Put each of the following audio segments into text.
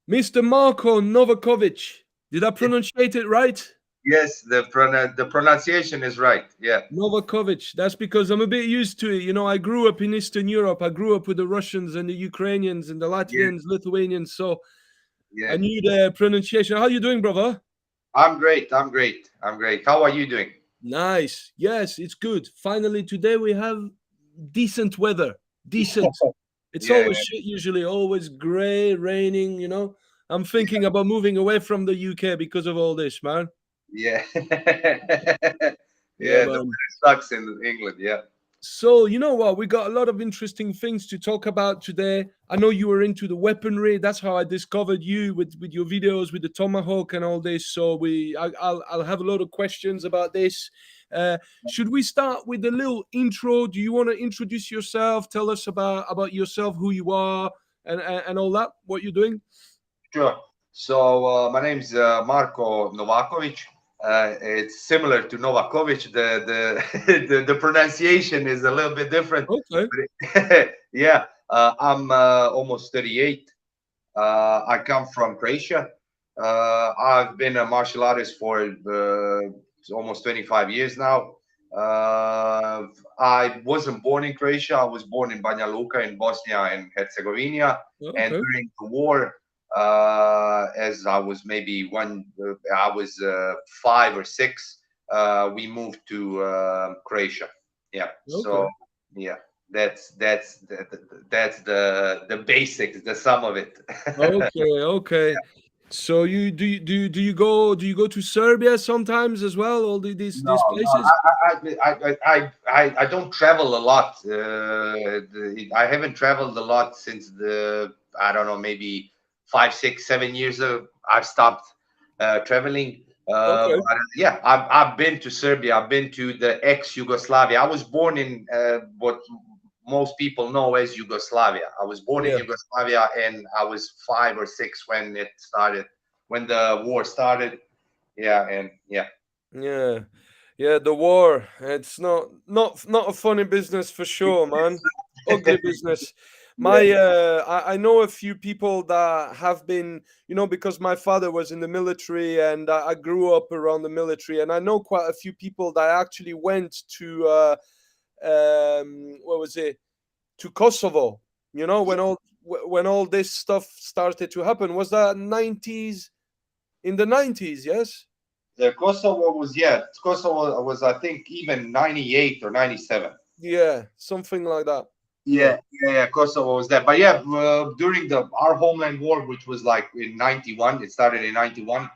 Mr. Marko Navakovic. Did I pronounce it right? Yes, the pronunciation is right. Yeah, Novakovic. That's because I'm a bit used to it. I grew up in Eastern Europe. I grew up with the Russians and the Ukrainians and the yeah, Latvians, Lithuanians. So yeah. I knew the pronunciation. How you doing, brother? I'm great. I'm great. I'm great. How are you doing? Nice. Yes, it's good. Finally, today we have decent weather. Decent. It's Yeah, always shit, usually, always gray, raining. I'm thinking about moving away from the UK because of all this, man. yeah, Yeah, yeah. The man. weather sucks in England. Yeah, So, you know what? We got a lot of interesting things to talk about today. I know you were into the weaponry. That's how I discovered you with your videos with the tomahawk and all this. So I'll have a lot of questions about this. Should we start with a little intro? Do you want to introduce yourself? Tell us about yourself, who you are, and all that. What you're doing? sure. So my name's Marko Novakovic. It's similar to Novakovic. The pronunciation is a little bit different. Okay. Yeah, I'm almost 38. I come from Croatia. I've been a martial artist for almost 25 years now. I wasn't born in Croatia. I was born in Banja Luka in Bosnia and Herzegovina. And Okay. during the war, as I was maybe I was 5 or 6. We moved to Croatia. Yeah. So Okay. yeah, that's the basics, the sum of it. Okay. Okay. So do you go to Serbia sometimes as well? All No, these no, places? I don't travel a lot. I haven't traveled a lot since I don't know, maybe 5, 6, 7 years ago. I've stopped traveling. Okay. But yeah, I've been to Serbia. I've been to the ex-Yugoslavia. I was born in what most people know as Yugoslavia. I was born in Yeah. Yugoslavia, and I was 5 or 6 when it started, when the war started. Yeah, and yeah. Yeah. Yeah, the war. It's not a funny business for sure, man. Ugly business. Yeah. I know a few people that have been, because my father was in the military and I grew up around the military, and I know quite a few people that actually went to what was it? To Kosovo. When all this stuff started to happen. Was that 90s, in the 90s, yes? The Kosovo was, I think, even 98 or 97. Yeah, something like that. Yeah. Yeah, Kosovo was there. But yeah, during the our homeland war, which was like in 91, it started in 91.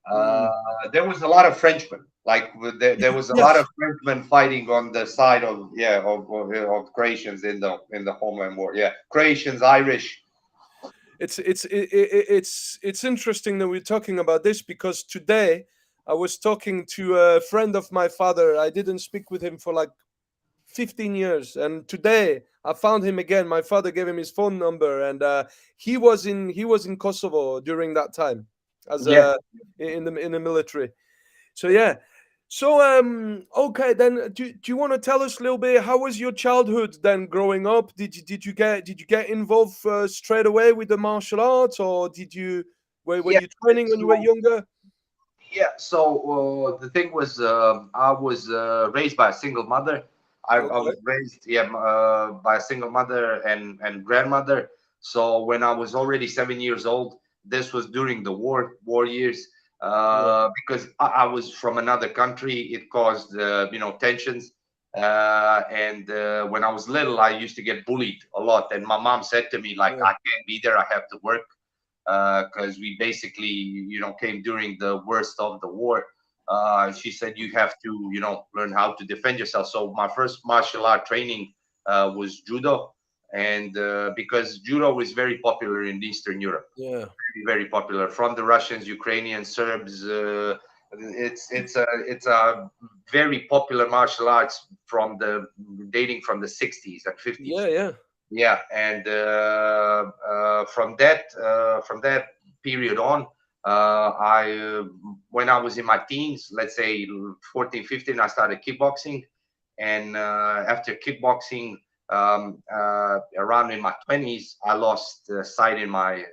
Uh, Mm. there was a lot of Frenchmen. Like there was a lot of Yes. Frenchmen fighting on the side of of Croatians in the homeland war. Yeah, Croatians, Irish. It's interesting that we're talking about this because today I was talking to a friend of my father. I didn't speak with him for like 15 years, and today I found him again. My father gave him his phone number, and he was in Kosovo during that time as Yeah, in the military. So yeah. So okay, then do you want to tell us a little bit, how was your childhood then growing up? Did you get involved straight away with the martial arts, or were yeah. you training when you were So younger? yeah, so the thing was, I was raised by a single mother. I Okay. was raised, yeah, by a single mother and grandmother. So when I was already 7 years old, this was during the war years. Yeah. Because I was from another country, it caused tensions. And when I was little, I used to get bullied a lot, and my mom said to me like, Yeah. "I can't be there. I have to work." Because we basically, came during the worst of the war. She said you have to, learn how to defend yourself. So my first martial art training was judo, and because judo is very popular in Eastern Europe, Yeah. very popular from the Russians, Ukrainians, Serbs. It's a very popular martial arts from the dating from the 60s and 50s. Yeah. Yeah. Yeah, and from that period on, I when I was in my teens, let's say 14, 15, I started kickboxing. And after kickboxing, around in my 20s, I lost sight in my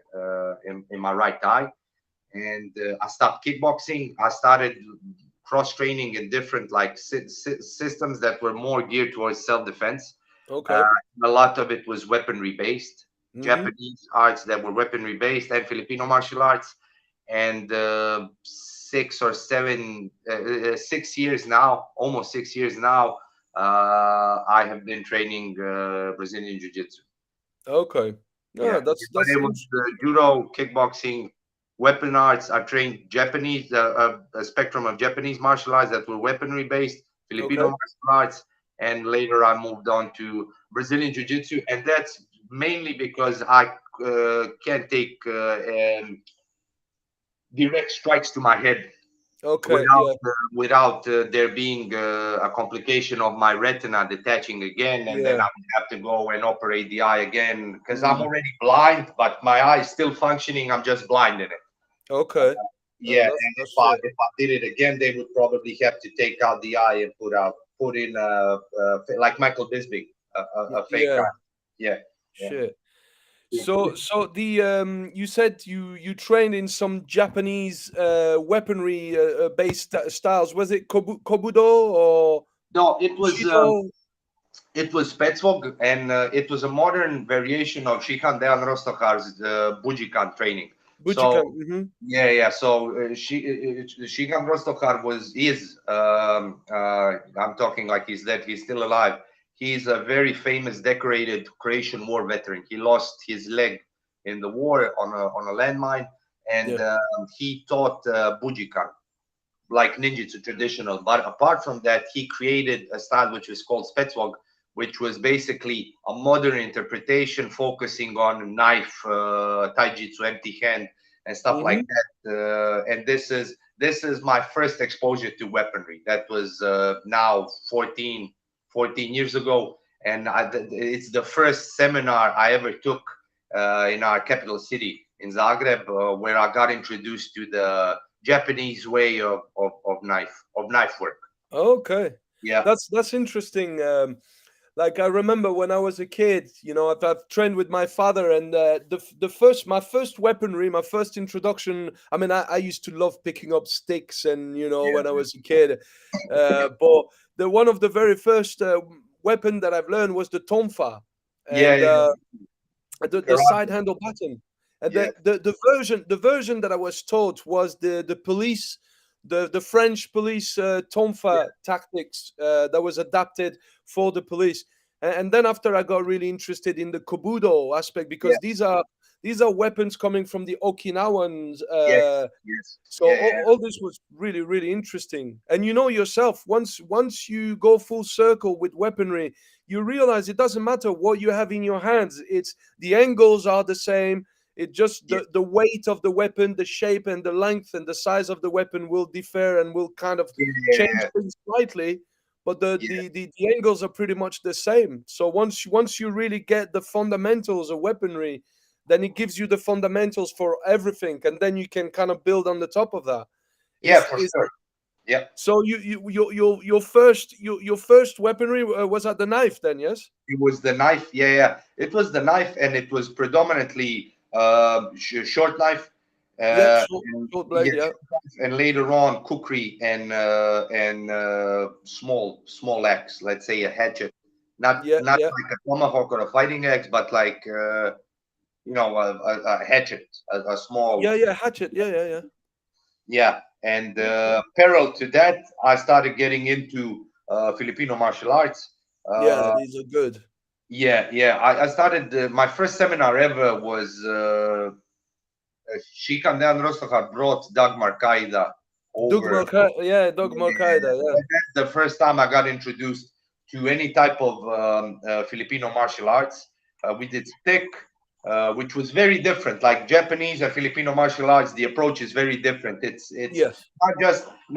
right eye, and I stopped kickboxing. I started cross training in different like systems that were more geared towards self defense. Uh, Okay. a lot of it was weaponry based, Mm-hmm. Japanese arts that were weaponry based, and Filipino martial arts. And 6 years now, almost 6 years now, I have been training Brazilian Jiu Jitsu. Okay. Yeah, Yeah, that's but it was judo, kickboxing, weapon arts. I trained Japanese, a spectrum of Japanese martial arts that were weaponry based, Filipino okay. martial arts, and later I moved on to Brazilian Jiu Jitsu, and that's mainly because I can't take direct strikes to my head Okay. without Yeah. there being a complication of my retina detaching again, and then Yeah. I would have to go and operate the eye again because I'm Mm. already blind, but my eye is still functioning. I'm just blind in it. Okay. Yeah, That's and if that's I fair. if I did it again, they would probably have to take out the eye and put in like Michael Bisping, a fake Yeah. eye. Yeah, yeah. Shit. So the you said you trained in some Japanese weaponry based styles. Was it kobudo or No, shido? it was Petzvog, and it was a modern variation of Shihan Dejan Rostokar's Bujikan training. Bujikan. So Mm-hmm. yeah, yeah. So Shihan Rostokar I'm talking like he's dead. He's still alive. He's a very famous, decorated Croatian war veteran. He lost his leg in the war on a landmine, and Yeah. he taught Bujikan like ninjutsu traditional. But apart from that, he created a style which was called Spetswog, which was basically a modern interpretation focusing on knife, taijutsu, empty hand, and stuff like Mm-hmm. that. And this is my first exposure to weaponry. That was now 14 years ago, and it's the first seminar I ever took in our capital city in Zagreb, where I got introduced to the Japanese way of knife work. Okay. Yeah, That's interesting. Like I remember when I was a kid, I've trained with my father, and the first my first weaponry, my first introduction. I mean, I used to love picking up sticks, and yeah, when I was a kid, but the one of the very first weapon that I've learned was the tonfa, yeah, and yeah. the side Karate. handle baton, and Yeah, the version that I was taught was the police, the French police yeah, tonfa tactics that was adapted for the police. And then after I got really interested in the kobudo aspect, yeah, because these are weapons coming from the Okinawans. yes, yes, So yeah, all this was really, really interesting. And you know yourself, once you go full circle with weaponry, you realize it doesn't matter what you have in your hands. It's the angles are the same. It just yeah, the weight of the weapon, the shape and the length and the size of the weapon will differ and will kind of yeah, change yeah, things slightly. But the, yeah, the, the, the angles are pretty much the same. So once you really get the fundamentals of weaponry, then it gives you the fundamentals for everything, and then you can kind of build on the top of that. yeah, Is for is sure. Yeah, so your first weaponry was at the knife then? Yes. it was the knife. Yeah, yeah, it was the knife, and it was predominantly short knife. Yep. Uh, Short, and, short blade. yeah, Yeah. short knife, and later on kukri and small axe. Let's say a hatchet, Yeah. not Yeah. like a tomahawk or a fighting axe, but like a hatchet, a small. Yeah. Yeah. Hatchet. Yeah. Yeah. Yeah. Yeah, and Okay. parallel to that, I started getting into Filipino martial arts. Yeah. Uh, These are good. yeah, yeah. I started my first seminar ever was Shikan Dan Rostokar brought Dagmar Kaida over. Yeah. Dogma Qaeda. Yeah. And that's the first time I got introduced to any type of Filipino martial arts. We did stick, which was very different. Like Japanese and Filipino martial arts, the approach is very different. It's Yes.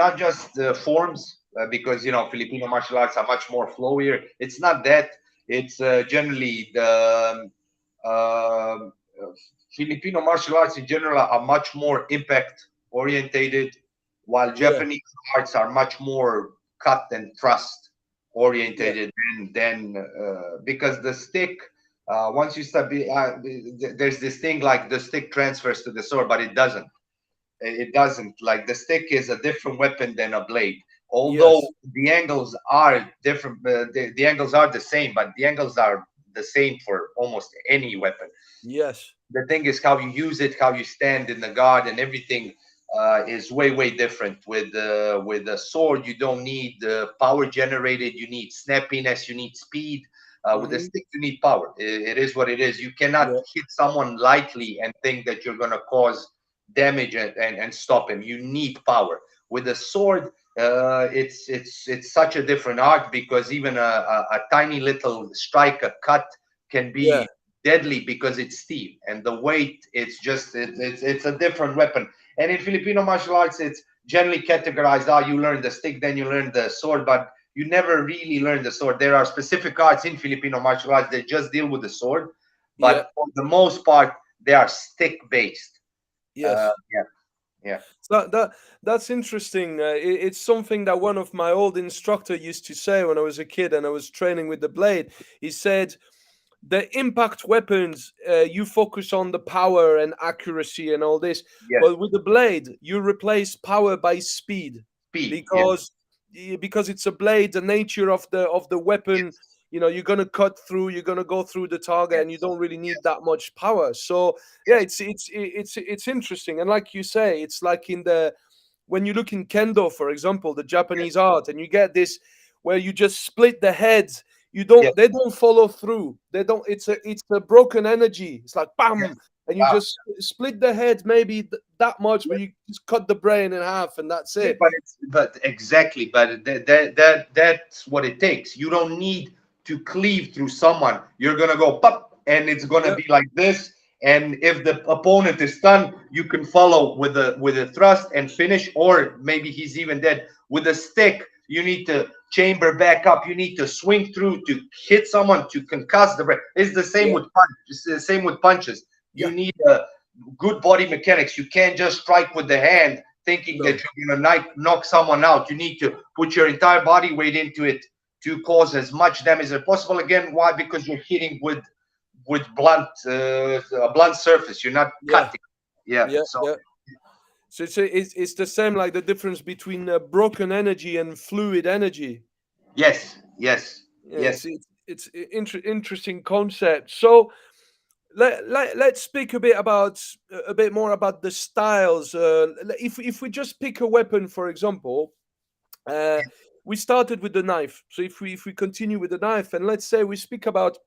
not just forms, because Filipino martial arts are much more flowier. It's not that. It's generally the um, Filipino martial arts in general are much more impact orientated, while Yeah. Japanese arts are much more cut and thrust. Yeah. orientated, then because the stick, once you start, there's this thing like the stick transfers to the sword, but it doesn't. It doesn't. Like the stick is a different weapon than a blade. Although Yes. the angles are different, the angles are the same, but the angles are the same for almost any weapon. Yes. The thing is how you use it, how you stand in the guard, and everything is way different. With a sword, you don't need power generated. You need snappiness. You need speed. With a Hmm. stick, you need power. It is what it is. You cannot Yeah. hit someone lightly and think that you're going to cause damage and stop him. You need power. With a sword, it's such a different art because even a tiny little strike, a cut can Yeah. be deadly because it's steel and the weight. It's just it's a different weapon. And in Filipino martial arts, it's generally categorized. You learn the stick, then you learn the sword, but you never really learn the sword. There are specific arts in Filipino martial arts that just deal with the sword, Yeah. but for the most part, they are stick based. Yes. Yeah, yeah, So that's interesting. It's something that one of my old instructor used to say when I was a kid and I was training with the blade. He said, the impact weapons, you focus on the power and accuracy and all this, yes, but with the blade you replace power by speed, speed, yes, because because it's a blade, the nature of the weapon, yes, you're going to cut through, you're going to go through the target, and you yes, don't really need yes, that much power. So yeah, yes, it's interesting. And like you say, it's like in the when you look in kendo, for example, the yes, Japanese art, and you get this where you just split the heads, yes, they don't follow through, they don't, it's a broken energy, it's like bam, yes. and you Wow. just split the head maybe that much, but Yes. you just cut the brain in half and that's Yeah, it. but exactly, but that's what it takes. You don't need to cleave through someone. You're gonna go pop, and it's gonna Yeah. be like this. And if the opponent is stunned, you can follow with a thrust and finish, or maybe he's even dead. With a stick, you need to chamber back up. You need to swing through to hit someone to concuss the brain. It's the same Yeah. with punch. It's the same with punches. You Yeah. need good body mechanics. You can't just strike with the hand thinking that No. you're going to knock someone out. You need to put your entire body weight into it to cause as much damage as possible. Again, why? Because you're hitting with a blunt surface. You're not Yeah. cutting. Yeah. Yeah. So Yeah. So it's the same, like the difference between broken energy and fluid energy. yes, yes, Yeah, yes, interesting concept. So let's speak a bit about a bit more about the styles. If we just pick a weapon, for example, uh, we started with the knife. So if we continue with the knife, and let's say we speak about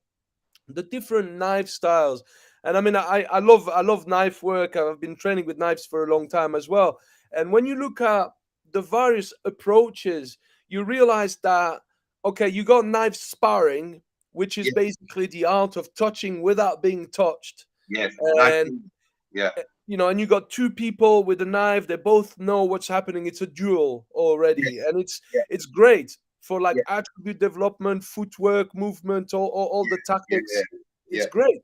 the different knife styles. And I mean, I love knife work. I've been training with knives for a long time as well. And when you look at the various approaches, you realize that okay, you got knife sparring, which is yes, basically the art of touching without being touched. yes. Not And yeah, and you got two people with a knife, they both know what's happening, it's a duel already, yes, and it's yeah, it's great for like yeah, attribute development, footwork, movement, all the yeah, tactics. It's yeah, great.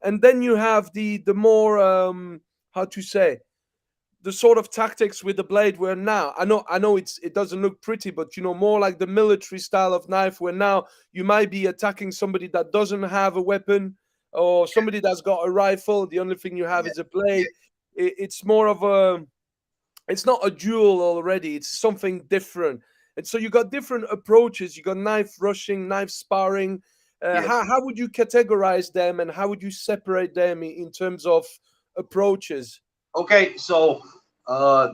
And then you have the more how to say, the sort of tactics with the blade, where now I know it doesn't look pretty, but more like the military style of knife, where now you might be attacking somebody that doesn't have a weapon, or somebody that's got a rifle, the only thing you have yeah, is a yeah, blade. It's more of a, it's not a duel already, it's something different. And so you got different approaches, you got knife rushing, knife sparring. yeah. How would you categorize them, and how would you separate them in terms of approaches? Okay, so uh,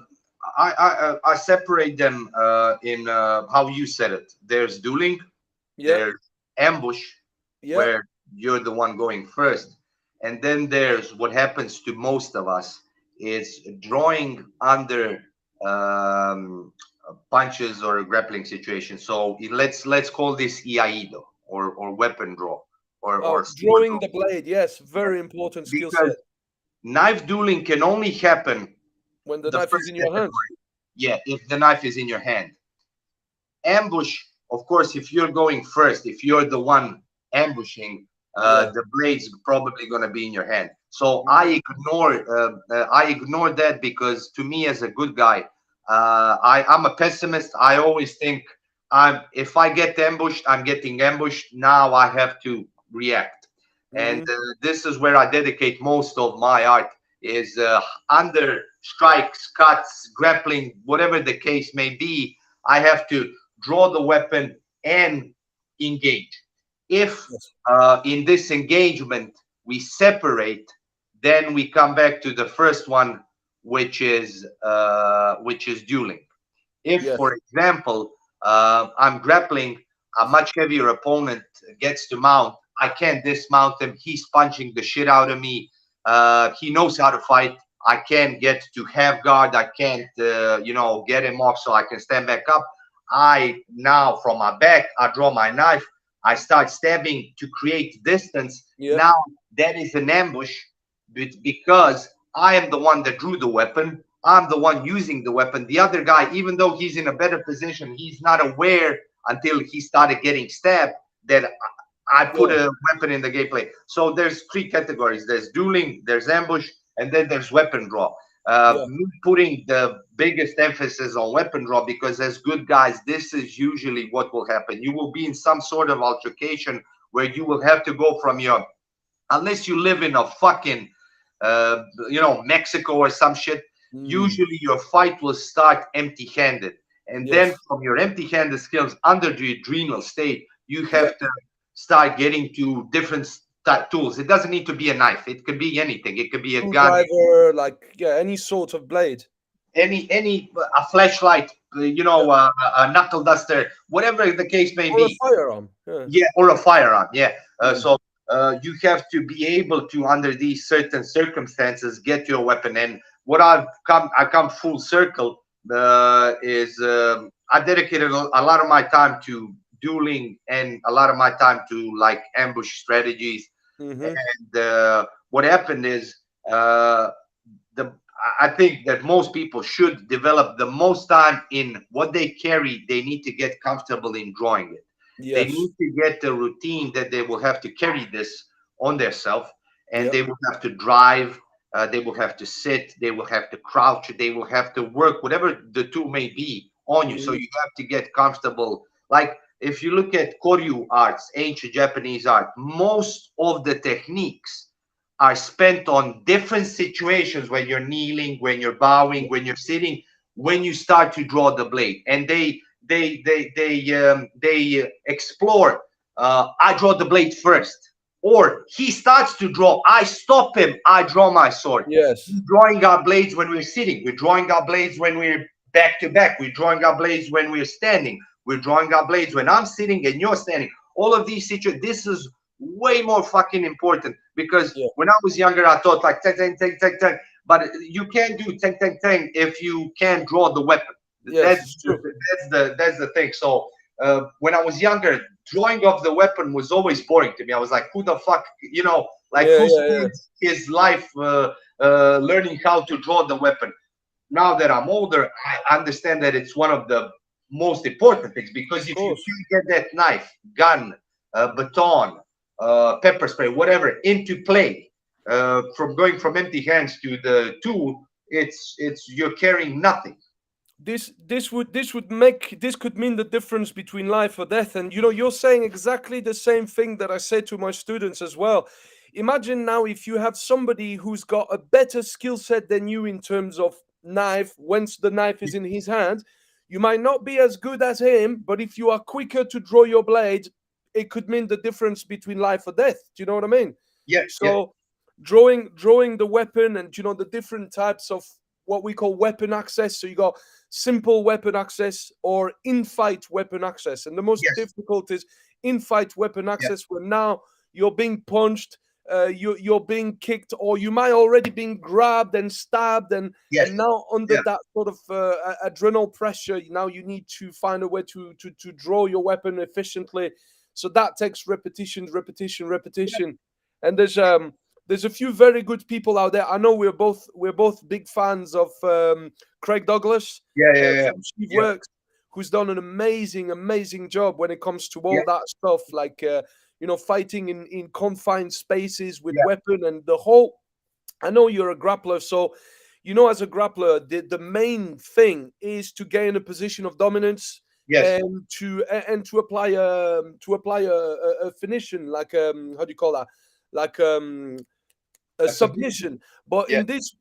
I separate them in how you said it. There's dueling, Yeah. there's ambush, Yeah. where you're the one going first, and then there's what happens to most of us is drawing under punches or a grappling situation. So let's call this iaido or weapon draw or Oh, sword drawing draw. the blade. Yes, Yes, very important skill because set knife dueling can only happen when the the knife is first in your hand. category. Yeah, if the knife is in your hand. Ambush, of course, if you're going first, if you're the one ambushing, Yeah. the blade's probably going to be in your hand. So Mhm. I ignore that because to me as a good guy, I'm a pessimist. I always think if I get ambushed, I'm getting ambushed. Now I have to react, and Mm, this is where I dedicate most of my art. Is under strikes, cuts, grappling, whatever the case may be. I have to draw the weapon and engage. If yes. in this engagement we separate, then we come back to the first one, which is dueling. If, Yes. for example, I'm grappling, a much heavier opponent gets to mount, I can't dismount him. He's punching the shit out of me. He knows how to fight. I can't get to half guard. I can't, get him off so I can stand back up. I now, from my back, I draw my knife. I start stabbing to create distance. Yeah. Now that is an ambush, because I am the one that drew the weapon. I'm the one using the weapon. The other guy, even though he's in a better position, he's not aware until he started getting stabbed that I put Yeah. a weapon in the gameplay. So there's three categories: there's dueling, there's ambush, and then there's weapon draw. Yeah. Me putting the biggest emphasis on weapon draw, because as good guys, this is usually what will happen. You will be in some sort of altercation where you will have to go from your, unless you live in a fucking Mexico or some shit. Mm, Usually your fight will start empty-handed, and then yes. from your empty-handed skills under the adrenal state, you Yeah. have to start getting to different tools. It doesn't need to be a knife. It could be anything. It could be a gun, Screwdriver, like, yeah, any sort of blade. any a flashlight, Yeah. a knuckle duster, whatever the case may Or a be. firearm. Yeah. Yeah, or a firearm. Yeah. Mm, So you have to be able to, under these certain circumstances, get your weapon. And what I come full circle is I dedicated a lot of my time to dueling and a lot of my time to like ambush strategies. mm-hmm. And what happened is the I think that most people should develop the most time in what they carry. They need to get comfortable in drawing it. They Yes. need to get the routine that they will have to carry this on their self, and Yeah. they will have to drive. They will have to sit. They will have to crouch. They will have to work, whatever the tool may be, on you. So Mm, you have to get comfortable. Like if you look at Koryu arts, ancient Japanese art, most of the techniques are spent on different situations, when you're kneeling, when you're bowing, when you're sitting, when you start to draw the blade, and they explore. I draw the blade first, or he starts to draw. I stop him. I draw my sword. yes. We're drawing our blades when we're sitting. We're drawing our blades when we're back to back. We're drawing our blades when we're standing. We're drawing our blades when I'm sitting and you're standing. All of these situations. This is way more fucking important, because Yeah. when I was younger, I thought like tang tang tang tang tang, but you can't do tang tang tang if you can't draw the weapon. Yes, it's true. That's the thing. So when I was younger, drawing of the weapon was always boring to me. I was like, who the fuck, like Yeah, who yeah, yeah. spends his life learning how to draw the weapon? Now that I'm older, I understand that it's one of the most important things, because Of if you course. can get that knife, gun, baton, pepper spray, whatever, into play, from going from empty hands to the tool, it's you're carrying nothing. This could mean the difference between life or death. And you're saying exactly the same thing that I say to my students as well. Imagine now if you have somebody who's got a better skill set than you in terms of knife. Once the knife is in his hand, you might not be as good as him, but if you are quicker to draw your blade, it could mean the difference between life or death. Do you know what I mean? Yeah, yeah, So drawing the weapon, and the different types of what we call weapon access. So you got simple weapon access or in-fight weapon access, and the most yes, difficult is in-fight weapon yeah, access, where now you're being punched, you're being kicked, or you might already been grabbed and stabbed, yes, and now under yeah, that sort of adrenal pressure, now you need to find a way to draw your weapon efficiently. So that takes repetition, repetition, yeah, repetition. And there's a few very good people out there. I know we're both big fans of Craig Douglas yeah, yeah, yeah, from Steve yeah, Works, who's done an amazing job when it comes to yeah, all that stuff, like fighting in confined spaces with yeah, weapon and the whole. I know you're a grappler, so as a grappler, the main thing is to gain a position of dominance. Yes. and to apply a finishing, like how do you call that, like a A submission. submission. But Yeah. in this,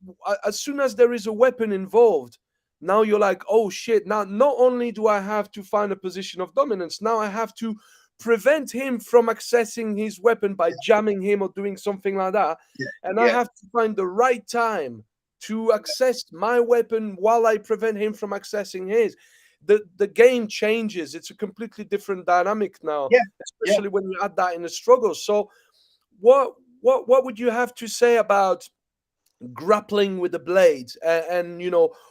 as soon as there is a weapon involved, now you're like, oh shit, now not only do I have to find a position of dominance, now I have to prevent him from accessing his weapon by jamming him or doing something like that, and I Yeah. have to find the right time to access my weapon while I prevent him from accessing his. The game changes. It's a completely different dynamic now, Yeah. Yeah. especially when you add that in a struggle. So what would you have to say about grappling with the blades, and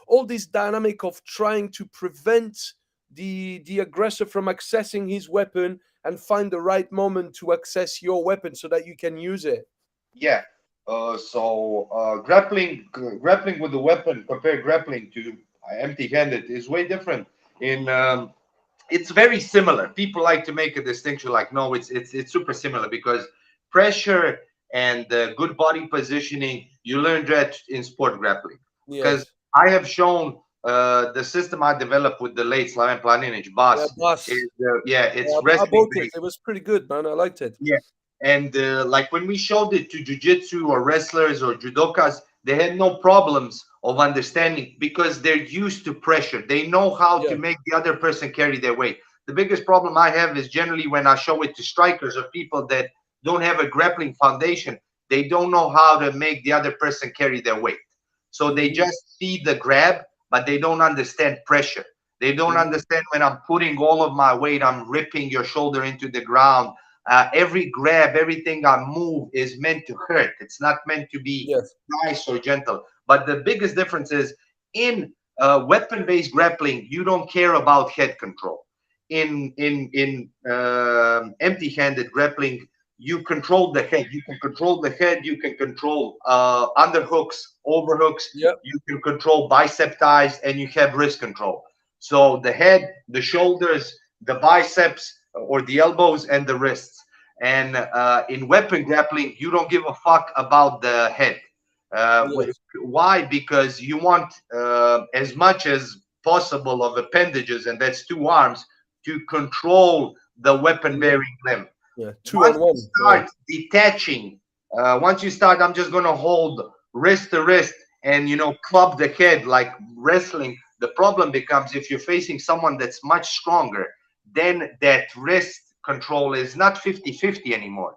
all this dynamic of trying to prevent the aggressor from accessing his weapon and find the right moment to access your weapon so that you can use it? Yeah. Grappling with the weapon, compare grappling to empty-handed, is way different. In It's very similar. People like to make a distinction, like no, it's super similar, because pressure and good body positioning, you learn that in sport grappling. Because Yes. I have shown the system I developed with the late Slaven Planinic Yeah, boss boss. is yeah, Yeah, it's I wrestling bought it. based. It was pretty good, man. I liked it. Yeah. And like when we showed it to jujitsu or wrestlers or judokas, they had no problems of understanding because they're used to pressure. They know how to Yeah. make the other person carry their weight. The biggest problem I have is generally when I show it to strikers or people that don't have a grappling foundation, they don't know how to make the other person carry their weight. So they Hmm. just see the grab, but they don't understand pressure. They don't Hmm. understand when I'm putting all of my weight, I'm ripping your shoulder into the ground. Every grab, everything I move is meant to hurt. It's not meant to be Yes. nice or gentle. But the biggest difference is in weapon-based grappling, you don't care about head control. In empty-handed grappling, you control the head. You can control the head. You can control underhooks, overhooks. Yeah. You can control bicep ties, and you have wrist control. So the head, the shoulders, the biceps, or the elbows, and the wrists. And in weapon grappling, you don't give a fuck about the head. Yes. Why? Because you want as much as possible of appendages, and that's two arms, to control the weapon Yeah. bearing limb. Yeah. Two Once on you one. Yeah. start detaching, once you start, I'm just going to hold wrist to wrist and, club the head like wrestling. The problem becomes if you're facing someone that's much stronger, then that wrist control is not 50-50 anymore.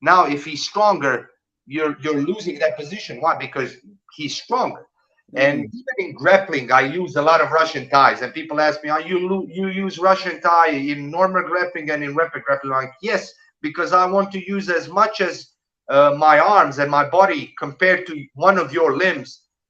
Now, if he's stronger, you're losing that position. Why? Because he's stronger. And Mm. even in grappling, I use a lot of Russian ties. And people ask me, "Are you use Russian tie in normal grappling and in weapon grappling?" I'm like, yes, because I want to use as much as my arms and my body compared to one of your limbs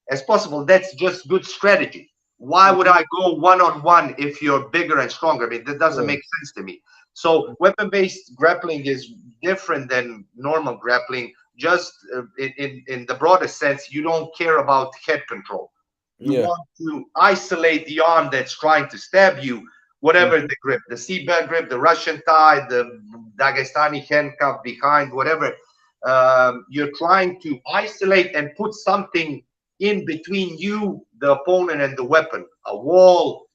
as possible. That's just good strategy. Why would Hmm. I go one on one if you're bigger and stronger? I mean, that doesn't Yeah. make sense to me. So weapon based grappling is different than normal grappling. Just in the broadest sense, you don't care about head control. You Yeah. want to isolate the arm that's trying to stab you, whatever Hmm. the grip, the seatbelt grip, the Russian tie, the Dagestani handcuff behind, whatever. You're trying to isolate and put something in between you, the opponent, and the weapon. A wall,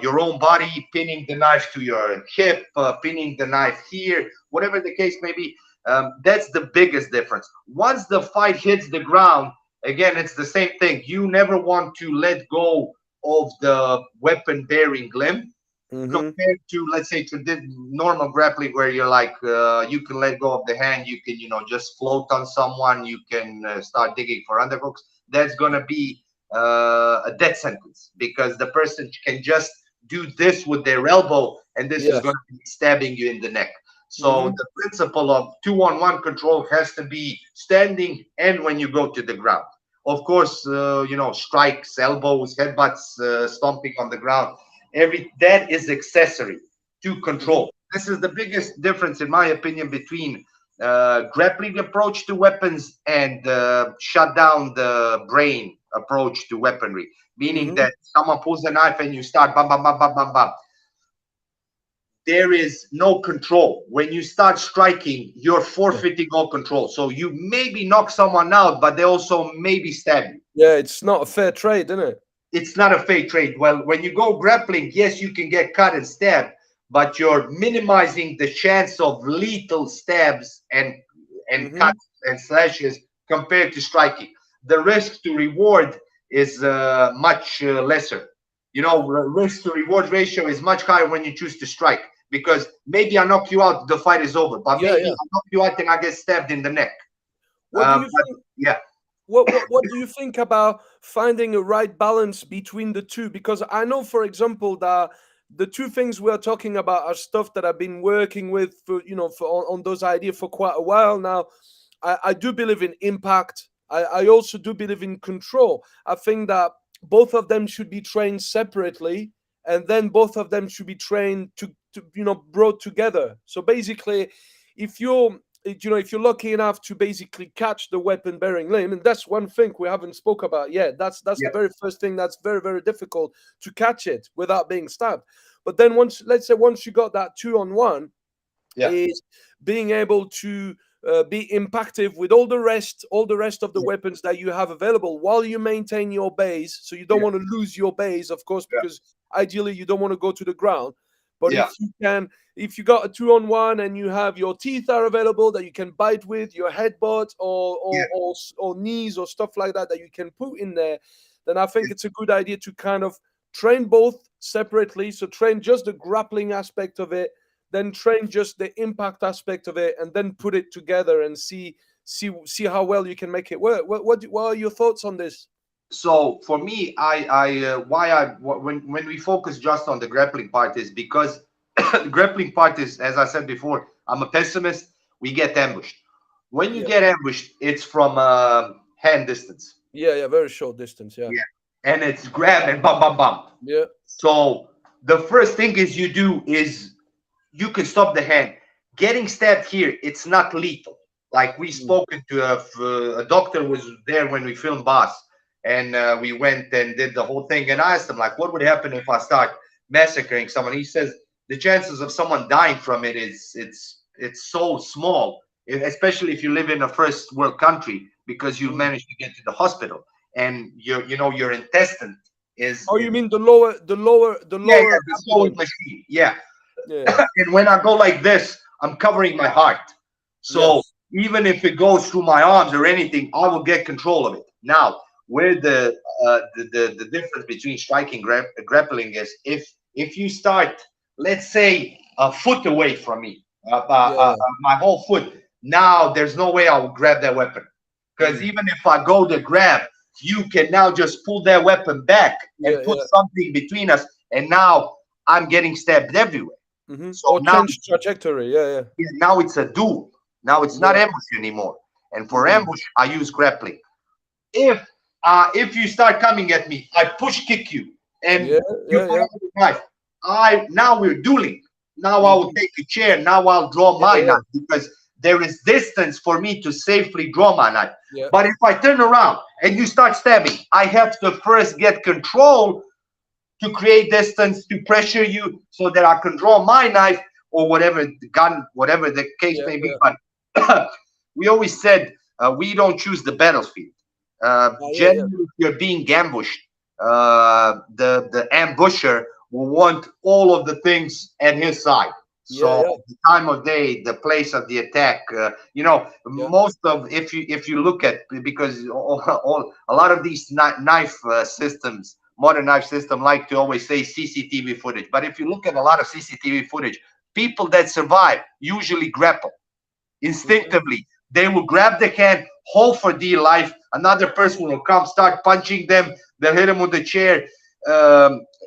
your own body, pinning the knife to your hip, pinning the knife here, whatever the case may be. That's the biggest difference. Once the fight hits the ground, again, it's the same thing. You never want to let go of the weapon bearing limb Hmm. compared to, let's say, normal grappling where you're like, you can let go of the hand, you can, just float on someone, you can start digging for underhooks. That's going to be a death sentence because the person can just do this with their elbow and this is going Yes. to be stabbing you in the neck. So Hmm. the principle of 2-on-1 control has to be standing and when you go to the ground. Of course, strikes, elbows, headbutts, stomping on the ground, every that is accessory to Hmm. control. This is the biggest difference, in my opinion, between grappling approach to weapons and shut down the brain approach to weaponry. Meaning Hmm. that someone pulls a knife and you start bam, bam, bam, bam, bam, bam. There is no control. When you start striking, you're Yeah. forfeiting all control. So you maybe knock someone out, but they also maybe stab you. Yeah. It's not a fair trade, isn't it? it's not a fair trade. Well, when you go grappling, yes, you can get cut and stabbed, but you're minimizing the chance of lethal stabs and Hmm. cuts and slashes compared to striking. The risk to reward is much lesser. You know, risk to reward ratio is much higher when you choose to strike, because maybe I knock you out, the fight is over, but Yeah, maybe yeah. I knock you out and I get stabbed in the neck. What do you But think? yeah, What do you think about finding a right balance between the two? Because I know, for example, that the two things we're talking about are stuff that I've been working with for, for on those ideas for quite a while now. I do believe in impact. I also do believe in control. I think that both of them should be trained separately, and then both of them should be trained to brought together. So basically, if you're if you're lucky enough to basically catch the weapon bearing limb, and that's one thing we haven't spoke about yet. That's the yeah, very first thing that's very, very difficult to catch it without being stabbed. But then let's say once you got that 2-on-1, yeah, is being able to be impactive with all the rest of the yeah, weapons that you have available while you maintain your base. So you don't yeah, want to lose your base, of course, yeah, because ideally you don't want to go to the ground. But yeah, if you got a 2-on-1 and you have your teeth are available that you can bite with, your headbutt yeah, or knees or stuff like that that you can put in there, then I think yeah. it's a good idea to kind of train both separately. So train just the grappling aspect of it, then train just the impact aspect of it, and then put it together and see how well you can make it work. What are your thoughts on this? So for me, why when we focus just on the grappling part is because the grappling part is, as I said before, I'm a pessimist. We get ambushed. When you Yeah, get ambushed, it's from hand distance. yeah, very short distance. Yeah, Yeah, and it's grab and bum bum bum. yeah, So the first thing is you do is you can stop the hand. Getting stabbed here, it's not lethal. Like we mm, spoken to a doctor was there when we filmed Boss, and we went and did the whole thing. And I asked him like, what would happen if I start massacring someone? He says the chances of someone dying from it is it's so small, especially if you live in a first world country, because you mm. managed to get to the hospital and your intestine Oh, is you mean the yeah, yeah, lower the sewing abdomen? machine, yeah. Yeah. And when I go like this, I'm covering my heart. So Yes. even if it goes through my arms or anything, I will get control of it. Now, where the difference between striking grappling is, if you start, let's say, a foot away from me, Yeah. my whole foot, now there's no way I will grab that weapon, because Mm. even if I go to grab, you can now just pull that weapon back and Yeah. put Yeah. something between us, and now I'm getting stabbed everywhere. So Or now, change trajectory. Yeah. Yeah. yeah, now it's a duel. Now it's not Yeah. ambush anymore. And for Mm. ambush, I use grappling. If if you start coming at me, I push kick you, and Yeah. you Yeah. come Yeah. up with a knife. I now we're dueling. Now I will Mhm. take a chair. Now I'll draw Yeah. my Yeah. knife, because there is distance for me to safely draw my knife. Yeah. But if I turn around and you start stabbing, I have to first get control to create distance, to pressure you so that I can draw my knife or whatever the gun, whatever the case Yeah. may be. Yeah. But we always said we don't choose the battlefield. Yeah. Yeah. Generally, if you're being ambushed, the ambusher will want all of the things at his side. Yeah. So Yeah. the time of day, the place of the attack, Yeah. most of if you look at, because a lot of these knife systems, modern knife system, like to always say CCTV footage. But if you look at a lot of CCTV footage, people that survive usually grapple Mhm. instinctively. They will grab the hand, hold for dear life. Another person will come, start punching them. They'll hit them with the chair.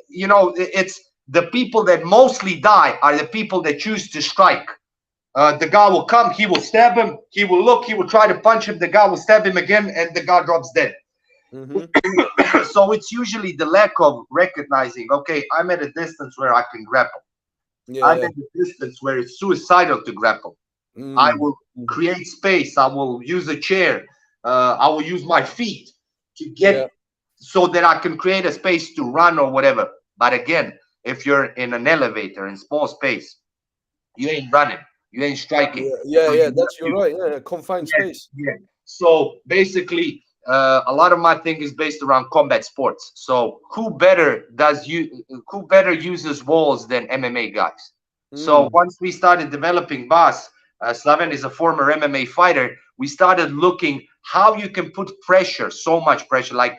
It's the people that mostly die are the people that choose to strike. The guy will come, he will stab him, he will look, he will try to punch him, the guy will stab him again, and the guy drops dead. Mhm. So it's usually the lack of recognizing, okay, I'm at a distance where I can grapple. Yeah. I'm Yeah. at a distance where it's suicidal to grapple. I Mm. will Mhm. create space. I will use a chair. I will use my feet to Yeah. get so that I can create a space to run or whatever. But again, if you're in an elevator in small space, you ain't running, you ain't striking, Yeah. Yeah. because Yeah. you have That's you're to. right. Yeah. Confined Yeah, space. yeah. So basically, a lot of my thing is based around combat sports. So who better uses walls than MMA guys? So Mm. once we started developing Bas, Slaven is a former MMA fighter. We started looking how you can put pressure, so much pressure. Like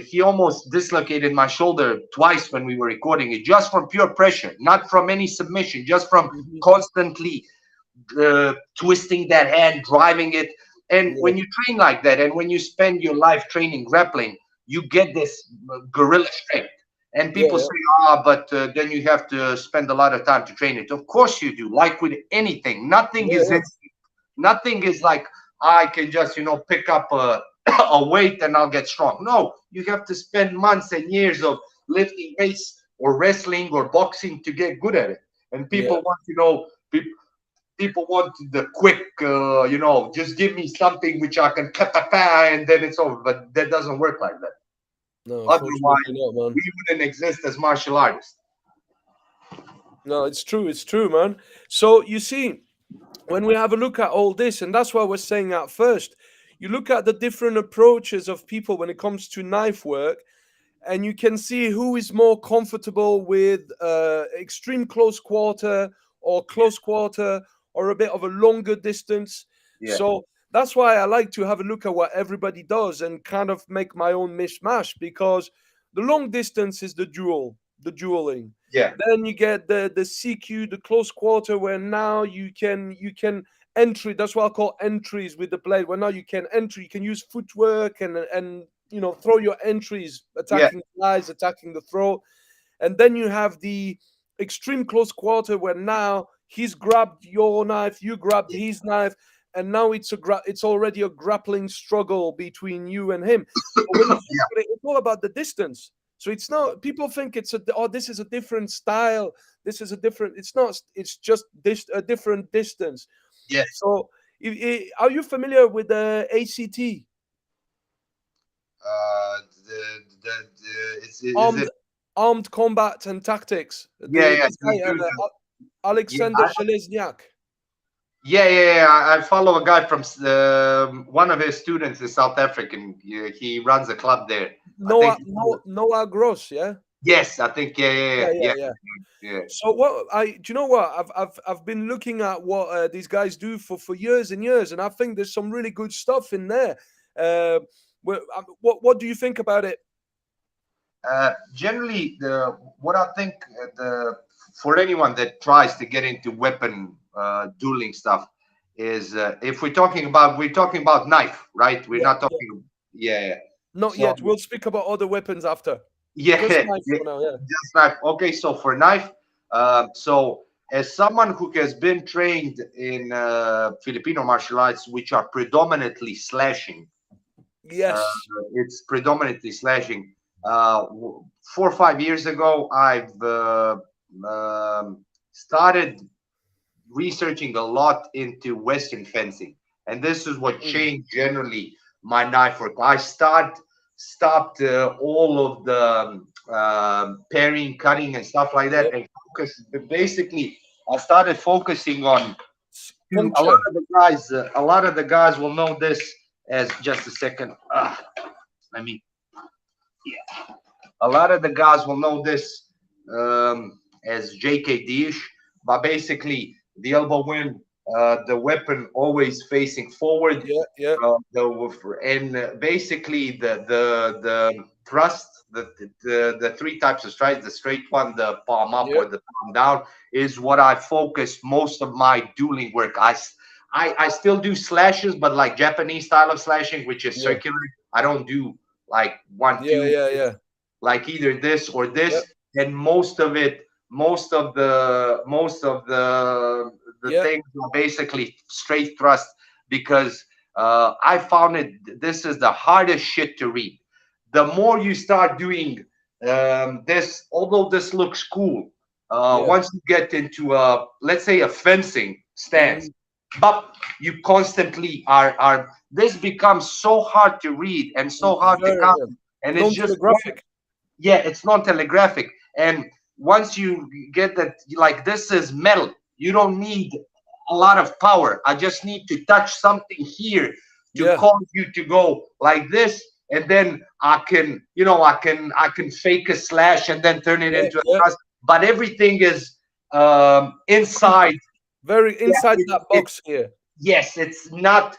he almost dislocated my shoulder twice when we were recording it, just from pure pressure, not from any submission, just from Mhm. constantly twisting that hand, driving it. And Yeah, when you train like that, and when you spend your life training grappling, you get this gorilla strength. And yeah, people yeah, say, ah, but then you have to spend a lot of time to train it. Of course you do. Like with anything, nothing yeah, is yeah, instant. Nothing is like I can just pick up a a weight and I'll get strong. No, you have to spend months and years of lifting weights or wrestling or boxing to get good at it. And yeah. people want people want the quick, just give me something which I can and then it's over. But that doesn't work like that. No, Otherwise, unfortunately not, man. we wouldn't exist as martial artists. No, it's true, man. So you see, when we have a look at all this, and that's why we're saying at first, you look at the different approaches of people when it comes to knife work, and you can see who is more comfortable with extreme close quarter or close quarter or a bit of a longer distance. Yeah, So that's why I like to have a look at what everybody does and kind of make my own mishmash, because the long distance is the dueling. yeah, Then you get the CQ, the close quarter, where now you can entry. That's what I call entries with the blade. Where now you can entry, you can use footwork and throw your entries, yeah, attacking the eyes, attacking the throat. And then you have the extreme close quarter, where now he's grabbed your knife, you grabbed his knife, and now it's already a grappling struggle between you and him. But when you think yeah, about it, it's all about the distance. So it's not, people think this is a different style, this is a different, it's not, it's just a different distance. yeah. So are you familiar with the ACT, It's is armed it? armed combat and tactics? Yeah, yeah. This guy, Yeah, Alexander Zhelezniak. yeah. I follow a guy from one of his students is South African. He runs a club there. I think. Noah Gross, yeah. Yes, I think. Yeah, Yeah, yeah, yeah, yeah. yeah. So what I do you know what I've been looking at what these guys do for years and years, and I think there's some really good stuff in there. Uh, what do you think about it? Generally, the what I think the for anyone that tries to get into weapon dueling stuff is if we're talking about knife, right? We're Yeah, not yeah. talking. Yeah. Not So yet. We'll speak about other weapons after. yeah, Just knife yeah, for now. Yeah. just knife. Okay, so for knife, so as someone who has been trained in Filipino martial arts, which are predominantly slashing, uh, Yes. it's predominantly slashing. 4 or 5 years ago, I've started researching a lot into Western fencing, and this is what Mm. changed generally my knife work. I stopped all of the parrying, cutting, and stuff like that, Yep. and basically, I started focusing on a lot Puncture. of the guys. A lot of the guys will know this as just a second. Let me. A lot of the guys will know this as JKD-ish, but basically the elbow win, the weapon always facing forward, Yeah. Yeah. basically the thrust, the three types of strikes, the straight one, the palm up, Yeah. or the palm down, is what I focus most of my dueling work. I still do slashes, but like Japanese style of slashing, which is Yeah. circular. I don't do like one, Yeah. two, Yeah. Yeah. like either this or Yep. this. And most of the Yeah. things are basically straight thrust, because I found this is the hardest shit to read. The more you start doing this, although this looks cool, Yeah. once you get into let's say a fencing stance, Mhm. but you constantly are this becomes so hard to read and so hard to Very copy, and it's just non-telegraphic. yeah, it's non-telegraphic. And once you get that, like, this is metal, you don't need a lot of power. I just need to touch something here to Yeah. cause you to go like this, and then I can fake a slash and then turn it Yeah. into a Yeah. thrust. But everything is inside. Very Yeah, inside that box here. yes, it's not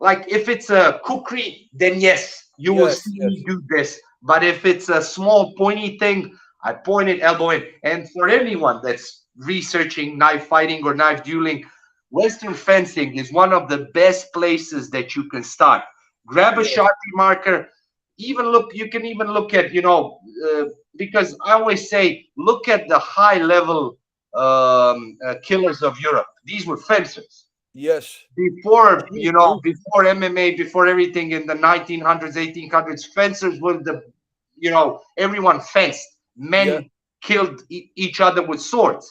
like if it's a kukri, then yes, you will Yes. see Yes. me do this. But if it's a small pointy thing, I point it elbow in. And for anyone that's researching knife fighting or knife dueling, Western fencing is one of the best places that you can start. Grab a Yes. Sharpie marker. Even look, you can even look at, because I always say, look at the high level killers of Europe. These were fencers Yes. before, True. True. before MMA, before everything in the 1900s, 1800s. Fencers were everyone fenced. Yeah. Men killed each other with swords,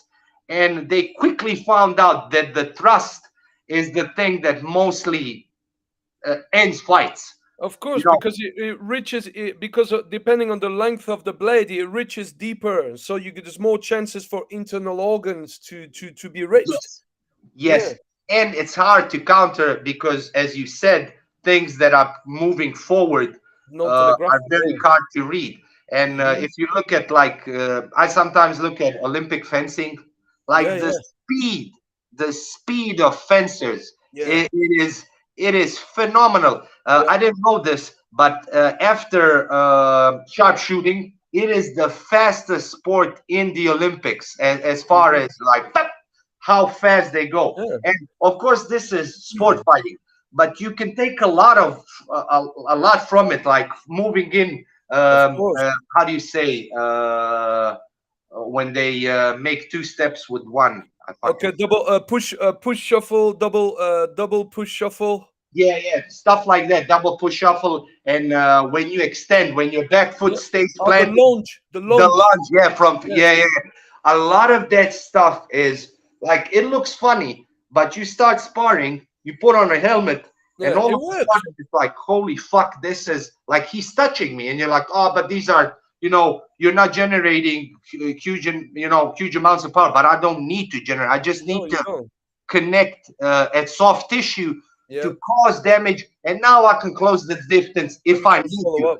and they quickly found out that the thrust is the thing that mostly ends fights. Of You course, know, because it reaches because depending on the length of the blade, it reaches deeper, so there's more chances for internal organs to be reached. yes, Yeah. yes, and it's hard to counter because, as you said, things that are moving forward are Non-telegraphic. very Yeah. hard to read. And Mhm. if you look at I sometimes look at Olympic fencing, Yeah. like Yeah. the speed of fencers, Yeah. it is phenomenal. Yeah. I didn't know this, but after sharpshooting, it is the fastest sport in the Olympics as far Mhm. as like how fast they go. Yeah. And of course, this is sport fighting, but you can take a lot from it, like moving in. Of course. How do you say when they make two steps with one? I Okay. fucking Double push shuffle. Double push shuffle. yeah, stuff like that. Double push shuffle, and when you extend, when your back foot Yeah. stays Oh, the planted, lunge. The the lunge. lunge, yeah, Yes. a lot of that stuff is like it looks funny, but you start sparring, you put on a helmet, and Yeah. all It of a works. sudden it's like, holy fuck, this is like he's touching me, and you're like, oh, but these are, you're not generating huge amounts of power, but I don't need to generate. I just No, need you to don't. connect at soft tissue Yeah. to cause damage, and now I can close the distance And if you I can need follow to. up.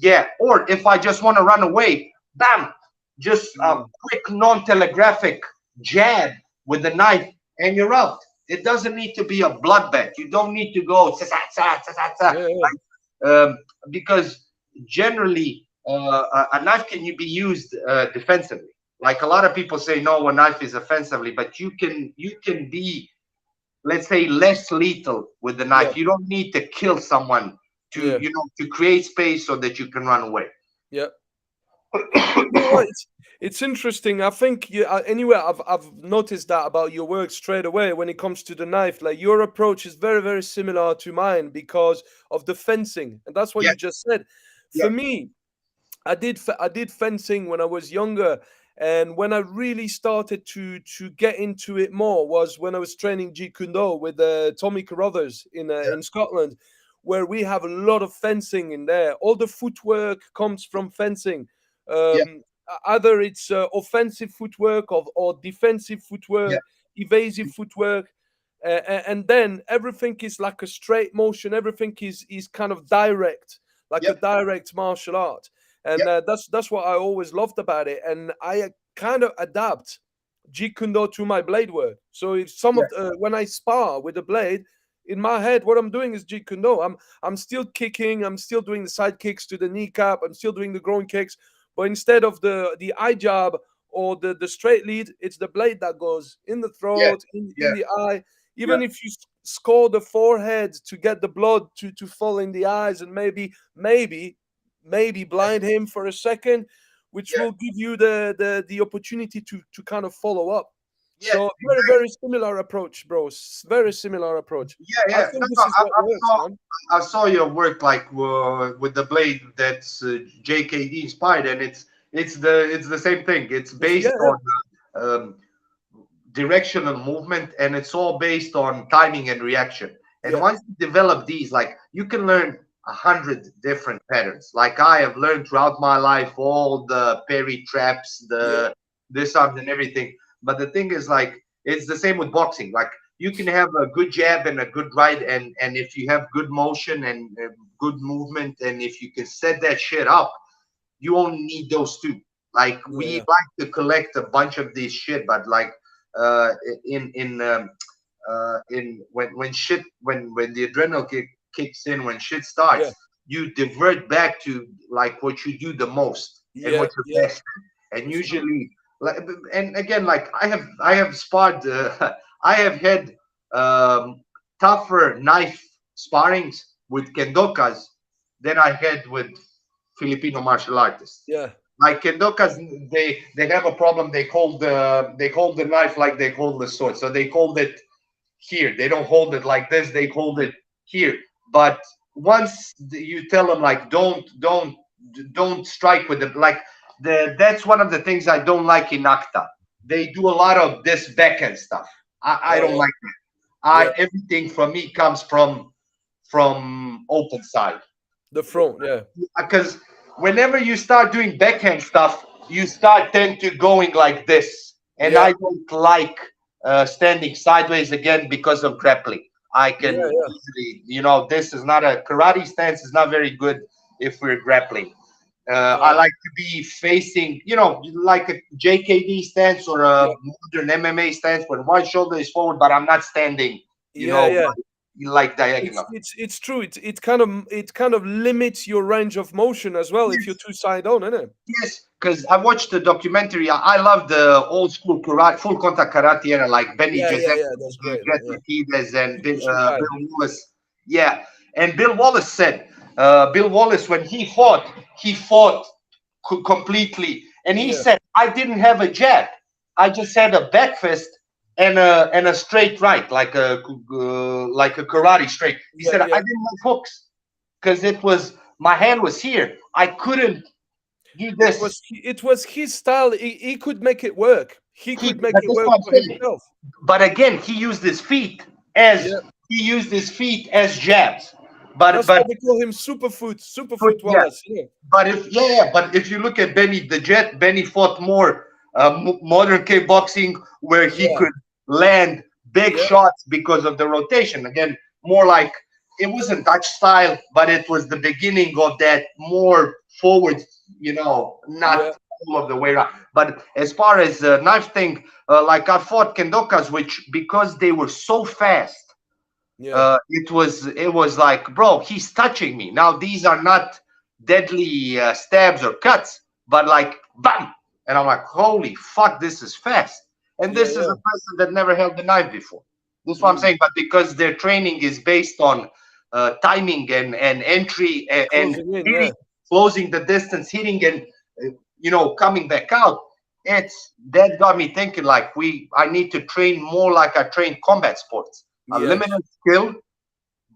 Yeah, or if I just want to run away, bam, just a Mm. quick non-telegraphic jab with the knife, and you're out. It doesn't need to be a bloodbath. You don't need to go Yeah. Yeah. because generally a knife can be used defensively. Like a lot of people say, no, a knife is offensively, but you can be, let's say, less lethal with the Yeah. knife. You don't need to kill someone to Yeah. to create space so that you can run away. Yeah. You know what? It's interesting. I think anyway. I've noticed that about your work straight away when it comes to the knife. Like your approach is very very similar to mine because of the fencing, and that's what Yeah, you just said. yeah, For me, I did fencing when I was younger, and when I really started to get into it more was when I was training Jeet Kune Do with Tommy Carruthers yeah, in Scotland, where we have a lot of fencing in there. All the footwork comes from fencing. yeah, Either it's offensive footwork or defensive yeah, footwork, evasive footwork. And then everything is like a straight motion. Everything is kind of direct, like yeah, a direct martial art, yeah, and that's what I always loved about it. And I kind of adapt Jeet Kune Do to my blade work. So if some yeah, of when I spar with the blade, in my head, what I'm doing is Jeet Kune Do. I'm still kicking. I'm still doing the side kicks to the kneecap. I'm still doing the groin kicks, but instead of the eye jab or the straight lead, it's the blade that goes in the yeah, throat, in yeah, the eye. yeah, Even if you score the forehead to get the blood to fall in the eyes and maybe blind him for a second, which yeah, will give you the opportunity to kind of follow up. yeah, So very exactly. very similar approach, bro. Very similar approach. Yeah, I yeah. No, think no, this is what works, man. I saw your work like with the blade that's JKD inspired, and it's the same thing. It's Yeah, based yeah, on um, directional movement, and it's all based on timing and reaction. And yeah, once you develop these, like you can learn 100 different patterns. Like I have learned throughout my life all the parry traps, yeah, the this arms and everything. But the thing is, like it's the same with boxing. Like you can have a good jab and a good right, and if you have good motion and good movement, and if you can set that shit up, you only need those two. Like Yeah, we yeah, like to collect a bunch of this shit, but like uh, in when shit when the adrenaline kicks in, when shit yeah, starts, you divert back to like what you do the most and yeah, what you're yeah. best at. And That's true. usually, like, and again, like I have sparred, I have had tougher knife sparrings with kendokas than I had with Filipino martial artists. Yeah, Like kendokas, they have a problem. They hold the knife like they hold the sword, so they hold it here. They don't hold it like this. They hold it here. But once you tell them like don't strike with it, like that's one of the things I don't like in Akta. They do a lot of this backhand stuff. I yeah, don't yeah, like that. yeah. I Everything from me comes from open side, The front, yeah, because whenever you start doing backhand stuff, you start tend to going like this, and yeah, I don't like standing sideways again because of grappling. I yeah, can yeah, easily, this is not a karate stance. Is not very good if we're grappling. I no, like to be facing, like a JKD stance or yeah, a modern MMA stance, when one shoulder is forward, but I'm not standing, you yeah, know, yeah. like It's diagonal. it's it's true. It kind of limits your range of motion as well if you're too side on, isn't it? Yes, because I watched the documentary. I love the old school karate, full contact karate era, like Benny Yeah, yeah, Giuseppe, yeah. That's great, man. Jesse Yeah, Martinez, and Egyptian guy. Bill Wallace. Yeah, and Bill Wallace said, Bill Wallace, when he fought completely, and he Yeah, said, "I didn't have a jab. I just had a back fist and a straight right, like a karate straight." He yeah, said, "I yeah. didn't have hooks because it was my hand was here. I couldn't do It this." was it was his style. He could make it work. He could make But it that's work what I'm for saying. himself. But again, Yeah, he used his feet as jabs. But that's why but they call him Superfoot yeah. Wallace. Yeah, But if you look at Benny the Jet, Benny fought more modern kickboxing, where he yeah, could land big yeah, shots because of the rotation. Again, more like it wasn't Dutch style, but it was the beginning of that more forward, yeah, not all of the way around. But as far as knife thing, like I fought kendokas, which because they were so fast, yeah, it was like, bro, he's touching me. Now these are not deadly stabs or cuts, but like bam, and I'm like, holy fuck, this is fast. And yeah, this is yeah. a person that never held the knife before. This is what I'm Mm. saying. But because their training is based on timing and entry and Closing in. hitting, Yeah, closing the distance, hitting and coming back out. It's that got me thinking like I need to train more like I train combat sports. A yes. limited skill,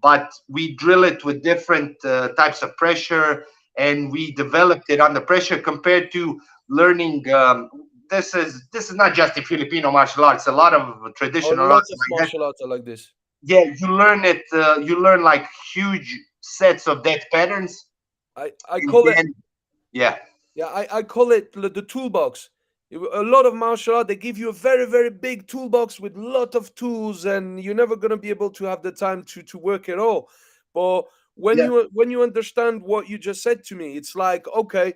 but we drill it with different types of pressure, and we developed it under pressure compared to learning. This is not just in Filipino martial arts. A lot of A traditional lot arts of like that. martial arts are like this. Yeah, you learn it. You learn like huge sets of that patterns, I and call it. then yeah, Yeah, I call it the toolbox. A lot of martial art, they give you a very, very big toolbox with a lot of tools, and you're never gonna be able to have the time to work it all. But when yeah, you understand what you just said to me, it's like, okay,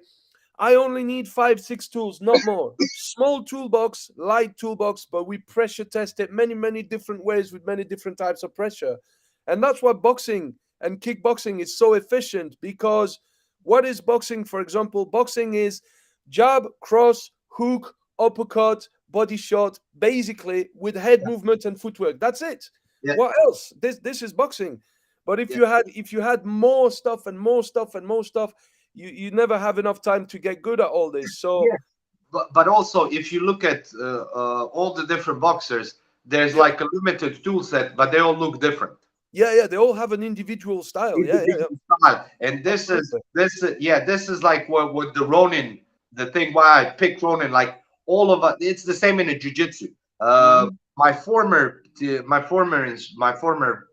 I only need 5, 6 tools, not more. Small toolbox, light toolbox, but we pressure test it many, many different ways with many different types of pressure. And that's why boxing and kickboxing is so efficient, because what is boxing, for example? Boxing is jab, cross, hook, uppercut, body shot, basically with head movement and footwork. That's it. yeah, What else? This is boxing. But if yeah. you had more stuff and more stuff and more stuff, you never have enough time to get good at all this. So Yeah. But also, if you look at all the different boxers, there's yeah, like a limited tool set, but they all look different. yeah, yeah. They all have an individual style. Yeah, yeah, yeah. Individual style. And Absolutely. this is like what the Ronin, the thing why I picked Ronin, like all of it, it's the same in the jiu-jitsu. Hmm. My former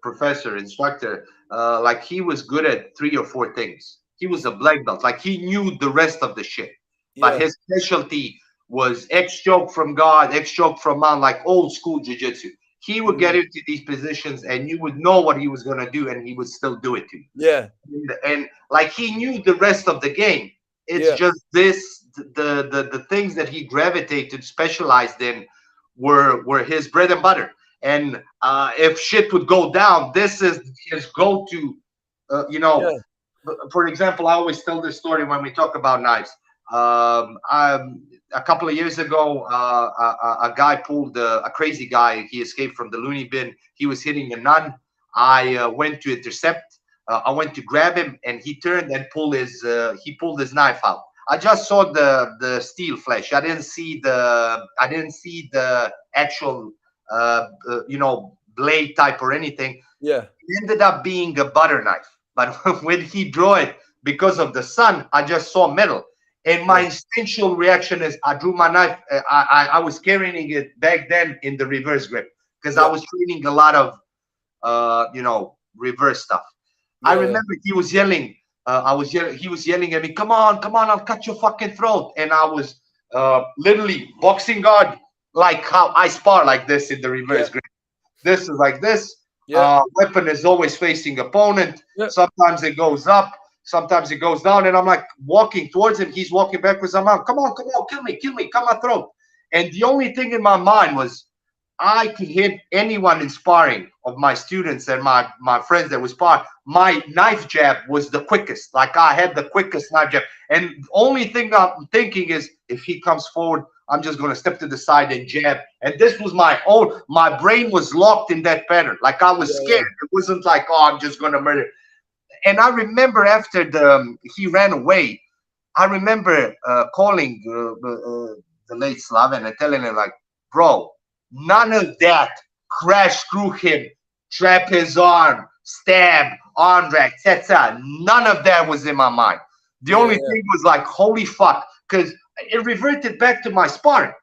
professor instructor, like he was good at 3 or 4 things. He was a black belt, like he knew the rest of the shit, but Yeah, his specialty was X choke from God, X choke from mount, like old school jiu-jitsu. he would get into these positions, and you would know what he was going to do, and he would still do it to you. Yeah. And like he knew the rest of the game. It's Yeah. just this the things that he gravitated, specialized in, were his bread and butter. And if shit would go down, this is his go-to. You know, Yeah. for example, I always tell this story when we talk about knives. A couple of years ago, a guy pulled a crazy guy. He escaped from the loony bin. He was hitting a nun. I went to intercept. I went to grab him, and he turned and pulled his knife out. I just saw the steel flesh. I didn't see the actual blade type or anything. Yeah. It ended up being a butter knife. But when he drew it, because of the sun, I just saw metal. And my instinctual reaction is I drew my knife. I was carrying it back then in the reverse grip because I was training a lot of reverse stuff. I remember he was yelling. He was yelling at me, "Come on, come on! I'll cut your fucking throat!" And I was literally boxing guard, like how I spar like this in the reverse grip. This is like this. Weapon is always facing opponent. Sometimes it goes up, sometimes it goes down, and I'm like walking towards him. He's walking backwards. I'm like, "Come on, come on, kill me, cut my throat!" And the only thing in my mind was, I could hit anyone in sparring of my students and my friends that was spar. My knife jab was the quickest. Like I had the quickest knife jab. And the only thing I'm thinking is, if he comes forward, I'm just going to step to the side and jab. And this was my brain was locked in that pattern. Like I was scared. It wasn't like, oh, I'm just going to murder. And I remember after he ran away, I remember calling the late Slaven and telling him, like, bro, none of that crash through him, trap his arm, stab, arm drag, etc. None of that was in my mind. The only thing was like, holy fuck, because it reverted back to my sparring.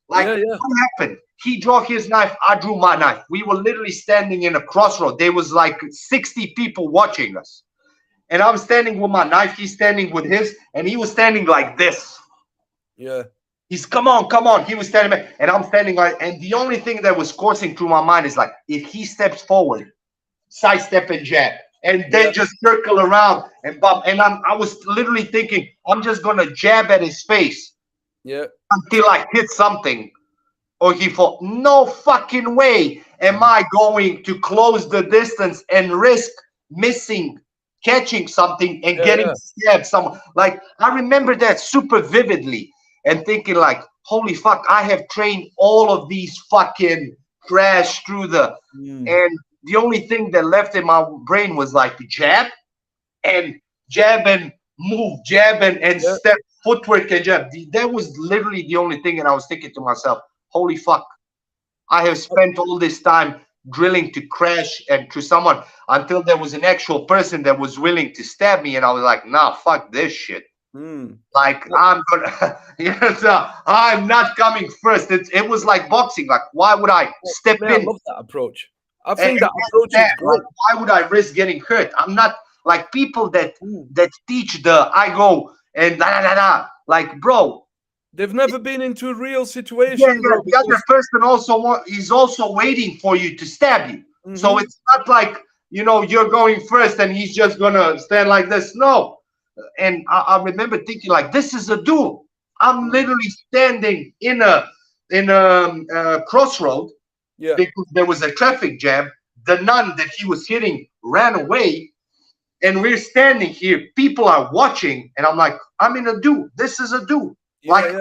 Like, what happened? He drew his knife, I drew my knife. We were literally standing in a crossroad. There was like 60 people watching us. And I'm standing with my knife, he's standing with his, and he was standing like this. Yeah. He's, come on, come on. He was standing back, and I'm standing like, and the only thing that was coursing through my mind is like, if he steps forward, sidestep and jab, and then just circle around and bump. And I was literally thinking, I'm just gonna jab at his face, until I hit something, or he fall. No fucking way am I going to close the distance and risk missing, catching something, and getting stabbed. Someone, like, I remember that super vividly. And thinking like, holy fuck, I have trained all of these fucking crash through the, and the only thing that left in my brain was like jab and move, jab and step, footwork and jab. That was literally the only thing. And I was thinking to myself, holy fuck, I have spent all this time drilling to crash and to someone until there was an actual person that was willing to stab me. And I was like, nah, fuck this shit. Like, I'm gonna, I'm not coming first. It was like boxing. Like, why would I step in? I love that approach. I think that approach is great. Like, why would I risk getting hurt? I'm not like people that teach I go and like, bro. They've never been into a real situation. Bro, the other person is also waiting for you to stab you. So it's not like, you're going first and he's just gonna stand like this. No. And I remember thinking like, this is a duel. I'm literally standing in a crossroad because there was a traffic jam. The nun that he was hitting ran away, and we're standing here. People are watching, and I'm like, I'm in a duel. This is a duel. I can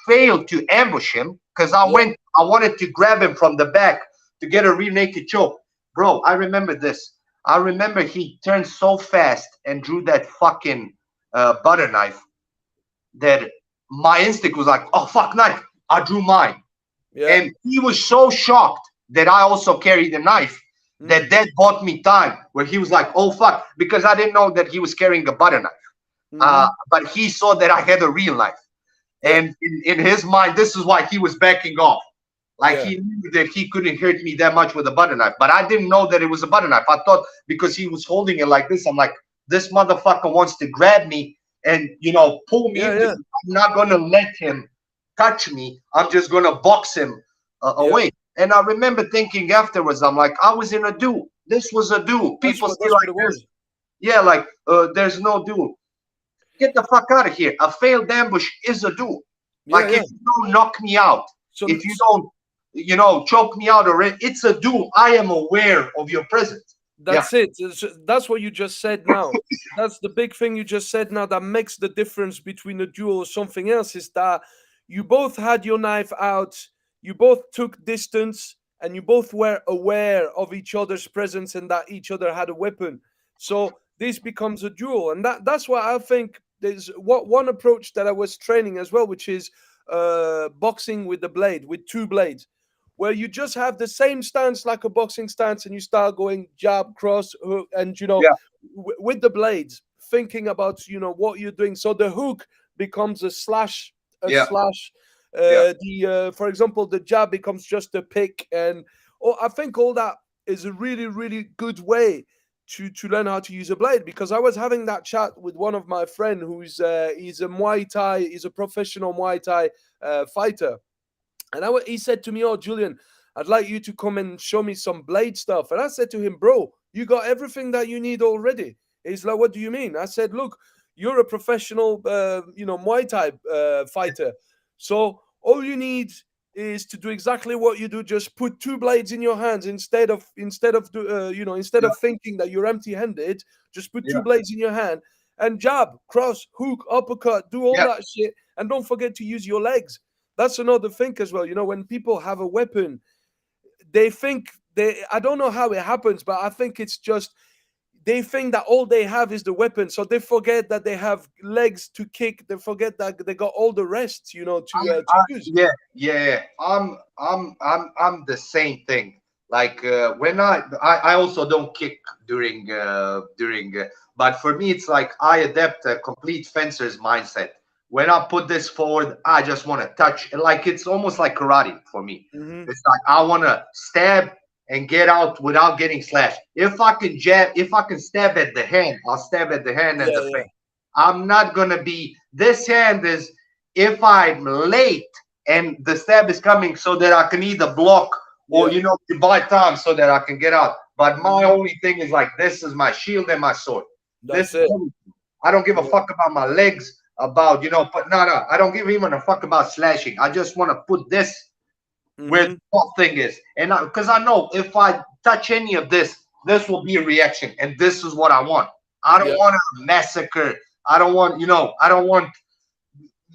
fail to ambush him because I wanted to grab him from the back to get a rear naked choke. Bro, I remember this. I remember he turned so fast and drew that fucking butter knife that my instinct was like, oh fuck, knife. I drew mine. And he was so shocked that I also carried a knife that bought me time, where he was like, oh fuck, because I didn't know that he was carrying a butter knife. But he saw that I had a real knife, and in his mind, this is why he was backing off. Like, he knew that he couldn't hurt me that much with a butter knife, but I didn't know that it was a butter knife. I thought because he was holding it like this, I'm like, this motherfucker wants to grab me and, pull me. I'm not going to let him touch me. I'm just going to box him away. And I remember thinking afterwards, I'm like, I was in a duel. This was a duel. People see That's what like it this. was. Yeah, like there's no duel. Get the fuck out of here. A failed ambush is a duel. Yeah, Like if yeah. you don't knock me out, So if you don't, choke me out already, it's a duel. I am aware of your presence. Yeah, that's it. That's what you just said now. That's the big thing you just said now that makes the difference between a duel or something else is that you both had your knife out, you both took distance, and you both were aware of each other's presence and that each other had a weapon. So this becomes a duel. And that's why I think there's what one approach that I was training as well, which is boxing with the blade, with two blades, where you just have the same stance like a boxing stance and you start going jab, cross, hook, and yeah, with the blades, thinking about what you're doing. So the hook becomes a slash, a yeah, slash. yeah, The for example, the jab becomes just a pick, and I think all that is a really, really good way to learn how to use a blade. Because I was having that chat with one of my friend who's he's a Muay Thai, he's a professional Muay Thai fighter, and he said to me, "Oh, Julian, I'd like you to come and show me some blade stuff." And I said to him, "Bro, you got everything that you need already." He's like, "What do you mean?" I said, "Look, you're a professional, Muay Thai fighter. So all you need is to do exactly what you do. Just put two blades in your hands instead yeah, of thinking that you're empty-handed. Just put yeah, two blades in your hand and jab, cross, hook, uppercut, do all yeah. that shit, and don't forget to use your legs." That's another thing as well. When people have a weapon, they think I don't know how it happens, but I think it's just they think that all they have is the weapon. So they forget that they have legs to kick. They forget that they got all the rest, to use. Yeah, yeah. I'm the same thing. Like when I also don't kick during, but for me it's like I adapt a complete fencer's mindset. When I put this forward, I just want to touch. Like it's almost like karate for me. Hmm. It's like I want to stab and get out without getting slashed. If I can jab, if I can stab at the hand, I'll stab at the hand and Yeah, the yeah, face. I'm not gonna be. This hand is if I'm late and the stab is coming so that I can either block or yeah. to buy time so that I can get out. But my Hmm. only thing is like this is my shield and my sword. This That's is it. everything. I don't give a Yeah. fuck about my legs, about but no, I don't give even a fuck about slashing. I just want to put this where the Hmm. top thing is. And because I know if I touch any of this, this will be a reaction. And this is what I want. I don't Yeah, want to massacre. I don't want, I don't want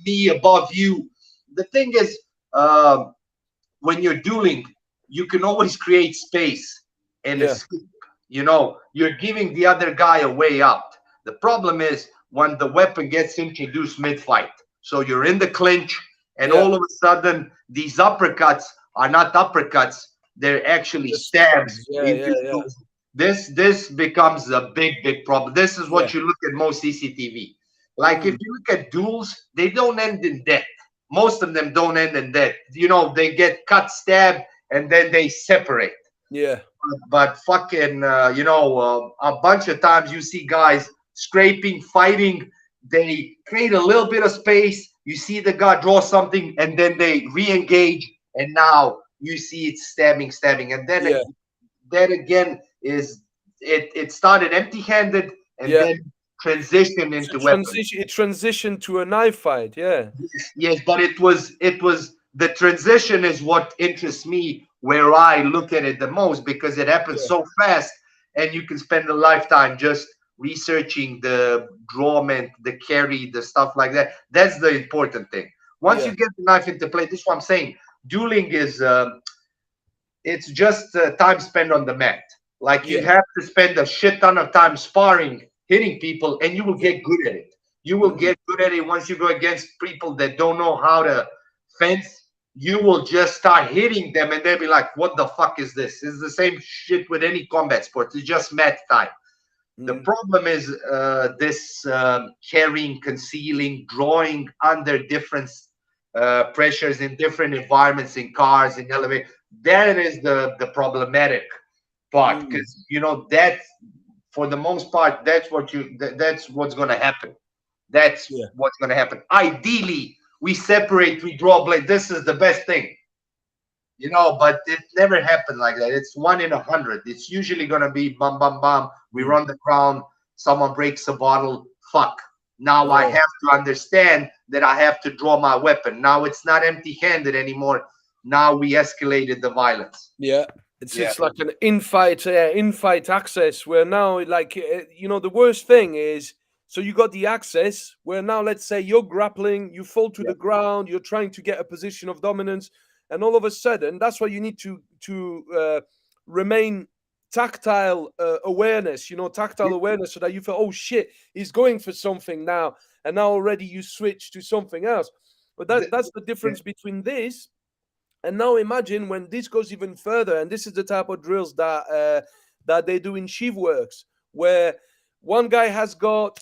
me above you. The thing is, when you're dueling, you can always create space and yeah, escape. You're giving the other guy a way out. The problem is when the weapon gets introduced mid-fight. So you're in the clinch, and yeah. all of a sudden, these uppercuts are not uppercuts; they're actually The stabs stabs. Yeah, into yeah, yeah, you. This becomes a big problem. This is yeah. what you look at most CCTV. Like if Mm, you look at duels, they don't end in death. Most of them don't end in death. They get cut, stabbed, and then they separate. yeah, But fucking, a bunch of times you see guys scraping, fighting. They create a little bit of space. You see the guy draw something, and then they re-engage, and now you see it stabbing, and then yeah. that again is it started empty-handed and Yeah. then transitioned So into weapons. it transitioned to a knife fight. Yeah. Yes, but it was the transition is what interests me, where I look at it the most, because it happens Yeah. so fast, and you can spend a lifetime just researching the drawment, the carry, the stuff like that. That's the important thing. Once Yeah. you get the knife into play, this is what I'm saying. Dueling is it's just time spent on the mat. Like you Yeah. have to spend a shit ton of time sparring, hitting people, and you will Yeah. get good at it. You will Hmm. get good at it once you go against people that don't know how to fence. You will just start hitting them, and they'll be like, "What the fuck is this?" It's the same shit with any combat sport. It's just mat time. The Hmm. problem is this carrying, concealing, drawing under different pressures in different environments, in cars, in elevators. That is the problematic part, Hmm. because that for the most part that's what's going to happen. That's Yeah. what's going to happen. Ideally, we separate, we draw blade. This is the best thing. but it never happened like that. It's 1 in 100. It's usually gonna be bam, bam, bam. We run the ground. Someone breaks a bottle. Fuck. Now I Yeah. have to understand that I have to draw my weapon. Now it's not empty-handed anymore. Now we escalated the violence. Yeah, it's Yeah. it's like an in-fight access where now, like, the worst thing is, so you got the access where now, let's say you're grappling, you fall to Yeah. the ground, you're trying to get a position of dominance, and all of a sudden, that's why you need to remain tactile awareness, tactile awareness, so that you feel, oh shit, he's going for something now, and now already you switch to something else. But that's the Yeah. difference between this. And now imagine when this goes even further, and this is the type of drills that they do in sheave works, where one guy has got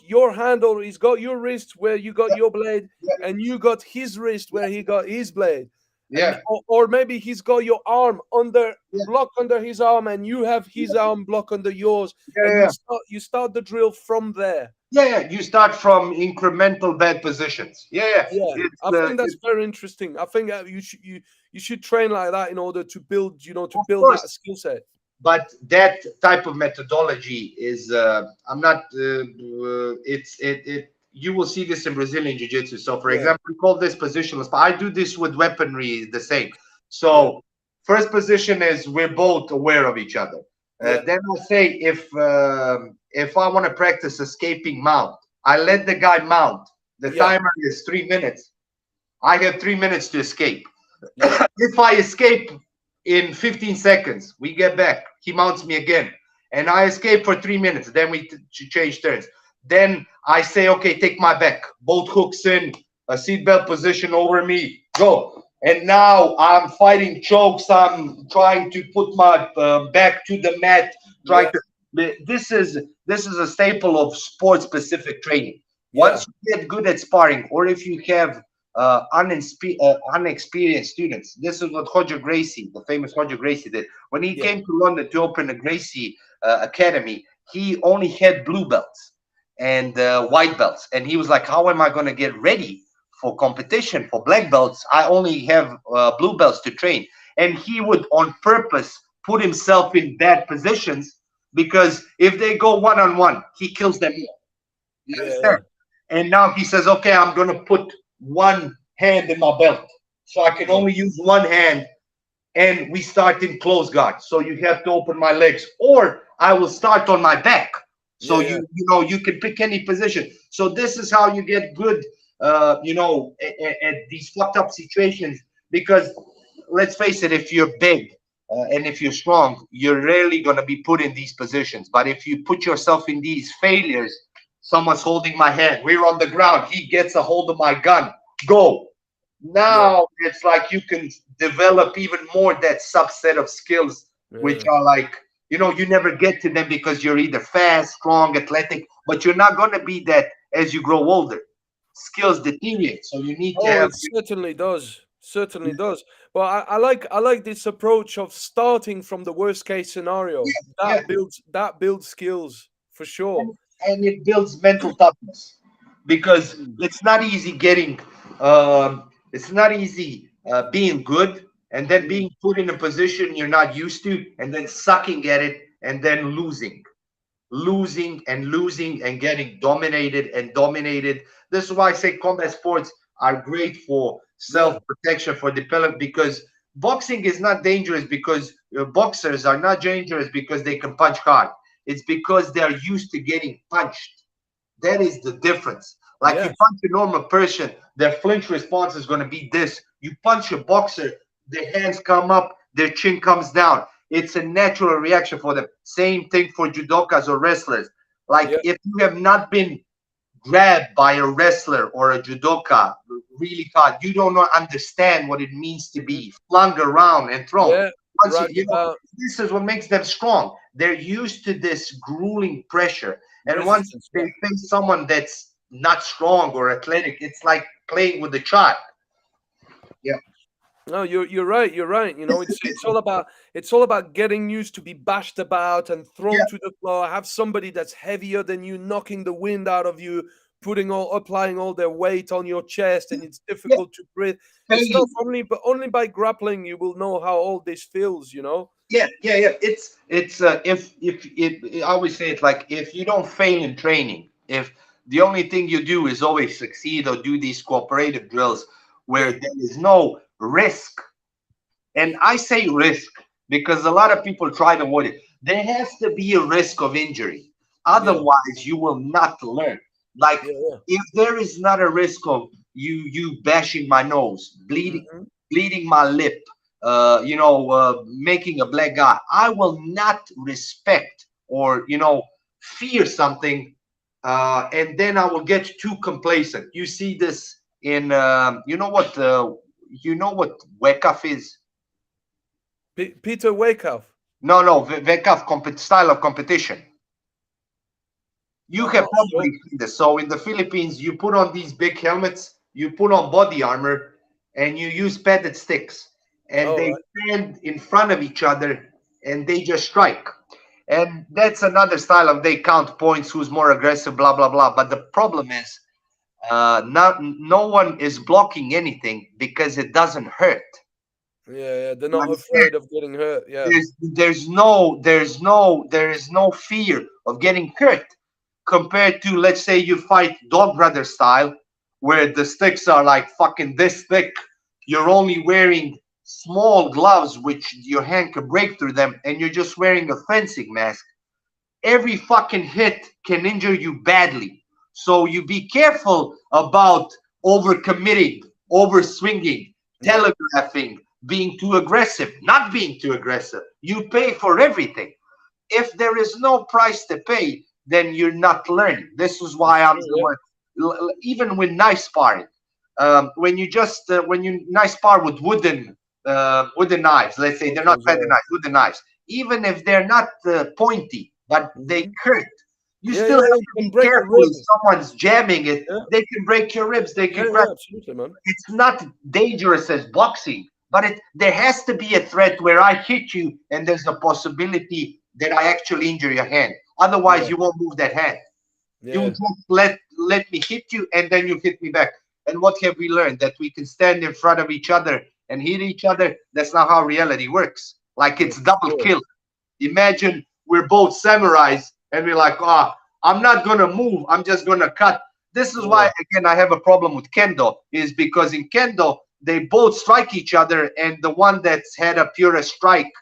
your hand, or he's got your wrist where you got your blade, and you got his wrist where he got his blade, and Yeah. or maybe he's got your arm under Yeah. block under his arm, and you have his arm block under yours, Yeah. and Yeah. you start the drill from there. Yeah, yeah. You start from incremental bad positions. Yeah, yeah. Yeah, It's I think that's very interesting. I think you should train like that in order to build, to of build that course, skill set. but that type of methodology is I'm not it you will see this in Brazilian jiu-jitsu. So for Yeah, example, we call this positionless, but I do this with weaponry the same. yeah, So first position is we're both aware of each other. yeah, Then I say if I want to practice escaping mount, I let the guy mount. The yeah, timer is 3 minutes. I have 3 minutes to escape. yeah, If I escape in 15 seconds, we get back. He mounts me again. And I escape for 3 minutes. Then we change turns. Then I say, okay, take my back. Both hooks in, a seatbelt position over me. Go. And now I'm fighting chokes. I'm trying to put my back to the mat. Trying yeah, to. This is a staple of sport specific training. yeah, Once you get good at sparring, or if you have unexperienced students. This is what Roger Gracie, the famous Roger Gracie, did. When he yeah, came to London to open the Gracie Academy, he only had blue belts and white belts. And he was like, how am I going to get ready for competition, for black belts? I only have blue belts to train. And he would, on purpose, put himself in bad positions because if they go one-on-one, he kills them all. You yeah, understand? And now he says, okay, I'm going to put one hand in my belt. So I can yeah, only use one hand. And we start in close guard. So you have to open my legs. Or I will start on my back. So yeah, yeah, you can pick any position. So this is how you get good at these fucked up situations. Because let's face it, if you're big and if you're strong, you're rarely going to be put in these positions. But if you put yourself in these failures, someone's holding my hand, we're on the ground, he gets a hold of my gun, go. yeah, Now it's like you can develop even more that subset of skills, which yeah. are like, you never get to them because you're either fast, strong, athletic, but you're not going to be that as you grow older. Skills deteriorate. So you need to Oh, have. it certainly does. Certainly does. But I like this approach of starting from the worst case scenario. Yeah, That builds skills for sure. and it builds mental toughness because Mm. it's not easy being good and then Mm. being put in a position you're not used to and then sucking at it and then losing and getting dominated. This is why I say combat sports are great for Yeah. self-protection, for development, because boxing is not dangerous because boxers are not dangerous because they can punch hard. It's because they're used to getting punched. That is the difference. Like you Yes. punch a normal person, their flinch response is going to be this. You punch a boxer, their hands come up, their chin comes down. It's a natural reaction for them. Same thing for judokas or wrestlers. Like Yeah. if you have not been grabbed by a wrestler or a judoka really hard, you don't understand what it means to Mhm. be flung around and thrown. Yeah. Once Dragged about. this is what makes them strong. They're used to this grueling pressure, and once Resistance. they Yeah. face someone that's not strong or athletic, it's like playing with a child. Yeah, No, you're right. You're right. It's all about getting used to be bashed about and thrown yeah, to the floor. Have somebody that's heavier than you knocking the wind out of you, applying all their weight on your chest, and it's Yeah, difficult to breathe. It's not pain. only by grappling you will know how all this feels, you know. Yeah. It's I always say it like, if you don't fail in training, if the only thing you do is always succeed or do these cooperative drills where Yeah, there is no risk. And I say risk because a lot of people try to avoid it. There has to be a risk of injury. yeah, Otherwise, you will not learn. Like, yeah, yeah. if there is not a risk of you bashing my nose, Hmm. bleeding my lip, making a black eye, I will not respect or fear something, and then I will get too complacent. You see this in what WECAF is. Peter Wakehoff. No, VECAF style of competition. You I'm have not probably sure. seen this. So in the Philippines, you put on these big helmets, you put on body armor, and you use padded sticks, and All they right. stand in front of each other, and they just strike. And that's another style of, they count points, who's more aggressive, blah blah blah. But the problem is, no one is blocking anything because it doesn't hurt. Yeah, yeah. They're You not understand? afraid of getting hurt. Yeah. There is no fear of getting hurt, compared to, let's say, you fight dog brother style, where the sticks are like fucking this thick. You're only wearing small gloves which your hand can break through them, and you're just wearing a fencing mask. Every fucking hit can injure you badly. So you be careful about overcommitting, over swinging, Yeah. telegraphing, being too aggressive, not being too aggressive. You pay for everything. If there is no price to pay, then you're not learning. This is why It's I'm true. the Yeah. one. Even with knife sparring, when you knife spar with wooden knives, let's say they're not Photos. feather Yeah. knives, wooden knives, even if they're not pointy, but they Hmm. hurt, you Yeah, still yeah, have yeah. You to can be break the careful. If ribs. someone's jamming it, Yeah. they can break your ribs, they Yeah, can crack. yeah. Absolutely, man. It's not dangerous as boxing, but there has to be a threat where I hit you and there's a possibility that I actually injure your hand. Otherwise, Yeah. you won't move that hand. You Yeah. just let me hit you, and then you hit me back. And what have we learned? That we can stand in front of each other and hit each other. That's not how reality works. Like, Yeah. it's For double sure. kill. Imagine we're both samurais and we're like, I'm not gonna move, I'm just gonna cut. This is Yeah. why, again, I have a problem with kendo, is because in kendo they both strike each other, and the one that's had a pure strike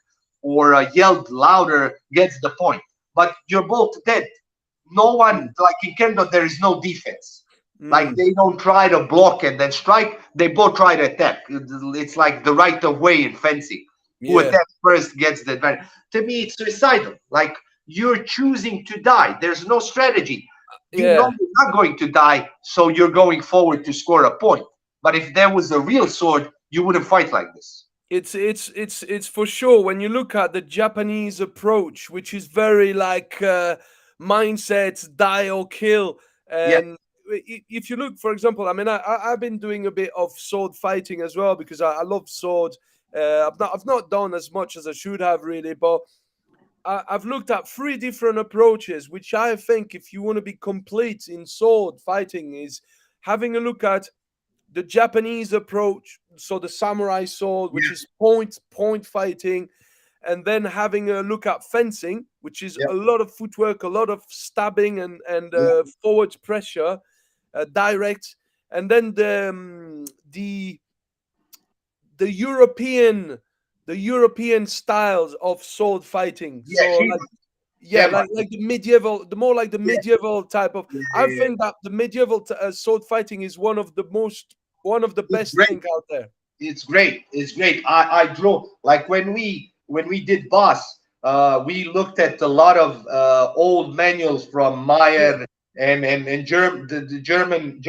or yelled louder gets the point. But you're both dead. No one, Mm. like in kendo, there is no defense. Like, Mm. they don't try to block and then strike. They both try to attack. It's like the right of way in fencing. Who Yeah. attacks first gets the advantage. To me, it's suicidal. Like, you're choosing to die. There's no strategy. You know Yeah. you're not going to die, so you're going forward to score a point. But if there was a real sword, you wouldn't fight like this. It's for sure when you look at the Japanese approach, which is very like mindsets, die or kill. Yeah, And if you look, for example, I mean, I've been doing a bit of sword fighting as well because I love sword. I've not done as much as I should have really, but I've looked at three different approaches, which I think, if you want to be complete in sword fighting, is having a look at the Japanese approach, so the samurai sword, which yeah, is point fighting, and then having a look at fencing, which is yeah, a lot of footwork, a lot of stabbing and yeah, forward pressure, direct, and then the European styles of sword fighting. yeah. So like, yeah, Shema. like the medieval, the more like the Yeah, medieval type of. yeah, I yeah. think that the medieval sword fighting is one of the It's best great. thing out there. It's great. It's great. I drove, like, when we did Boss, we looked at a lot of old manuals from Yeah, Meyer and the German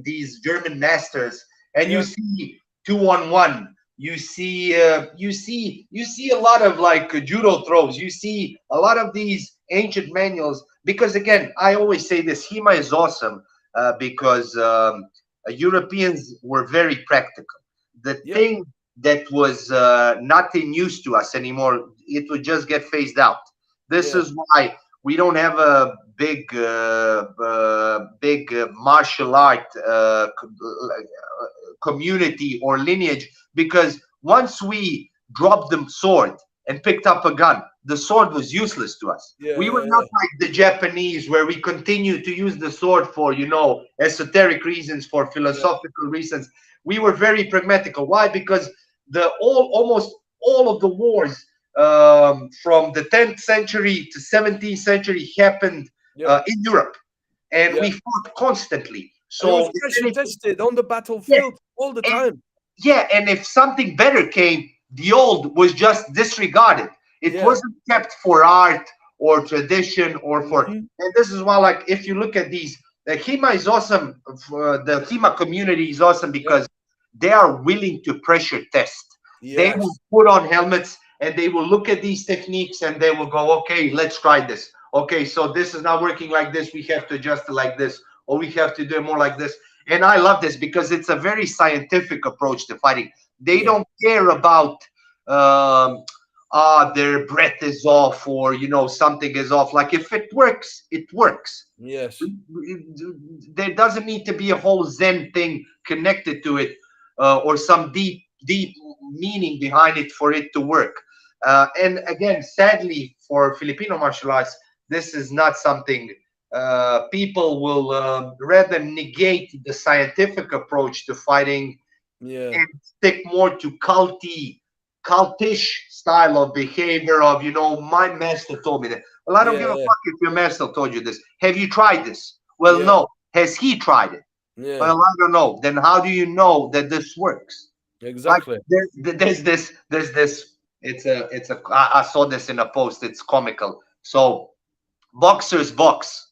these German masters, and you yeah, see 2-on-1. You see a lot of, like, judo throws. You see a lot of these ancient manuals, because, again, I always say this: HEMA is awesome because Europeans were very practical. The yeah, thing that was not in use to us anymore, it would just get phased out. This yeah, is why we don't have a big martial art community or lineage, because once we dropped the sword and picked up a gun, the sword was useless to us. Yeah, We were yeah, not like the Japanese, where we continue to use the sword for, esoteric reasons, for yeah, philosophical reasons. We were very pragmatical. Why? Because almost all of the wars, from the 10th century to 17th century, happened yeah, in Europe, and yeah. we fought constantly. And it was So if pressure anything, tested on the yeah, battlefield all the and time. yeah, and if something better came, the old was just disregarded. It Yeah. wasn't kept for art or tradition or for. Hmm. And this is why, like, if you look at these, the HEMA is awesome. The HEMA community is awesome Yeah. because they are willing to pressure test. They will Yes. put on helmets and they will look at these techniques and they will go, okay, let's try this. Okay, so this is not working like this. We have to adjust it like this, or we have to do it more like this. And I love this because it's a very scientific approach to fighting. They Yeah. don't care about um, their breath is off, or something is off. Like, if it works, it works. Yes. There doesn't need to be a whole Zen thing connected to it, or some deep meaning behind it for it to work. And again, sadly for Filipino martial arts, this is not something. People will rather negate the scientific approach to fighting Yeah. and stick more to cultish style of behavior of, my master told me that. Well, I don't Yeah. give a Yeah. fuck if your master told you this. Have you tried this? Well, Yeah. no. Has he tried it? Yeah. Well, I don't know. Then how do you know that this works? Like, Exactly. there's this. I saw this in a post. It's comical. So boxers box,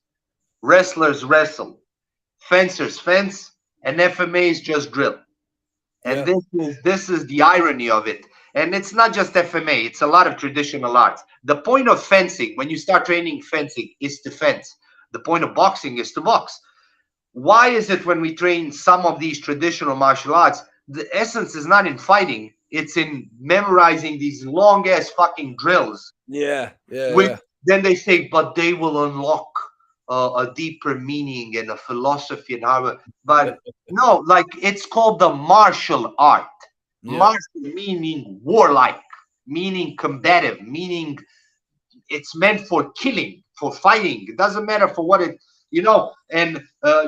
wrestlers wrestle, fencers fence, and FMAs just drill. And Yeah. this is the irony of it. And it's not just FMA, it's a lot of traditional arts. The point of fencing, when you start training fencing, is to fence. The point of boxing is to box. Why is it when we train some of these traditional martial arts, the essence is not in fighting, it's in memorizing these long ass fucking drills, Yeah. which Yeah. then they say, but they will unlock a deeper meaning and a philosophy and how. Yeah. But no, like, it's called the martial art. Yeah. Martial meaning warlike, meaning combative, meaning it's meant for killing, for fighting. It doesn't matter for what And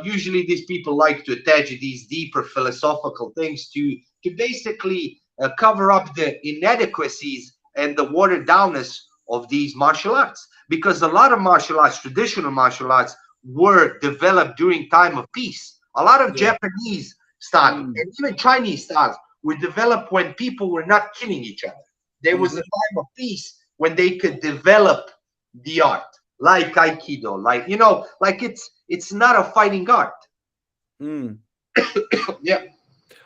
usually these people like to attach these deeper philosophical things to basically cover up the inadequacies and the watered downness of these martial arts. Because a lot of martial arts, traditional martial arts, were developed during time of peace. A lot of Yeah. Japanese style Mm. and even Chinese styles were developed when people were not killing each other. There was a Hmm. time of peace when they could develop the art, like Aikido, like it's not a fighting art. Mm. Yeah,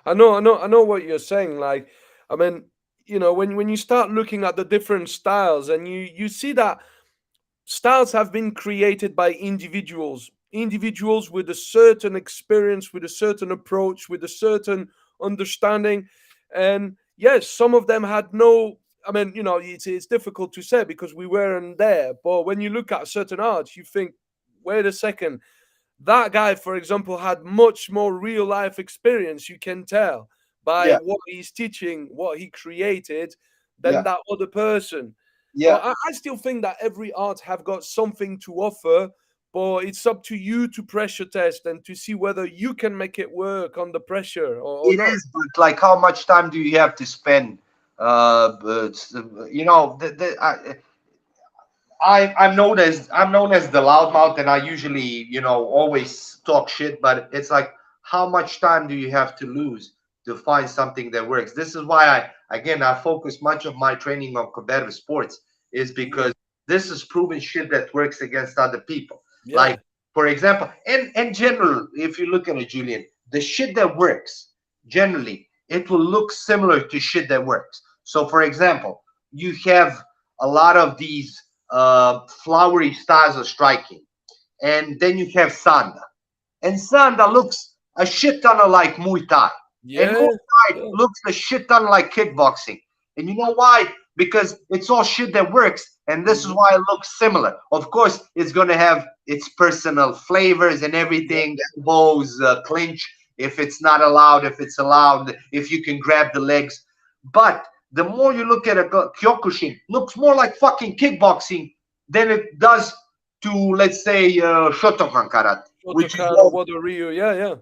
I know what you're saying. Like, I mean, when you start looking at the different styles, and you see that styles have been created by individuals with a certain experience, with a certain approach, with a certain understanding. And yes, some of them had no, I mean, it's difficult to say because we weren't there, but when you look at certain arts, you think, wait a second, that guy, for example, had much more real life experience, you can tell by yeah, what he's teaching, what he created, than yeah, that other person. yeah. I still think that every art have got something to offer, but it's up to you to pressure test and to see whether you can make it work under pressure or It not. is, but like, how much time do you have to spend? But, I'm known as the loudmouth, and I usually, always talk shit. But it's like, how much time do you have to lose to find something that works? This is why I focus much of my training on combative sports, is Yeah, because this is proven shit that works against other people. Like, yeah, for example, and general, if you look at it, Julian, the shit that works generally, it will look similar to shit that works. So, for example, you have a lot of these flowery styles of striking. And then you have Sanda. And Sanda looks a shit ton of like Muay Thai. And Muay yeah, Thai yeah, looks a shit ton like kickboxing. And you know why? because it's all shit that works, and this is why it looks similar. Of course, it's gonna have its personal flavors and everything. Elbows, clinch, if it's not allowed, if it's allowed, if you can grab the legs. But the more you look at a Kyokushin, looks more like fucking kickboxing than it does to, let's say, Shotokan karate, which is Shotokan, all, Wado Ryu, yeah.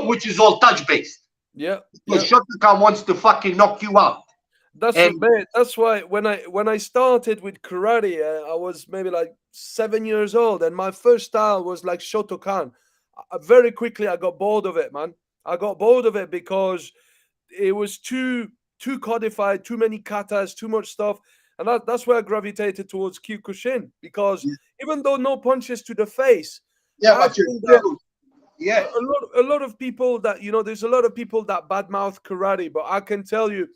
which is all touch based. Yeah, Because Shotokan wants to fucking knock you out. That's And mate, that's why when I started with karate, I was maybe like 7 years old, and my first style was like Shotokan. Very quickly, I got bored of it, man. I got bored of it because it was too codified, too many katas, too much stuff, and that's where I gravitated towards Kyokushin, because even though no punches to the face, yeah, I but you're think that still, yeah. a lot of people that there's a lot of people that badmouth karate, but I can tell you,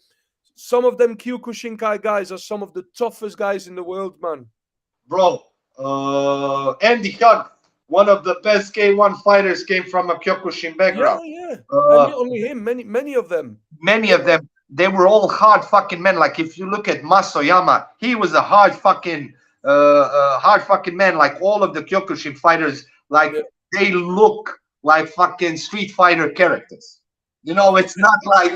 some of them Kyokushinkai guys are some of the toughest guys in the world, man. Bro, Andy Hyun, one of the best K1 fighters, came from a Kyokushin background. Yeah. And Uh, not only him, many of them. many of them, they were all hard fucking men. Like if you look at Masoyama, he was a hard fucking man. Like all of the Kyokushin fighters, like they look like fucking Street Fighter characters. It's not like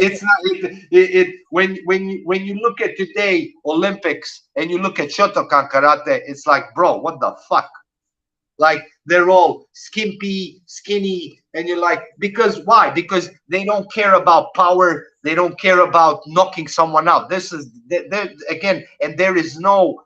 when you look at today Olympics and you look at Shotokan karate, it's like, bro, what the fuck? Like they're all skimpy, skinny, and you're like, because why? Because they don't care about power, they don't care about knocking someone out. This is again, and there is no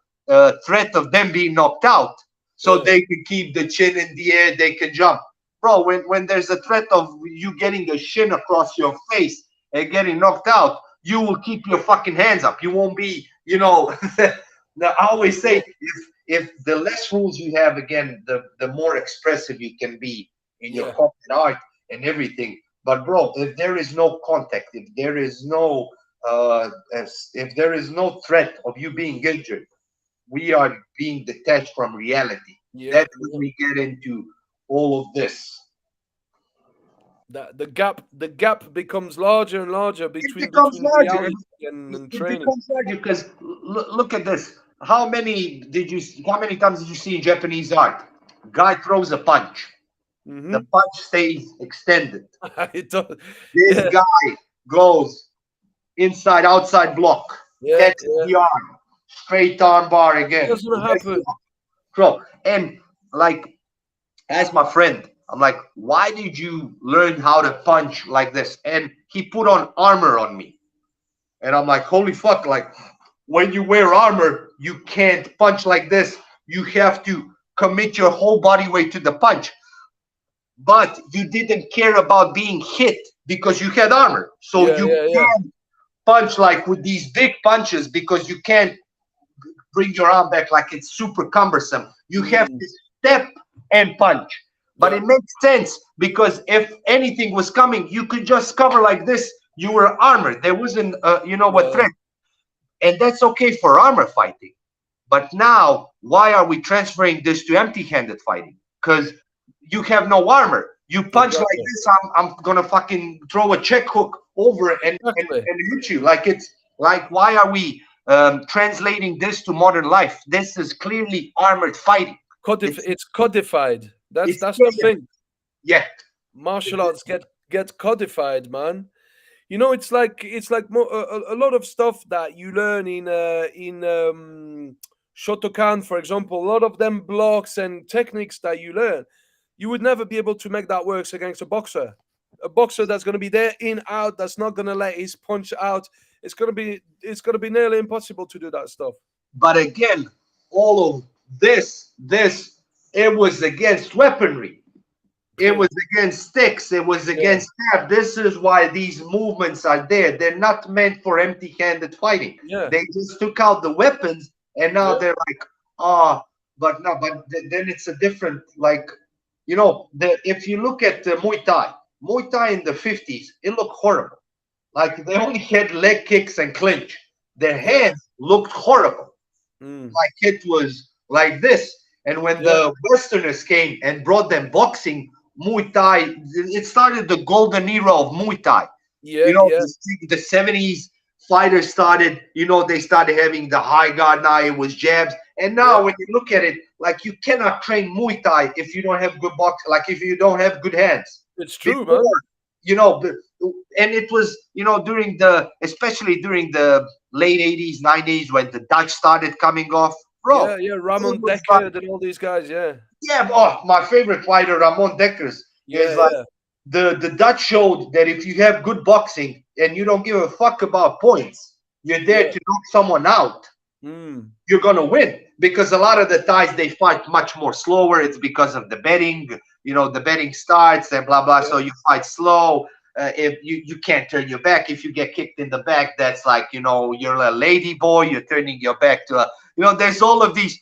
threat of them being knocked out, so they can keep the chin in the air, they can jump. Bro, when there's a threat of you getting a shin across your face and getting knocked out, you will keep your fucking hands up. You won't be, now I always say, if the less rules you have, again, the more expressive you can be in your combat art and everything. But bro, if there is no contact, if there is no threat of you being injured, we are being detached from reality. That's when we get into all of this. The gap becomes larger and larger between Larger. reality and training. It becomes larger because look at this. How many times did you see in Japanese art? Guy throws a punch. The punch stays extended. It does. This guy goes inside, outside block. Catches the arm. Straight arm bar again. It doesn't happen. Bro, and like, as my friend, I'm like, why did you learn how to punch like this? And he put on armor on me. And I'm like, holy fuck, like, when you wear armor, you can't punch like this. You have to commit your whole body weight to the punch. But you didn't care about being hit because you had armor. So you can't punch like with these big punches because you can't bring your arm back, like it's super cumbersome. You have to step and punch. But it makes sense because if anything was coming, you could just cover like this. You were armored. There wasn't, a threat. And that's okay for armor fighting. But now, why are we transferring this to empty-handed fighting? Because you have no armor. You punch like this, I'm gonna fucking throw a check hook over it and hit you. Like, it's like, why are we translating this to modern life? This is clearly armored fighting. It's codified. That's the thing. Yeah, martial arts get codified, man. It's like a lot of stuff that you learn in Shotokan, for example. A lot of them blocks and techniques that you learn, you would never be able to make that work against a boxer. A boxer that's going to be there, in, out, that's not going to let his punch out. It's going to be nearly impossible to do that stuff. But again, all of this, it was against weaponry. It was against sticks. It was against stab. This is why these movements are there. They're not meant for empty-handed fighting. They just took out the weapons, and now they're like, but then it's a different, like, if you look at Muay Thai in the 50s, it looked horrible. Like, they only had leg kicks and clinch. Their hands looked horrible. Like, it was like this. And when the Westerners came and brought them boxing, Muay Thai, it started the golden era of Muay Thai. The 70s, fighters started, they started having the high guard. Now it was jabs. And Yeah, now when you look at it, like you cannot train Muay Thai if you don't have good box, like if you don't have good hands. it's true, Before, man. you know, b- and it was, during especially during the late 80s, 90s, when the Dutch started coming off, bro. Yeah, yeah. It Ramon was like, Decker and all these guys. Yeah, yeah, oh, my favorite fighter, Ramon Dekkers, is yeah, like yeah, the Dutch showed that if you have good boxing and you don't give a fuck about points, you're there yeah. to knock someone out, Mm. you're gonna win. Because a lot of the Thais, they fight much more slower. It's because of the betting. The betting starts and blah blah. Yeah, So you fight slow. If you can't turn your back, if you get kicked in the back, that's like, you're a lady boy. You're turning your back to a. There's all of these,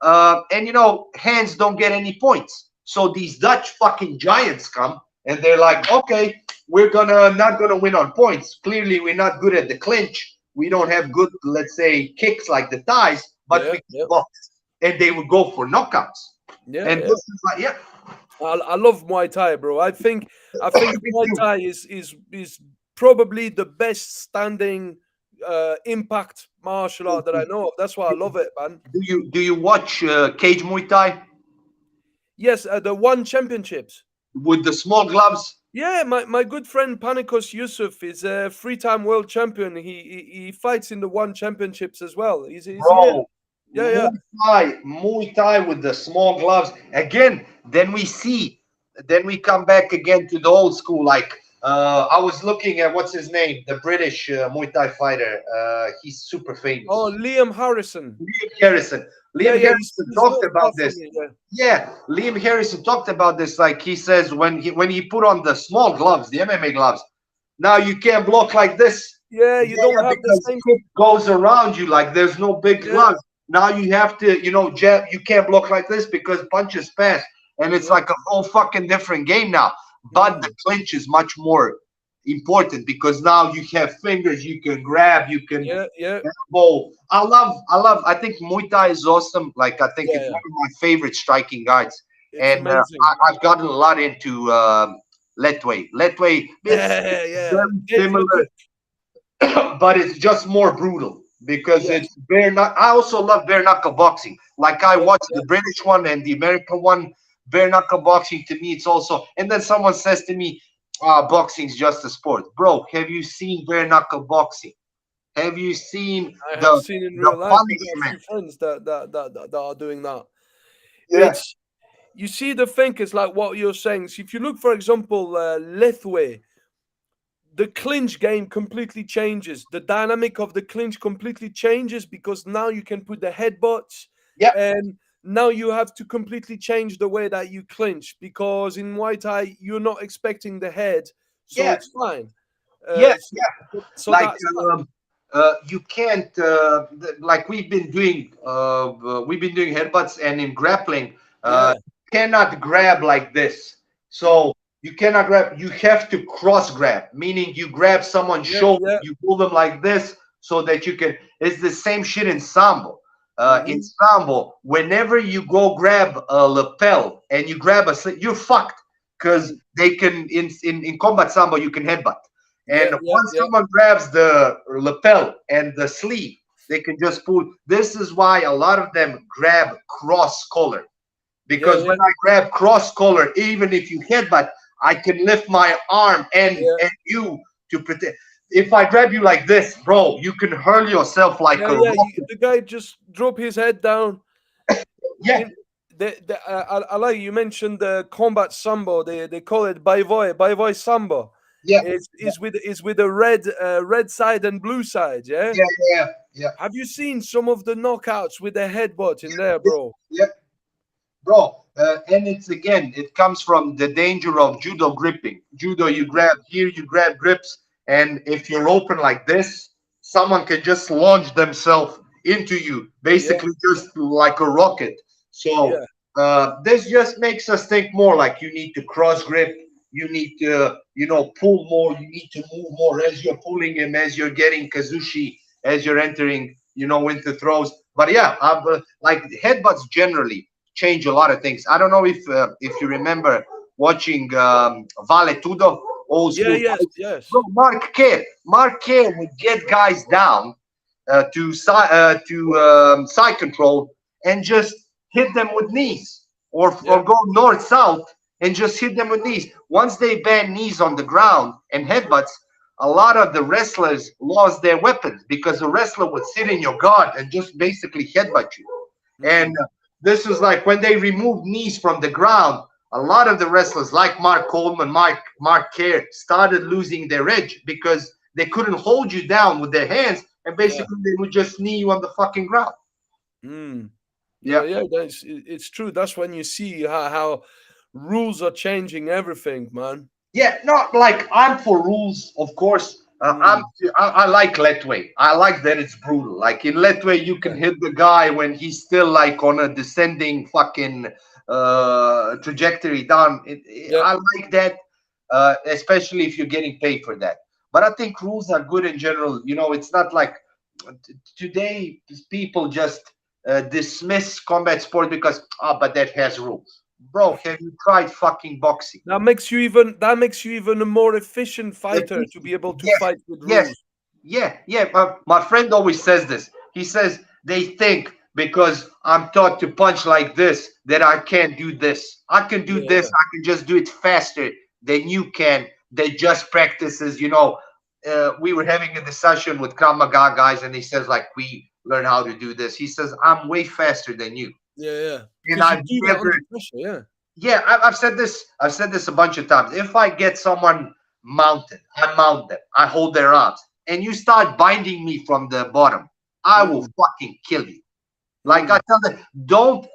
and hands don't get any points. So these Dutch fucking giants come and they're like, okay, we're gonna not gonna win on points. Clearly, we're not good at the clinch. We don't have good, let's say, kicks like the Thais, but yeah, we yeah, box. And they would go for knockouts. yeah, And this yeah. is like, yeah, I love Muay Thai, bro. I think me Muay too. Thai is probably the best standing impact martial art that I know of. That's why I love it, man. Do you watch Cage Muay Thai Yes, the one championships. with the small gloves? Yeah, my good friend Panikos Yusuf is a three-time world champion. He fights in the one championships as well. He's here. Bro, Yeah, yeah. Muay Thai with the small gloves. Again, then we come back again to the old school. Like, I was looking at what's his name, the British Muay Thai fighter. He's super famous. Oh, Liam Harrison. Liam Harrison. Yeah, Liam yeah. Harrison He's talked not far about from this. me. Yeah, Yeah, Liam Harrison talked about this. Like he says, when he put on the small gloves, the MMA gloves, now you can't block like this. yeah. You don't Yeah, have the because same. kick goes around you, like there's no big Yeah, gloves. Now you have to, jab. You can't block like this because punches pass, and it's yeah. like a whole fucking different game now. But the Mm. clinch is much more important because now you have fingers, you can grab, you can Yeah, yeah, bowl. I love. I think Muay Thai is awesome. Like I think yeah, it's yeah. one of my favorite striking arts, It's and amazing. I've gotten a lot into Letway. Letway, Yeah, it's yeah. very Get your similar, good. but it's just more brutal because Yes. it's bare knuckle. I also love bare knuckle boxing. Like I Yeah, watched yeah. the British one and the American one. Bare knuckle boxing to me, it's also. And then someone says to me, "Boxing's just a sport." Bro, have you seen bare knuckle boxing? Have you seen I have the seen in the real life. I got a punishment? few friends that are doing that. Yeah, It's you see the thing is like what you're saying. So if you look, for example, Lethway, the clinch game completely changes. The dynamic of the clinch completely changes because now you can put the headbutts, yeah, and now you have to completely change the way that you clinch because in Muay Thai you're not expecting the head, so yeah, it's fine. yeah, So, yeah. so Like that's that. you can't like we've been doing headbutts, and in grappling Yeah, cannot grab like this. So you cannot grab, you have to cross grab, meaning you grab someone's yeah, shoulder, yeah. you pull them like this so that you can. It's the same shit in sambo. In Hmm. sambo, whenever you go grab a lapel and you grab you're fucked because Mm. they can in combat sambo you can headbutt. Yeah, And yeah, once yeah, someone grabs the lapel and the sleeve, they can just pull. This is why a lot of them grab cross collar. yeah, Because yeah, when I grab cross collar, even if you headbutt, I can lift my arm yeah. and you to protect. If I grab you like this, bro, you can hurl yourself like Yeah, a yeah. rocket. The guy just drop his head down. Yeah, In I like you mentioned the combat sambo. They call it baivoy sambo. yeah, Is with a red side and blue side. Yeah. yeah, yeah, yeah, Have you seen some of the knockouts with the headbutt in there, bro? yeah, bro. And it's again, it comes from the danger of judo gripping. Judo, you Mm. grab here, you grab grips, and if you're open like this, someone can just launch themselves into you, Yeah, basically just like a rocket. So yeah, this just makes us think more like you need to cross grip, you need to, pull more, you need to move more as you're pulling him, as you're getting kazushi, as you're entering, into throws. But yeah, like headbutts generally change a lot of things. I don't know if you remember watching Vale Tudo. old Yeah, school yes, fights. yes. Bro, Mark Kerr would get guys down to side control and just hit them with knees, Yeah. or go north south and just hit them with knees. Once they ban knees on the ground and headbutts, a lot of the wrestlers lost their weapons because the wrestler would sit in your guard and just basically headbutt you. And Mm. this was like when they removed knees from the ground, a lot of the wrestlers like Mark Coleman, Mark Kerr started losing their edge because they couldn't hold you down with their hands, and Yeah. basically they would just knee you on the fucking ground. Mm. Yeah. Yeah, that's it's true. That's when you see how rules are changing everything, man. Yeah, not like I'm for rules, of course. Mm. I like Letway. I like that it's brutal. Like in Letway, you can Yeah. hit the guy when he's still like on a descending fucking trajectory down. Yeah. I like that, especially if you're getting paid for that. But I think rules are good in general. You know, it's not like today people just dismiss combat sport because but that has rules. Bro, have you tried fucking boxing? That makes you even a more efficient fighter to be able to Yes, fight with yes, rules. yeah, yeah. My friend always says this. He says they think because I'm taught to punch like this that I can't do this. I can do Yeah, this. yeah. I can just do it faster than you can. They just practices. We were having a discussion with Krav Maga guys, and he says like we learn how to do this. He says I'm way faster than you, Yeah, yeah. and Because you I've do that never. under pressure, yeah. Yeah, I've said this. I've said this a bunch of times. If I get someone mounted, I mount them. I hold their arms, and you start binding me from the bottom, I will Mm. fucking kill you. Like I Mm. tell them, don't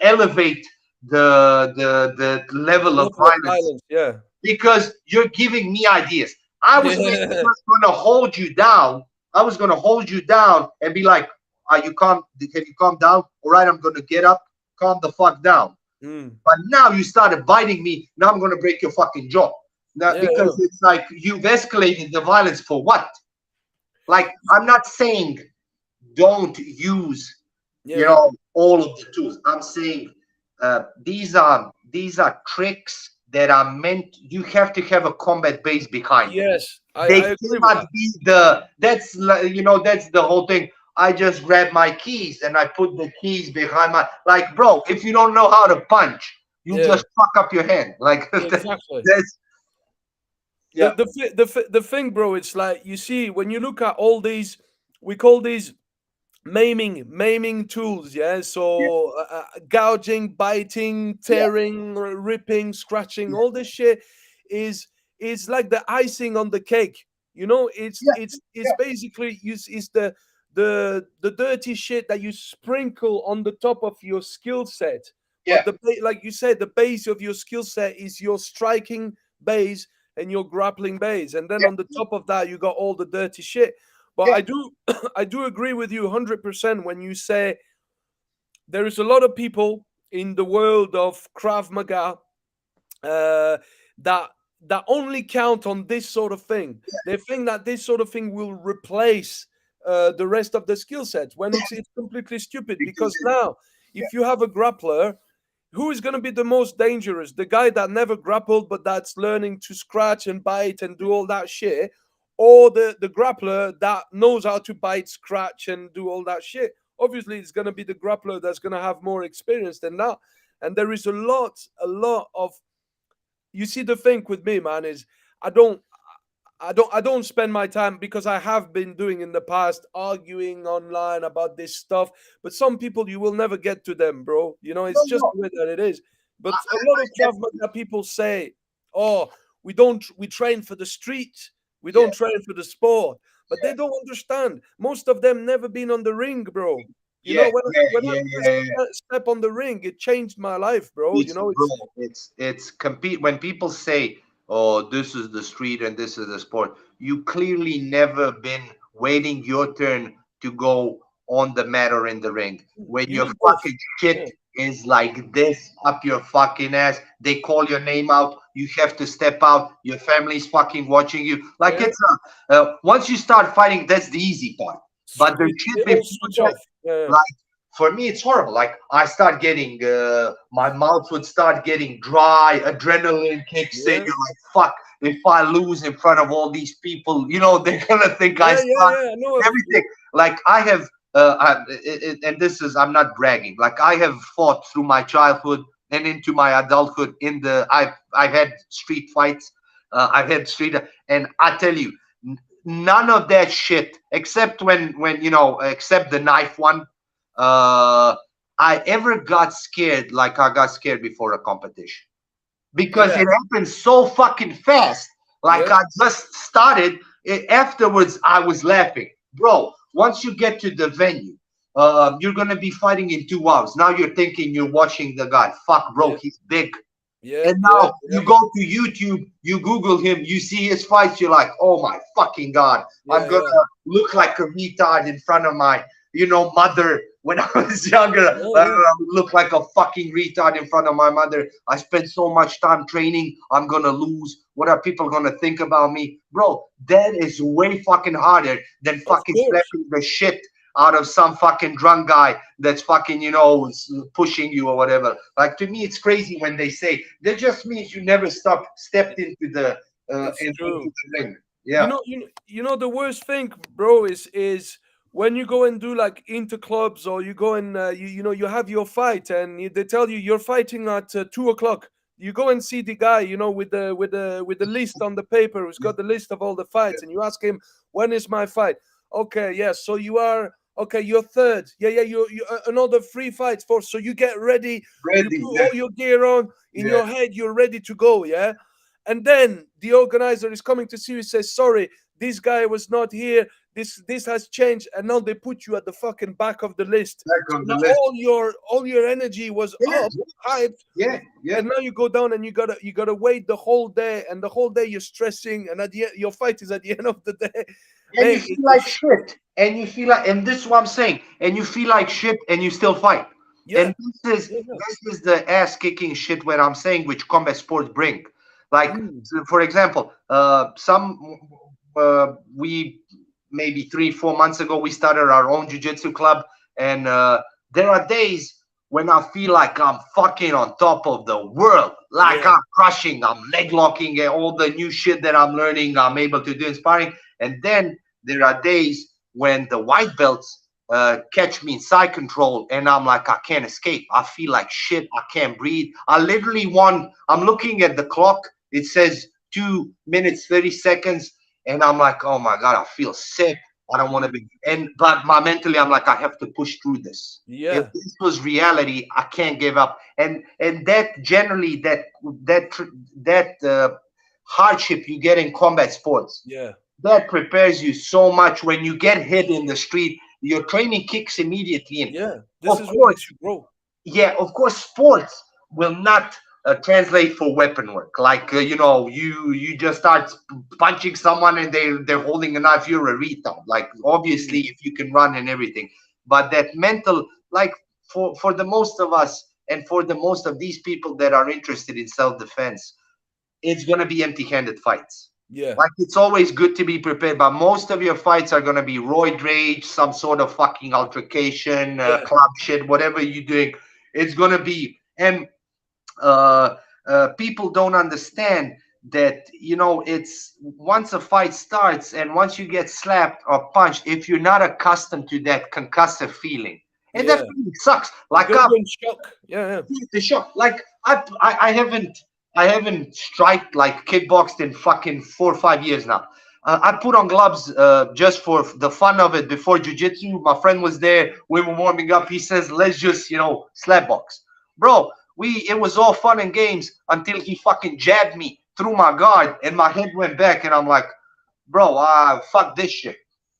elevate the level of Level of violence violence, yeah. because you're giving me ideas. I was maybe Yeah. just going to hold you down. I was going to hold you down and be like, "Are you calm? Have you calmed down? All right, I'm going to get up. Calm the fuck down." Mm. But now you started biting me. Now I'm going to break your fucking jaw. Now, Yeah, because yeah. it's like you've escalated the violence for what? Like, I'm not saying don't use, Yeah, yeah. all of the tools. I'm saying these are tricks that are meant. You have to have a combat base behind them. Yes, I They agree with cannot that. be that's the whole thing. I just grab my keys and I put the keys behind my, like, bro, if you don't know how to punch, you Yeah, just fuck up your hand. Like exactly. that's The yeah, the thi- the thi- the thing, bro, it's like you see when you look at all these, we call these maiming tools, yeah. yeah, So gouging, biting, yeah, tearing, ripping, scratching, all this shit is is like the icing on the cake. You know, it's yeah, it's it's yeah, basically it's the dirty shit that you sprinkle on the top of your skill set. But yeah, like you said, the base of your skill set is your striking base and your grappling base, and then yeah, on the top of that, you got all the dirty shit. But yeah, I do I do agree with you 100% when you say there is a lot of people in the world of Krav Maga uh, that only count on this sort of thing. They think that this sort of thing will replace the rest of the skill sets when it's completely stupid. because Because now, yeah, if you have a grappler, who is going to be the most dangerous? The guy that never grappled but that's learning to scratch and bite and do all that shit, or the grappler that knows how to bite, scratch, and do all that shit? Obviously, it's going to be the grappler that's going to have more experience than that. And there is a lot of, you see, the thing with me, man, is I don't I don't spend my time, because I have been doing in the past, arguing online about this stuff. But some people, you will never get to them, bro. You know, no, it's just no, the way that it is. But a lot I of Krav definitely, Maga people say, "Oh, we train for the street. We yeah, don't train for the sport." But they don't understand. Most of them never been on the ring, bro. You know, yeah, when I yeah, first yeah. step on the ring, it changed my life, bro. You It's know, bro, it's it's compete when people say, "Oh, this is the street and this is the sport." You clearly never been waiting your turn to go on the mat or in the ring. When you your did both. fucking Yeah, shit is like this up your fucking ass, they call your name out. You have to step out. Your family's fucking watching you. Like yeah. it's once you start fighting, that's the easy part. But the shit It all before switch that, off. Yeah, like for me it's horrible. Like I start getting my mouth would start getting dry, adrenaline kicks in. Yeah. You're like, fuck, if I lose in front of all these people, you know, they're gonna think I Yeah, yeah, suck, yeah. I know. everything. Like I have and this is, I'm not bragging, like I have fought through my childhood and into my adulthood in the I've had street fights, I've had street, and I tell you, none of that shit except when you know, except the knife one, I ever got scared like I got scared before a competition, because Yeah, it happened so fucking fast. Like yeah, I just started afterwards, I was laughing, bro. Once you get to the venue, you're gonna be fighting in 2 hours. Now you're thinking you're watching the guy. Fuck, bro, yeah, he's big. yeah, And yeah, now yeah, you go to YouTube, you Google him, you see his fights, you're like, oh my fucking God, I'm yeah, gonna yeah, look like a retard in front of my, you know, mother. When I was younger, yeah, I yeah. would look like a fucking retard in front of my mother. I spent so much time training, I'm gonna lose. What are people gonna think about me? Bro, that is way fucking harder than Of fucking course. slapping the shit out of some fucking drunk guy that's fucking, you know, pushing you or whatever. Like to me, it's crazy when they say that just means you never stepped into the It's into true. the ring. Yeah, You know the worst thing, bro, is when you go and do like inter clubs, or you go and you know, you have your fight, and they tell you you're fighting at 2 o'clock. You go and see the guy, you know, with the list on the paper, who's got the list of all the fights, and you ask him, when is my fight? Okay, yes. So you are okay. You're third. Yeah, yeah. You another 3 fights for. So you get ready. You ready. put Yeah, all your gear on. In yeah. your head, you're ready to go. Yeah, and then the organizer is coming to see you, says, sorry, this guy was not here, this has changed, and now they put you at the fucking back of the list. Back So on now the list. all your energy was Yeah, up, hyped, yeah, yeah. and now you go down and you gotta wait the whole day, and the whole day you're stressing, and at the end your fight is at the end of the day. And you Mate, feel like shit, and you feel like, and this is what I'm saying, and you feel like shit, and you still fight. yeah, And yeah, yeah. this is the ass kicking shit where I'm saying which combat sports bring. Like, Mm, so for example, we maybe 3 4 months ago we started our own jiu-jitsu club, and there are days when I feel like I'm fucking on top of the world, like yeah, I'm crushing, I'm leg locking, and all the new shit that I'm learning, I'm able to do in sparring. And then there are days when the white belts catch me in side control, and I'm like, I can't escape. I feel like shit. I can't breathe. I literally want, I'm looking at the clock. It says 2 minutes, 30 seconds. And I'm like, oh my God, I feel sick. I don't want to be. But my mentally, I'm like, I have to push through this. If yeah, this was reality, I can't give up. And that generally, that hardship you get in combat sports, yeah, that prepares you so much. When you get hit in the street, your training kicks immediately in. yeah. This Of is what course, makes you grow. yeah, of course, sports will not translate for weapon work. Like you know, you just start punching someone and they're holding a knife. You're a retard. Like obviously, Mm, if you can run and everything, but that mental, like for the most of us and for the most of these people that are interested in self defense, it's gonna be empty-handed fights. yeah, Like it's always good to be prepared, but most of your fights are gonna be roid rage, some sort of fucking altercation, yeah, club shit, whatever you're doing. It's gonna be, and uh, people don't understand that, you know, it's once a fight starts and once you get slapped or punched, if you're not accustomed to that concussive feeling, and that yeah. feeling sucks. You're Like gonna go in shock. Yeah, yeah. the shock. Like I haven't striked like kickboxed in fucking 4 or 5 years now. I put on gloves just for the fun of it before jujitsu. My friend was there. We were warming up. He says, "Let's just, you know, slap box, bro." It was all fun and games until he fucking jabbed me through my guard and my head went back, and I'm like, bro, fuck this shit.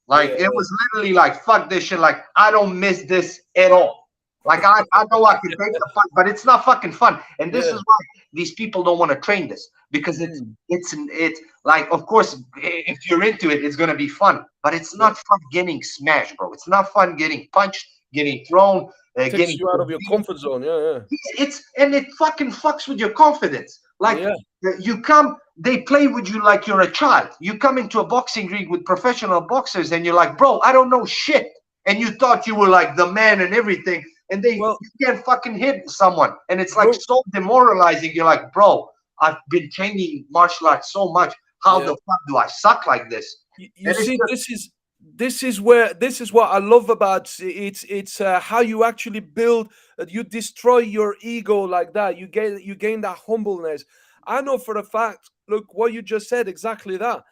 Like Yeah, it was literally like, fuck this shit. Like I don't miss this at all. Like I know I can take the fun, but it's not fucking fun. And this yeah. is why these people don't want to train this, because Mm, it's like, of course, if you're into it, it's gonna be fun, but it's yeah. not fun getting smashed, bro. It's not fun getting punched, getting thrown, Takes getting. you out of your comfort zone. Yeah, It's and it fucking fucks with your confidence. Like yeah, you come, they play with you like you're a child. You come into a boxing ring with professional boxers, and you're like, bro, I don't know shit. and you thought you were like the man and everything, and Well, you can't fucking hit someone, and it's like bro, so demoralizing. You're like, bro, I've been training martial arts so much. How yeah. the fuck do I suck like this? You And it's see, just this is what I love about it's how you actually build. You destroy your ego like that. You gain that humbleness. I know for a fact. Look, what you just said, exactly that.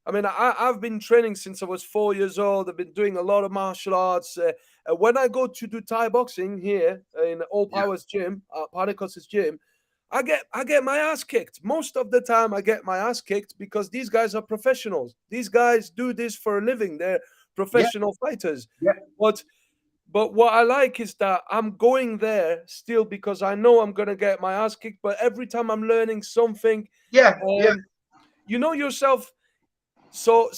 I mean, I've been training since I was 4 years old. I've been doing a lot of martial arts. When I go to do Thai boxing here in All yeah, Powers Gym, Panikos's gym, I get my ass kicked. Most of the time, I get my ass kicked because these guys are professionals. These guys do this for a living. They're yeah, professional fighters. yeah, But but what I like is that I'm going there still because I know I'm gonna get my ass kicked. But every time I'm learning something, yeah, yeah, um, you know yourself. So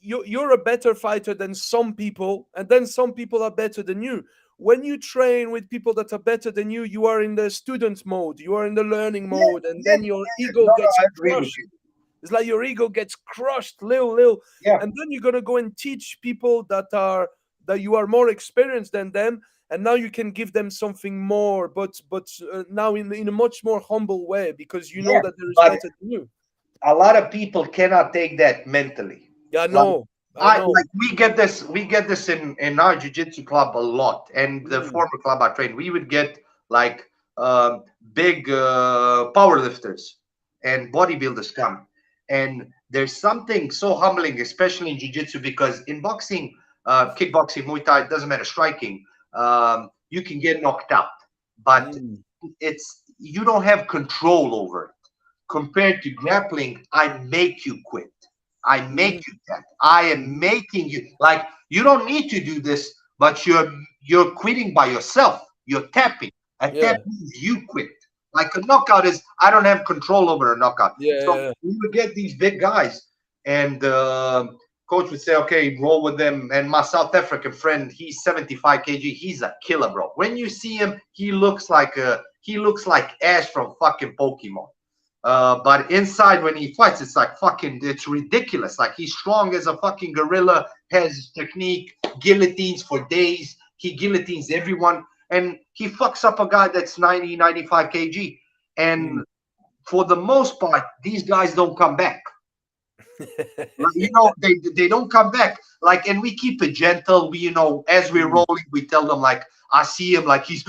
you're a better fighter than some people, and then some people are better than you. When you train with people that are better than you are in the student mode, you are in the learning yeah, mode, and yeah. then your ego No, no, gets I agree with crushed. you. It's like your ego gets crushed, little, Yeah, and then you're gonna go and teach people that you are more experienced than them, and now you can give them something more, but now in a much more humble way because you know yeah. that there is But better than you. a lot of people cannot take that mentally. Yeah, I Like know, I know. we get this in our jiu-jitsu club a lot, and the Mm, former club I trained, we would get like big power lifters and bodybuilders come, and there's something so humbling, especially in jiu-jitsu, because in boxing, kickboxing, Muay Thai, it doesn't matter, striking, you can get knocked out, but mm, it's you don't have control over it. Compared to grappling, I make you quit. I make mm, you that. I am mm. making you like you don't need to do this, but you're quitting by yourself. You're tapping. A tap Yeah, means you quit. Like a knockout is I don't have control over a knockout. yeah, So yeah, we would get these big guys, and coach would say, "Okay, roll with them." And my South African friend, he's 75 kg. He's a killer, bro. When you see him, he looks like Ash from fucking Pokemon. But inside, when he fights, it's like fucking, it's ridiculous. Like he's strong as a fucking gorilla, has technique, guillotines for days. He guillotines everyone, and he fucks up a guy that's 90, 95 kg. And mm. for the most part, these guys don't come back. Like, you know, they don't come back. Like, and we keep it gentle. We, you know, as we're Mm. rolling, we tell them like, I see him like he's.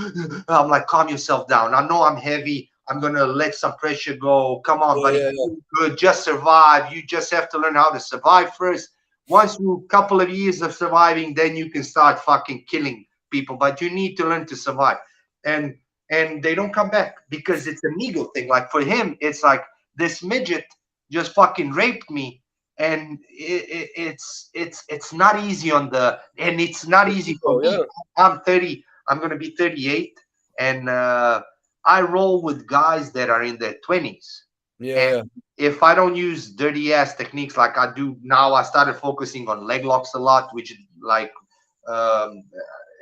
I'm like, calm yourself down. I know I'm heavy. I'm gonna let some pressure go. Come on, Yeah, buddy. yeah, You're good. Just survive. You just have to learn how to survive first. Once you couple of years of surviving, then you can start fucking killing people. But you need to learn to survive. And and they don't come back because it's an ego thing. Like for him, it's like this midget just fucking raped me, and it's not easy on the and it's not easy for oh, me. yeah, I'm 30. I'm gonna be 38, and I roll with guys that are in their 20s. yeah, And yeah, if I don't use dirty ass techniques like I do now, I started focusing on leg locks a lot, which is like um,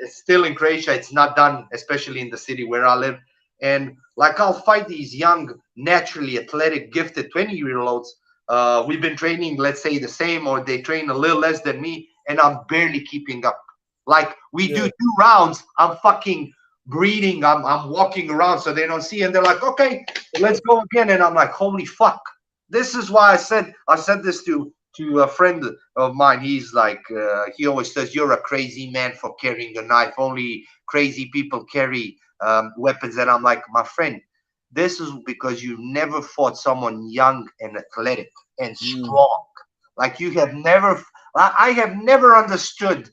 it's still in Croatia. It's not done, especially in the city where I live. And like I'll fight these young, naturally athletic, gifted 20-year-olds. We've been training, let's say, the same, or they train a little less than me, and I'm barely keeping up. Like we do yeah, 2 rounds, I'm fucking breathing, I'm walking around so they don't see, and they're like, okay, let's go again. And I'm like, holy fuck. This is why I said this to a friend of mine. He's like, he always says, "You're a crazy man for carrying a knife. Only crazy people carry weapons." And I'm like, my friend, this is because you never fought someone young and athletic and mm, strong. Like you have never, I have never understood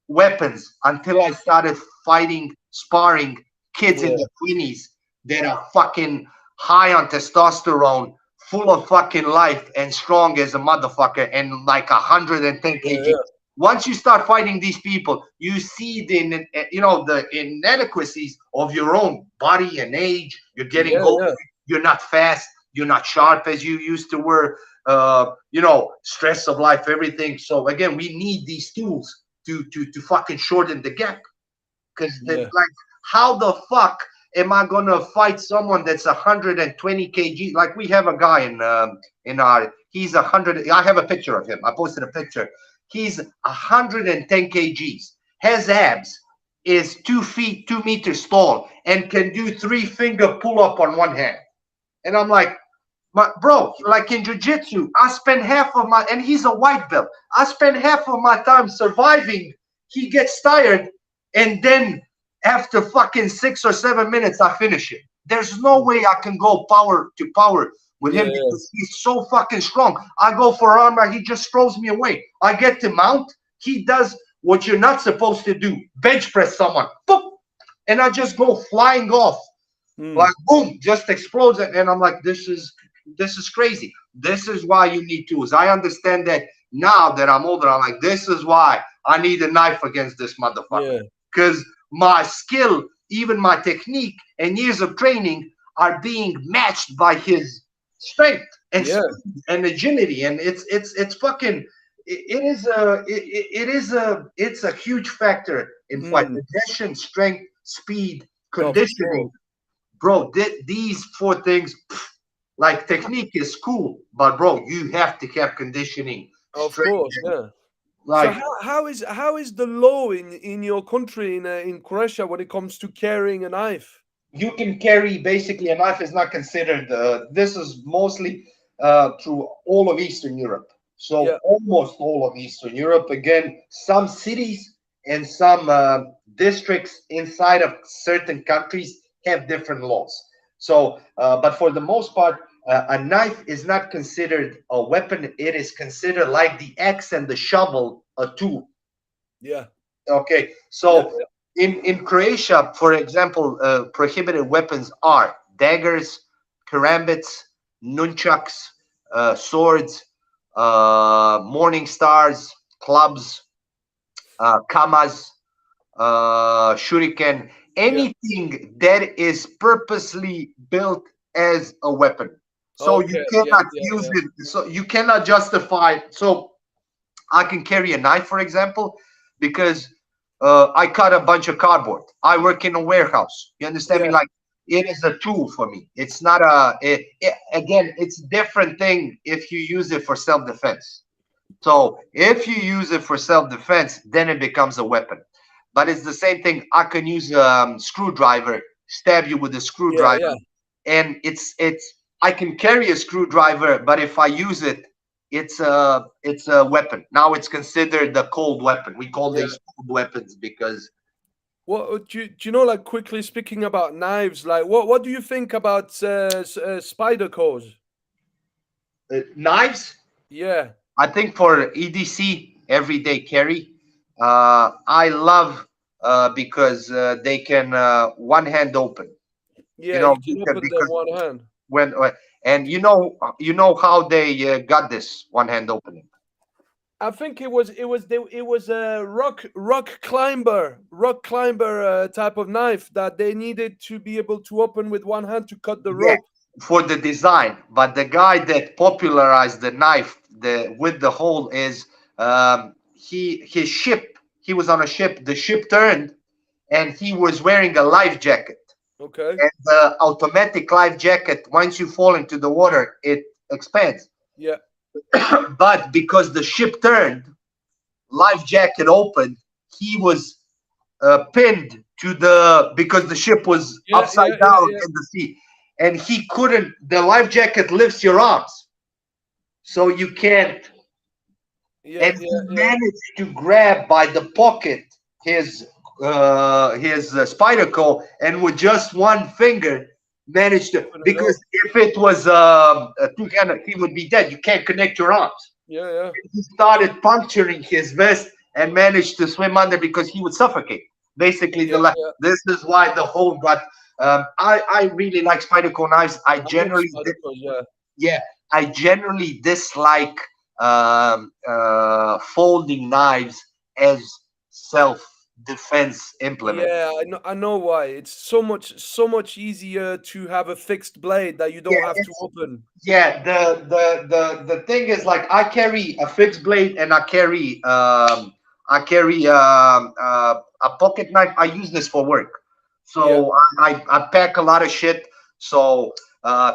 weapons until I started fighting, sparring kids in yeah, their 20s that are fucking high on testosterone, full of fucking life and strong as a motherfucker and like 110 kg. yeah, Once you start fighting these people, you see the inadequacies of your own body and age. You're getting yeah, old. yeah, You're not fast. You're not sharp as you used to were. Stress of life, everything. So again, we need these tools to fucking shorten the gap. Because then, yeah, like, how the fuck am I gonna fight someone that's 120 kg? Like we have a guy in our he's 100. I have a picture of him. I posted a picture. He's 110 kgs, has abs, is 2 feet 2 meters tall, and can do 3-finger pull up on one hand. And I'm like, bro, like in jiu-jitsu, I spend half of my, and he's a white belt, I spend half of my time surviving. He gets tired, and then after fucking 6 or 7 minutes, I finish it. There's no way I can go power to power with him because he's so fucking strong. I go for an armbar, he just throws me away. I get to mount, he does what you're not supposed to do, bench press someone, boop, and I just go flying off, like boom, just explodes it. And I'm like, this is crazy. This is why you need tools. I understand that now that I'm older. I'm like, this is why I need a knife against this motherfucker, because my skill, even my technique and years of training are being matched by his strength and speed and agility. And it's fucking, it's a huge factor in fight. Aggression, strength, speed, conditioning. Bro, these 4 things, like technique is cool, but bro, you have to have conditioning. Of course, yeah. Like, so how is the law in your country in Croatia when it comes to carrying a knife? You can carry, basically a knife is not considered. This is mostly through all of Eastern Europe. So almost all of Eastern Europe. Again, some cities and some districts inside of certain countries have different laws. So, but for the most part, a knife is not considered a weapon. It is considered, like the axe and the shovel, a tool. Yeah. Okay. So in Croatia, for example, prohibited weapons are daggers, karambits, nunchucks, swords, morning stars, clubs, kamas, shuriken, anything that is purposely built as a weapon. So you cannot use it. So you cannot justify. So I can carry a knife, for example, because I cut a bunch of cardboard. I work in a warehouse. You understand me? Like, it is a tool for me. It's not again, it's a different thing if you use it for self-defense. So if you use it for self-defense, then it becomes a weapon. But it's the same thing. I can use a screwdriver, stab you with a screwdriver, and it's I can carry a screwdriver, but if I use it, it's a weapon. Now it's considered a cold weapon. We call these cold weapons because. What do you know? Like, quickly speaking about knives, like what do you think about spider claws? Knives? Yeah. I think for EDC, everyday carry, I love because they can one hand open. Yeah, you can open them one hand. And you know how they got this one hand opening. I think it was a rock climber type of knife that they needed to be able to open with one hand to cut the rope. For the design, but the guy that popularized the knife with the hole is his ship. He was on a ship. The ship turned, and he was wearing a life jacket. Okay. And the automatic life jacket, once you fall into the water, it expands. Yeah. But because the ship turned, life jacket opened, he was pinned to because the ship was upside down in the sea. And he couldn't, the life jacket lifts your arms, so you can't. And he managed to grab by the pocket his spider claw, and with just one finger managed to, because if it was a two-handed, he would be dead. You can't connect your arms. Yeah. He started puncturing his vest and managed to swim under because he would suffocate. Basically, this is why the hole got. I really like spider claw knives. I generally dislike folding knives as self-defense implement. Yeah, I know why. It's so much easier to have a fixed blade that you don't have to open. Yeah, the thing is, like, I carry a fixed blade and I carry a pocket knife. I use this for work. So I pack a lot of shit. So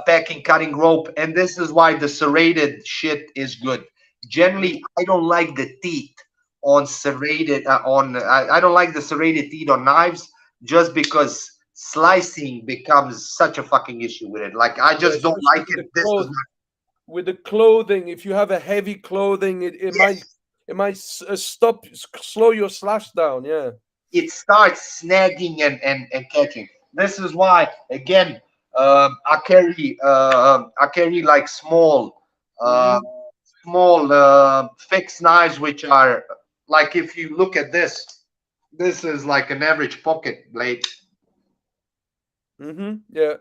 packing, cutting rope, and this is why the serrated shit is good. Generally, I don't like the teeth on serrated on. I don't like the serrated teeth on knives just because slicing becomes such a fucking issue with it. Like I Yeah, just don't especially like it. This is not. with the clothing. If you have a heavy clothing, Yes, it might slow your slash down. Yeah. it starts snagging and catching. This is why again I carry like uh, Mm-hmm. small fixed knives which are like if you look at this is like an average pocket blade, Mm-hmm. Yeah.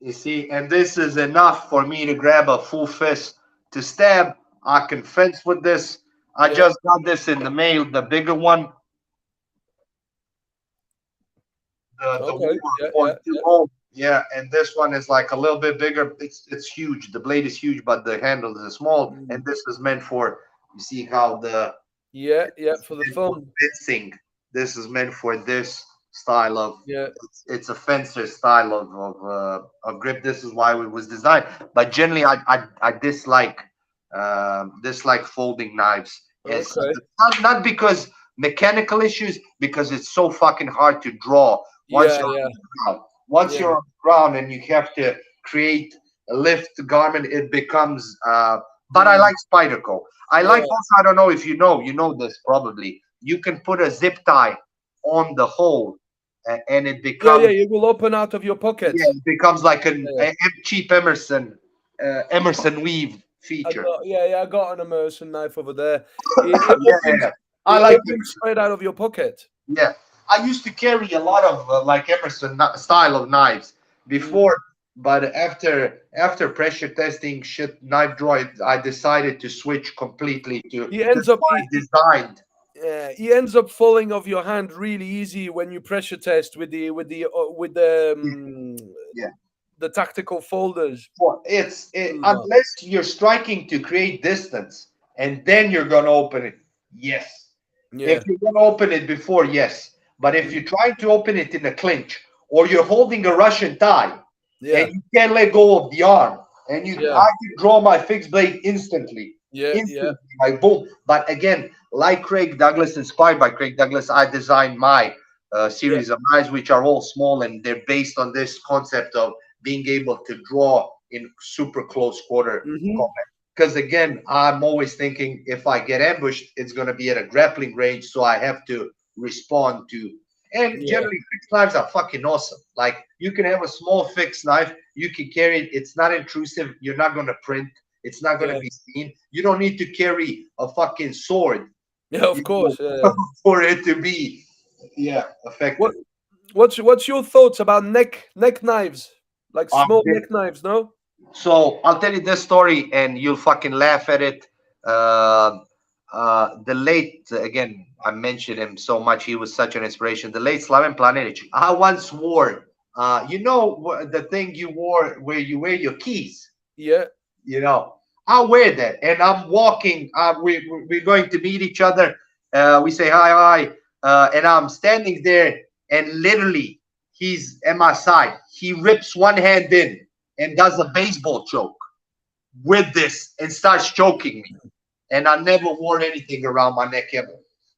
you see, and this is enough for me to grab a full fist to stab. I can fence with this. I Yeah. just got this in the mail, the bigger one, the Okay. War Yeah. Yeah. Point 2.0. Yeah, and this one is like a little bit bigger. It's huge. The blade is huge, but the handle is small. And Mm. this is meant for, you see how the Yeah. Yeah. it's For the meant for film. fencing. This is meant for this style of. Yeah. It's a fencer style of grip. This is why it was designed. But generally, I dislike folding knives. It's Okay. not because mechanical issues, because it's so fucking hard to draw once Yeah. you're Yeah. on the ground. Once Yeah. you're on the ground and you have to create a lift garment, it becomes. But I Mm. like Spyderco. I like Yeah. also. I don't know if you know this probably. You can put a zip tie on the hole, and it Yeah. Yeah. becomes, It will open out of your yeah, pockets. it becomes like Yeah. cheap Emerson weave feature. I got an immersion knife over there. It Yeah, yeah, opens. yeah. I It like it. opens straight out of your pocket. Yeah, I used to carry a lot of like Emerson style of knives Mm. before, but after pressure testing shit knife drawer, I decided to switch completely to He that's ends up. why I designed. Yeah, he ends up falling off your hand really easy when you pressure test with Yeah. the tactical folders. Well, Mm. unless you're striking to create distance and then you're gonna open it. Yes. If Yeah, you're gonna open it before, yes. But if you're mm, trying to open it in a clinch or you're holding a Russian tie and yeah, you can't let go of the arm, and yeah, I can draw my fixed blade instantly. yeah, yeah, Instantly, like boom. But again, like Craig Douglas, inspired by Craig Douglas, I designed my yeah. series of knives, which are all small and they're based on this concept of being able to draw in super close quarter Hmm. combat. Because again, I'm always thinking if I get ambushed, it's going to be at a grappling range, so I have to respond to. And Yeah, generally, fixed knives are fucking awesome. Like you can have a small fixed knife, you can carry it. It's not intrusive. You're not going to print. It's not going to yeah, be seen. You don't need to carry a fucking sword, yeah. Of you know, course. Yeah. for it to be, yeah, What effective. what's your thoughts about neck knives, like Um, small neck knives? No. So I'll tell you this story, and you'll fucking laugh at it. The late, again, I mentioned him so much. He was such an inspiration. The late Slaven Planetić. I once wore, the thing you wore where you wear your keys. Yeah, You know, I wear that, and I'm walking. We're going to meet each other. We say hi, hi, and I'm standing there, and literally, he's at my side. He rips one hand in and does a baseball choke with this and starts choking me. And I never wore anything around my neck ever,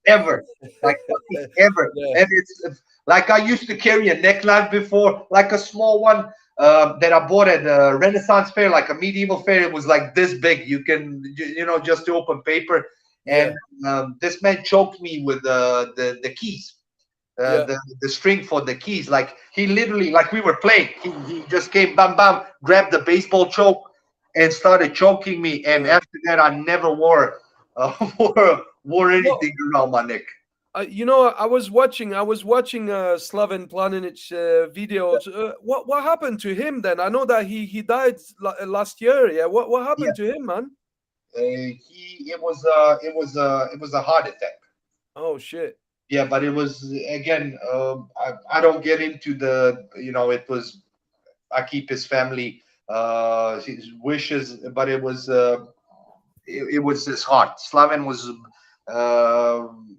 ever, like fucking ever. yeah, And it's like I used to carry a neck knife before, like a small one that I bought at a Renaissance fair, like a medieval fair. It was like this big. You can, just to open paper. And yeah, this man choked me with the keys, yeah. the string for the keys. Like he literally, like we were playing, he just came, bam, bam, grabbed the baseball choke and started choking me. And Uh, after that, I never wore well, anything around my neck. I was watching Slaven Planinic videos. What happened to him then? I know that he died last year. Yeah, what Yeah, happened to him, man? he it was a heart attack. Oh shit. Yeah, but it was again. I don't get into the, it was, I keep his family his wishes, but it was his heart. Slaven was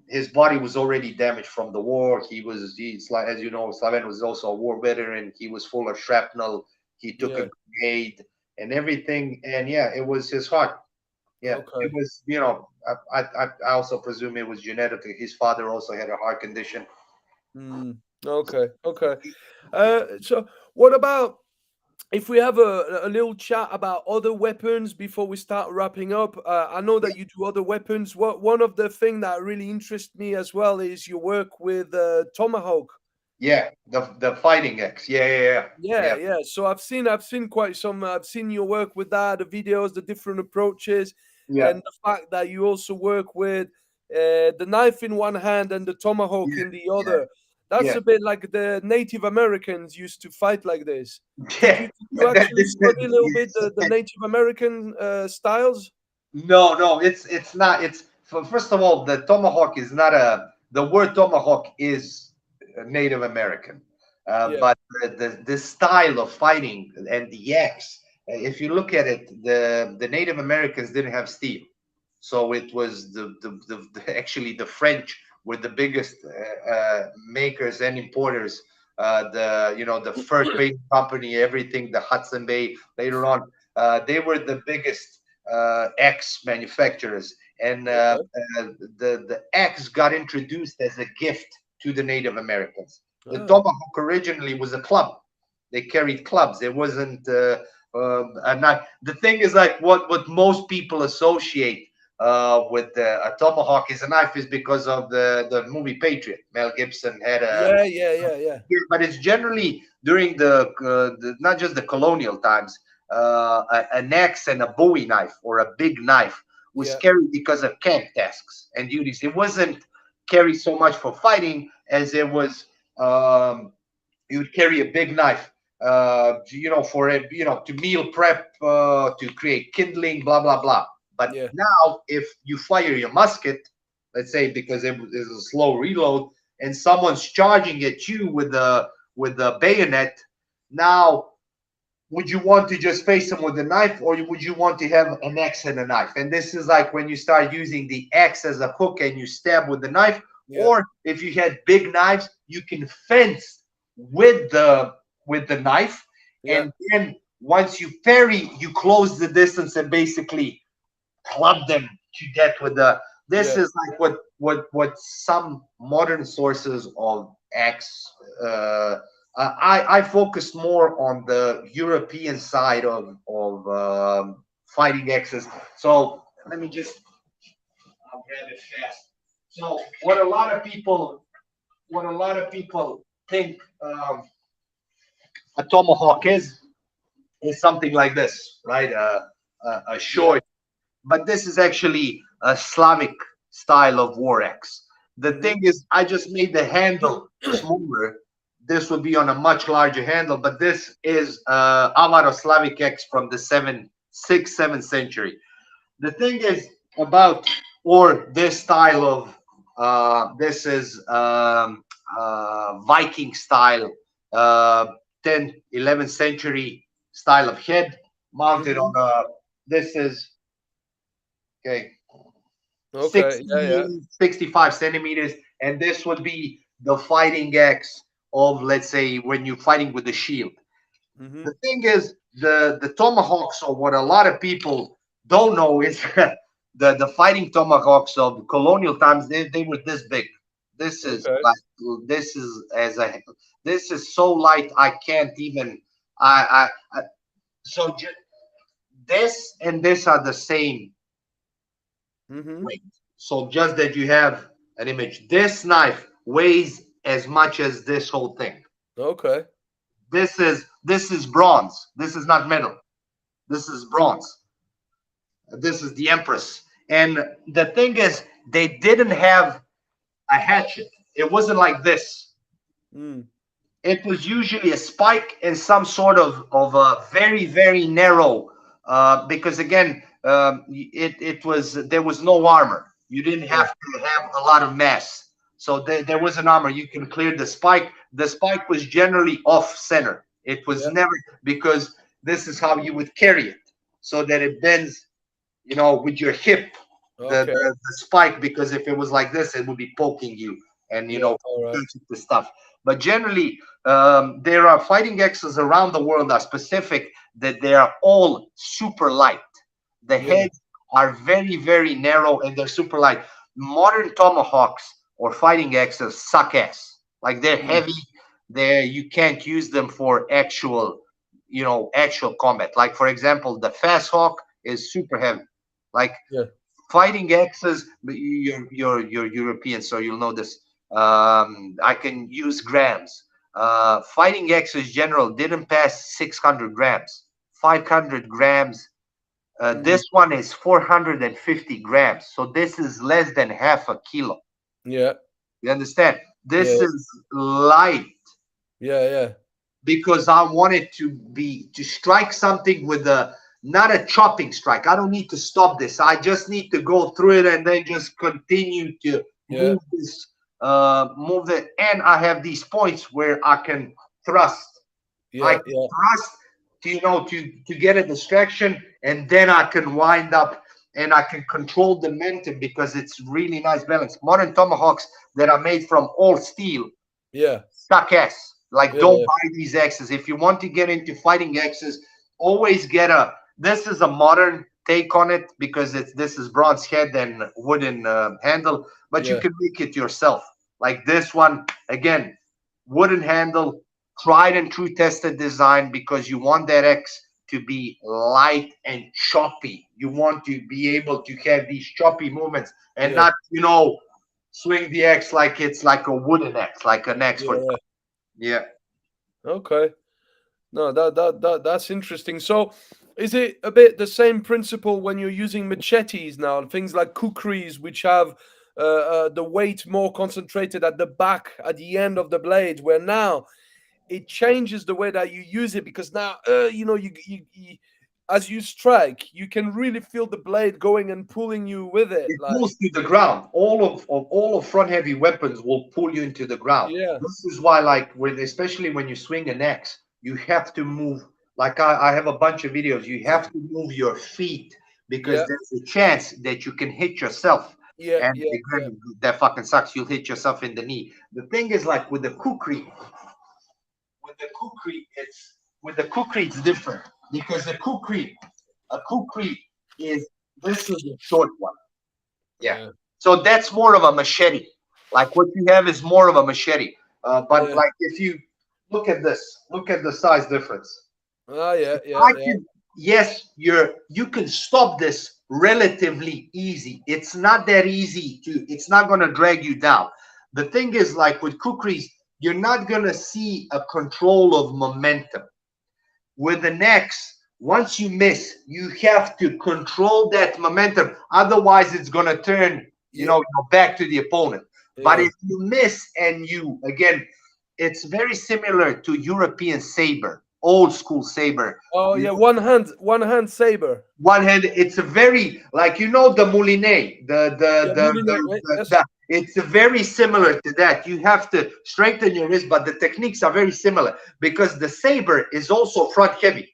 his body was already damaged from the war. He's like, as you know, Slaven was also a war veteran. He was full of shrapnel. He took Yeah. a grenade and everything, and yeah, it was his heart. Yeah, it Okay. was, you know, I also presume it was genetically. His father also had a heart condition. Mm. Okay. Okay. So what about if we have a little chat about other weapons before we start wrapping up? I know that you do other weapons. What one of the thing that really interests me as well is your work with Tomahawk. Yeah, the fighting X. Yeah, yeah, yeah, Yeah, yeah, yeah. So I've seen quite some. I've seen your work with that, the videos, the different approaches, yeah, and the fact that you also work with the knife in one hand and the tomahawk in the yeah, other. That's yeah, a bit like the Native Americans used to fight like this. Did yeah. you actually study a little bit the Native American styles? No, no, it's not. It's first of all, the tomahawk is not a. The word tomahawk is Native American, Yeah, but the style of fighting and the axe. If you look at it, the Native Americans didn't have steel, so it was actually the French were the biggest makers and importers. The you know the fur trading company, everything, the Hudson Bay later on, they were the biggest X manufacturers, and okay. the X got introduced as a gift to the Native Americans. The Ah, tomahawk originally was a club. They carried clubs. It wasn't a knife. The thing is, like what most people associate with a tomahawk is a knife is because of the movie Patriot. Mel Gibson had yeah, yeah, yeah, yeah, but it's generally during the not just the colonial times. An axe and a Bowie knife or a big knife was yeah, carried because of camp tasks and duties. It wasn't carried so much for fighting as it was. You would carry a big knife, for it, to meal prep, to create kindling, blah blah blah. But yeah, now, if you fire your musket, let's say because it is a slow reload, and someone's charging at you with a bayonet, now would you want to just face them with a knife, or would you want to have an axe and a knife? And this is like when you start using the axe as a hook and you stab with the knife, yeah, or if you had big knives, you can fence with the knife, yeah, and then once you parry, you close the distance and basically club them to death with the. This yeah. is like what some modern sources of axe. I focused more on the European side of fighting axes. So let me just. I'll grab it fast. So what a lot of people think a tomahawk is something like this, right? A Yeah. short, but this is actually a Slavic style of war axe. The Mm-hmm. thing is, I just made the handle smaller. This would be on a much larger handle, but this is Avaro Slavic axe from the 6th, 7th century. The thing is about, or this style of, this is Viking style, uh, 10th, 11th century style of head mounted Mm-hmm. on a, this is, okay, Okay. Yeah, yeah. 60, 65 centimeters, and this would be the fighting axe of, let's say, when you're fighting with the shield. Mm-hmm. The thing is, the tomahawks, or what a lot of people don't know is the fighting tomahawks of colonial times, they were this big. This is Okay. like, this is as a, this is so light I can't even, I so this and this are the same Mm-hmm. weight. So just that you have an image. This knife weighs as much as this whole thing. Okay. This is bronze. This is not metal. This is bronze. This is the Empress. And the thing is, they didn't have a hatchet. It wasn't like this. Mm. It was usually a spike and some sort of a very very narrow. Because again, it was, there was no armor. You didn't Yeah. have to have a lot of mass. So there was an armor. You can clear the spike. The spike was generally off center. It was Yeah. never, because this is how you would carry it, so that it bends, with your hip, Okay. the spike, because if it was like this, it would be poking you, and Yeah. All right. touching the stuff. But generally, there are fighting axes around the world are specific that they are all super light. The Yeah. heads are very, very narrow and they're super light. Modern tomahawks or fighting axes suck ass. Like they're Mm. heavy. You can't use them for actual, actual combat. Like for example, the fast hawk is super heavy. Like Yeah. fighting axes, but you're European, so you'll know this. I can use grams. Fighting axes general didn't pass 600 grams, 500 grams. Mm. This one is 450 grams, so this is less than half a kilo. Yeah. You understand? Yeah. This is light Yeah. Yeah. because I wanted to strike something with a not a chopping strike. I don't need to stop this. I just need to go through it and then just continue to Yeah. move it. And I have these points where I can thrust. I Yeah. can Yeah. thrust to get a distraction, and then I can wind up and I can control the momentum because it's really nice balance. Modern tomahawks that are made from all steel Yeah. suck ass. Like, Yeah. don't Yeah. buy these axes. If you want to get into fighting axes, always get a. This is a modern take on it because this is bronze head and wooden handle, but you Yeah. can make it yourself. Like this one, again, wooden handle, tried and true tested design because you want that X to be light and choppy. You want to be able to have these choppy movements and Yeah. not, swing the X like it's like a wooden X, like an X for Yeah. yeah. Okay. No, that's interesting. So, is it a bit the same principle when you're using machetes now and things like kukris, which have the weight more concentrated at the back, at the end of the blade, where now it changes the way that you use it because now, as you strike, you can really feel the blade going and pulling you with it. It Like, pulls to the ground. All of front heavy weapons will pull you into the ground. yeah, This is why, like, especially when you swing an axe, you have to move. Like I have a bunch of videos. You have to move your feet because yeah, there's a chance that you can hit yourself. yeah, And yeah, yeah, again, that fucking sucks. You'll hit yourself in the knee. The thing is, like with the kukri, it's different because a kukri is this is a short one. Yeah. yeah, So that's more of a machete. Like what you have is more of a machete. But yeah. like if you look at this, look at the size difference. Ah, yeah, yeah, I yeah, can yes, you can stop this relatively easy. It's not that easy it's not gonna drag you down. The thing is like with kukris, you're not gonna see a control of momentum. With the next, once you miss, you have to control that momentum. Otherwise, it's going to turn, yeah, back to the opponent. But yeah. if you miss and again, it's very similar to European saber, old school saber. Oh, You yeah. know, One hand saber. one hand, it's a very like the moulinet, Yeah, Moulinet, right? Yes. it's very similar to that. You have to strengthen your wrist, but the techniques are very similar because the saber is also front heavy.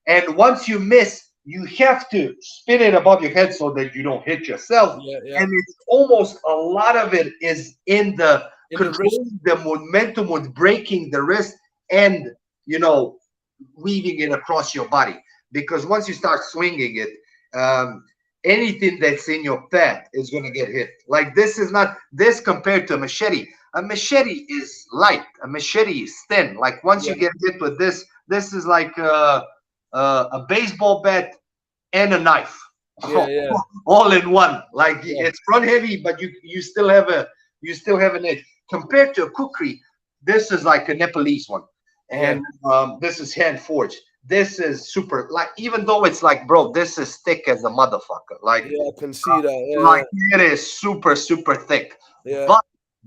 And once you miss, you have to spin it above your head so that you don't hit yourself. Yeah, yeah. And it's almost a lot of it is in the In the wrist. controlling the momentum with breaking the wrist and, you know, weaving it across your body. Because once you start swinging it, anything that's in your path is going to get hit. Like this is not this compared to a machete. A machete is light. A machete is thin. Like once Yeah, you get hit with this is like a baseball bat and a knife, yeah, yeah, all in one. Like yeah, it's front heavy, but you still have an edge compared to a kukri. This is like a Nepalese one, yeah, and this is hand forged. This is super like even though it's like bro, this is thick as a motherfucker. yeah. I can see that. Like Yeah, it is super super thick, yeah, but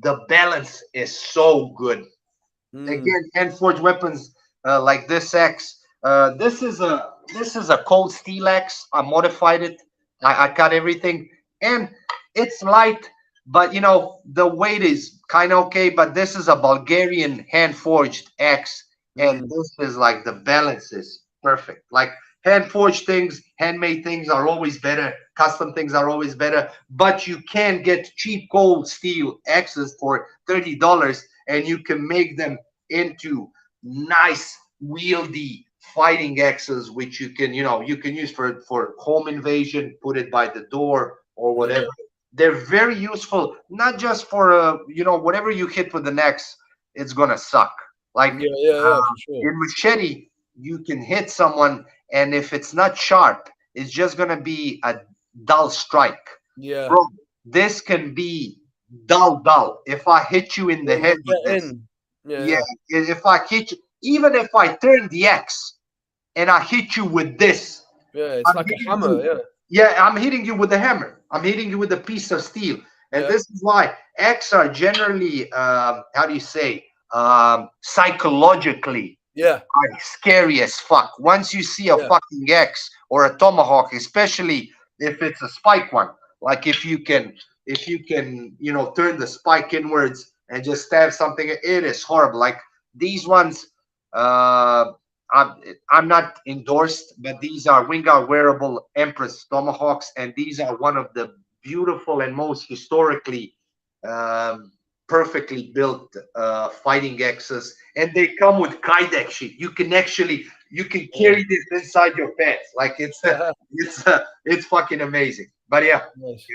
the balance is so good. yeah. Mm, Again, hand forged weapons like this axe. This is a cold steel axe. I modified it. I cut everything, and it's light, but the weight is kind of okay. But this is a Bulgarian hand forged axe, and mm. this is like the balance is perfect. Like hand forged things, handmade things are always better. Custom things are always better, but you can get cheap cold steel axes for $30, and you can make them into nice, wieldy fighting axes, which you can, you can use for home invasion, put it by the door or Yeah, whatever. They're very useful, not just for whatever you hit with the axe, it's gonna suck. Like yeah, yeah, yeah, for sure. in machete, you can hit someone, and if it's not sharp, it's just gonna be a dull strike. Yeah, Bro, this can be dull, dull. If I hit you in the it head will with get this, in. Yeah, yeah, yeah, if I hit you, even if I turn the X and I hit you with this, yeah. It's I'm like a hitting hammer. you. Yeah, Yeah, I'm hitting you with a hammer. I'm hitting you with a piece of steel. And yeah, this is why X are generally, how do you say, psychologically yeah, are scary as fuck. Once you see a yeah, fucking X or a tomahawk, especially if it's a spike one, like if you can, turn the spike inwards and just stab something, it is horrible. Like these ones, uh, I'm, I'm not endorsed, but these are Wingard wearable Empress tomahawks, and these are one of the beautiful and most historically um, perfectly built fighting axes, and they come with kydex shit. You can yeah. carry this inside your pants, like it's fucking amazing. But yeah, Nice.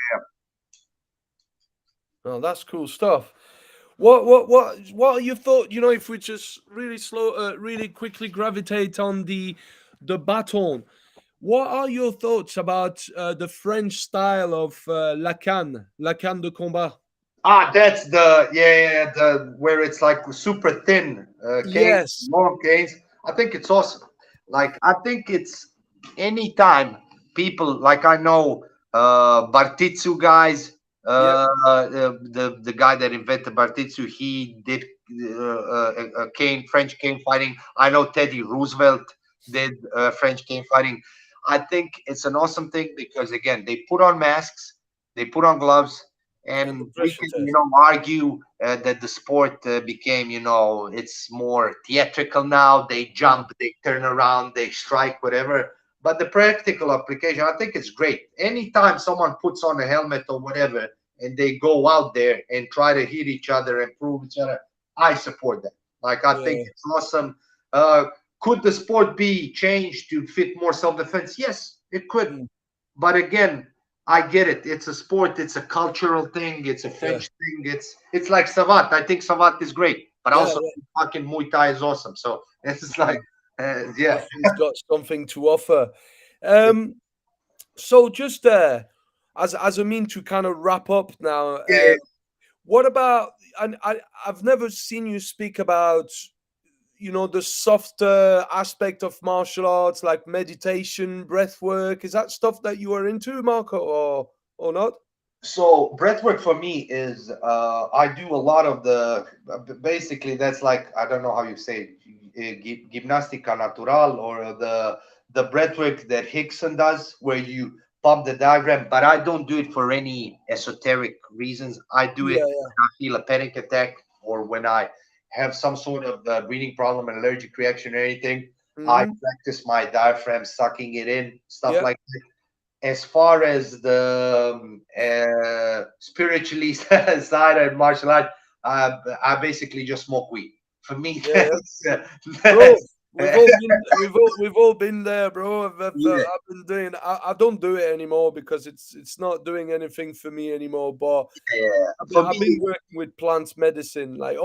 Oh, that's cool stuff. What are your thoughts? You know, if we just really really quickly gravitate on the baton. What are your thoughts about the French style of la canne de combat? that's the yeah, the where it's like super thin canes, Yes. long canes. I think it's awesome. Like I think it's anytime people like I know Bartitsu guys, Yep. the guy that invented Bartitsu, he did cane French cane fighting. I know Teddy Roosevelt did French cane fighting. I think it's an awesome thing because again they put on masks, they put on gloves, And the and we pressure can test. argue that the sport became it's more theatrical now. They Mm. jump, they turn around, they strike, whatever. But the practical application, I think it's great. Anytime someone puts on a helmet or whatever and they go out there and try to hit each other and prove each other, I support that. Like I think Yeah. it's awesome. uh, could the sport be changed to fit more self-defense? Yes, it could. Mm. But again, I get it. It's a sport. It's a cultural thing. It's a Yeah. French thing. It's like Savat. I think Savat is great, but Yeah. also fucking Muay Thai is awesome. So it's just Yeah. like, yeah, Everything's got something to offer. Um, so just as a mean to kind of wrap up now, yeah. what about and I've never seen you speak about the softer aspect of martial arts like meditation, breath work. Is that stuff that you are into, Marco, or not? So breathwork for me is I do a lot of the basically that's like I don't know how you say it, gymnastica natural or the breathwork that Hickson does where you pump the diaphragm, but I don't do it for any esoteric reasons. I do it Yeah, when I feel a panic attack or when I have some sort of breathing problem, an allergic reaction or anything. I hmm, practice my diaphragm, sucking it in, stuff yeah, like as far as the spiritually side of martial art, I basically just smoke weed. For me, yeah, yeah. Bro, that's we've all been there, bro. yeah, I've been doing. I don't do it anymore because it's not doing anything for me anymore. But yeah. I've been, For I've been me, working with plant medicine, like yeah,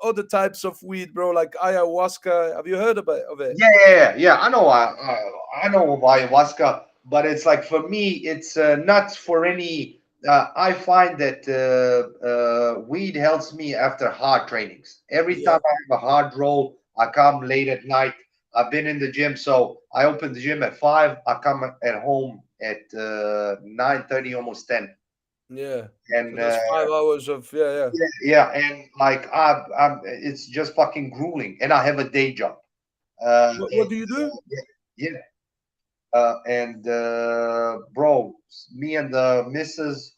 other types of weed, bro, like ayahuasca. Have you heard of it? yeah. I know, I know of ayahuasca, but it's like for me, it's not for any. I find that weed helps me after hard trainings. Every Yeah, time I have a hard roll, I come late at night. I've been in the gym, so I open the gym at 5. I come at home at 9:30, almost 10, yeah. So and that's 5 hours of yeah. yeah, and like it's just fucking grueling. And I have a day job. What do you do? Yeah, yeah. And bro, me and the missus,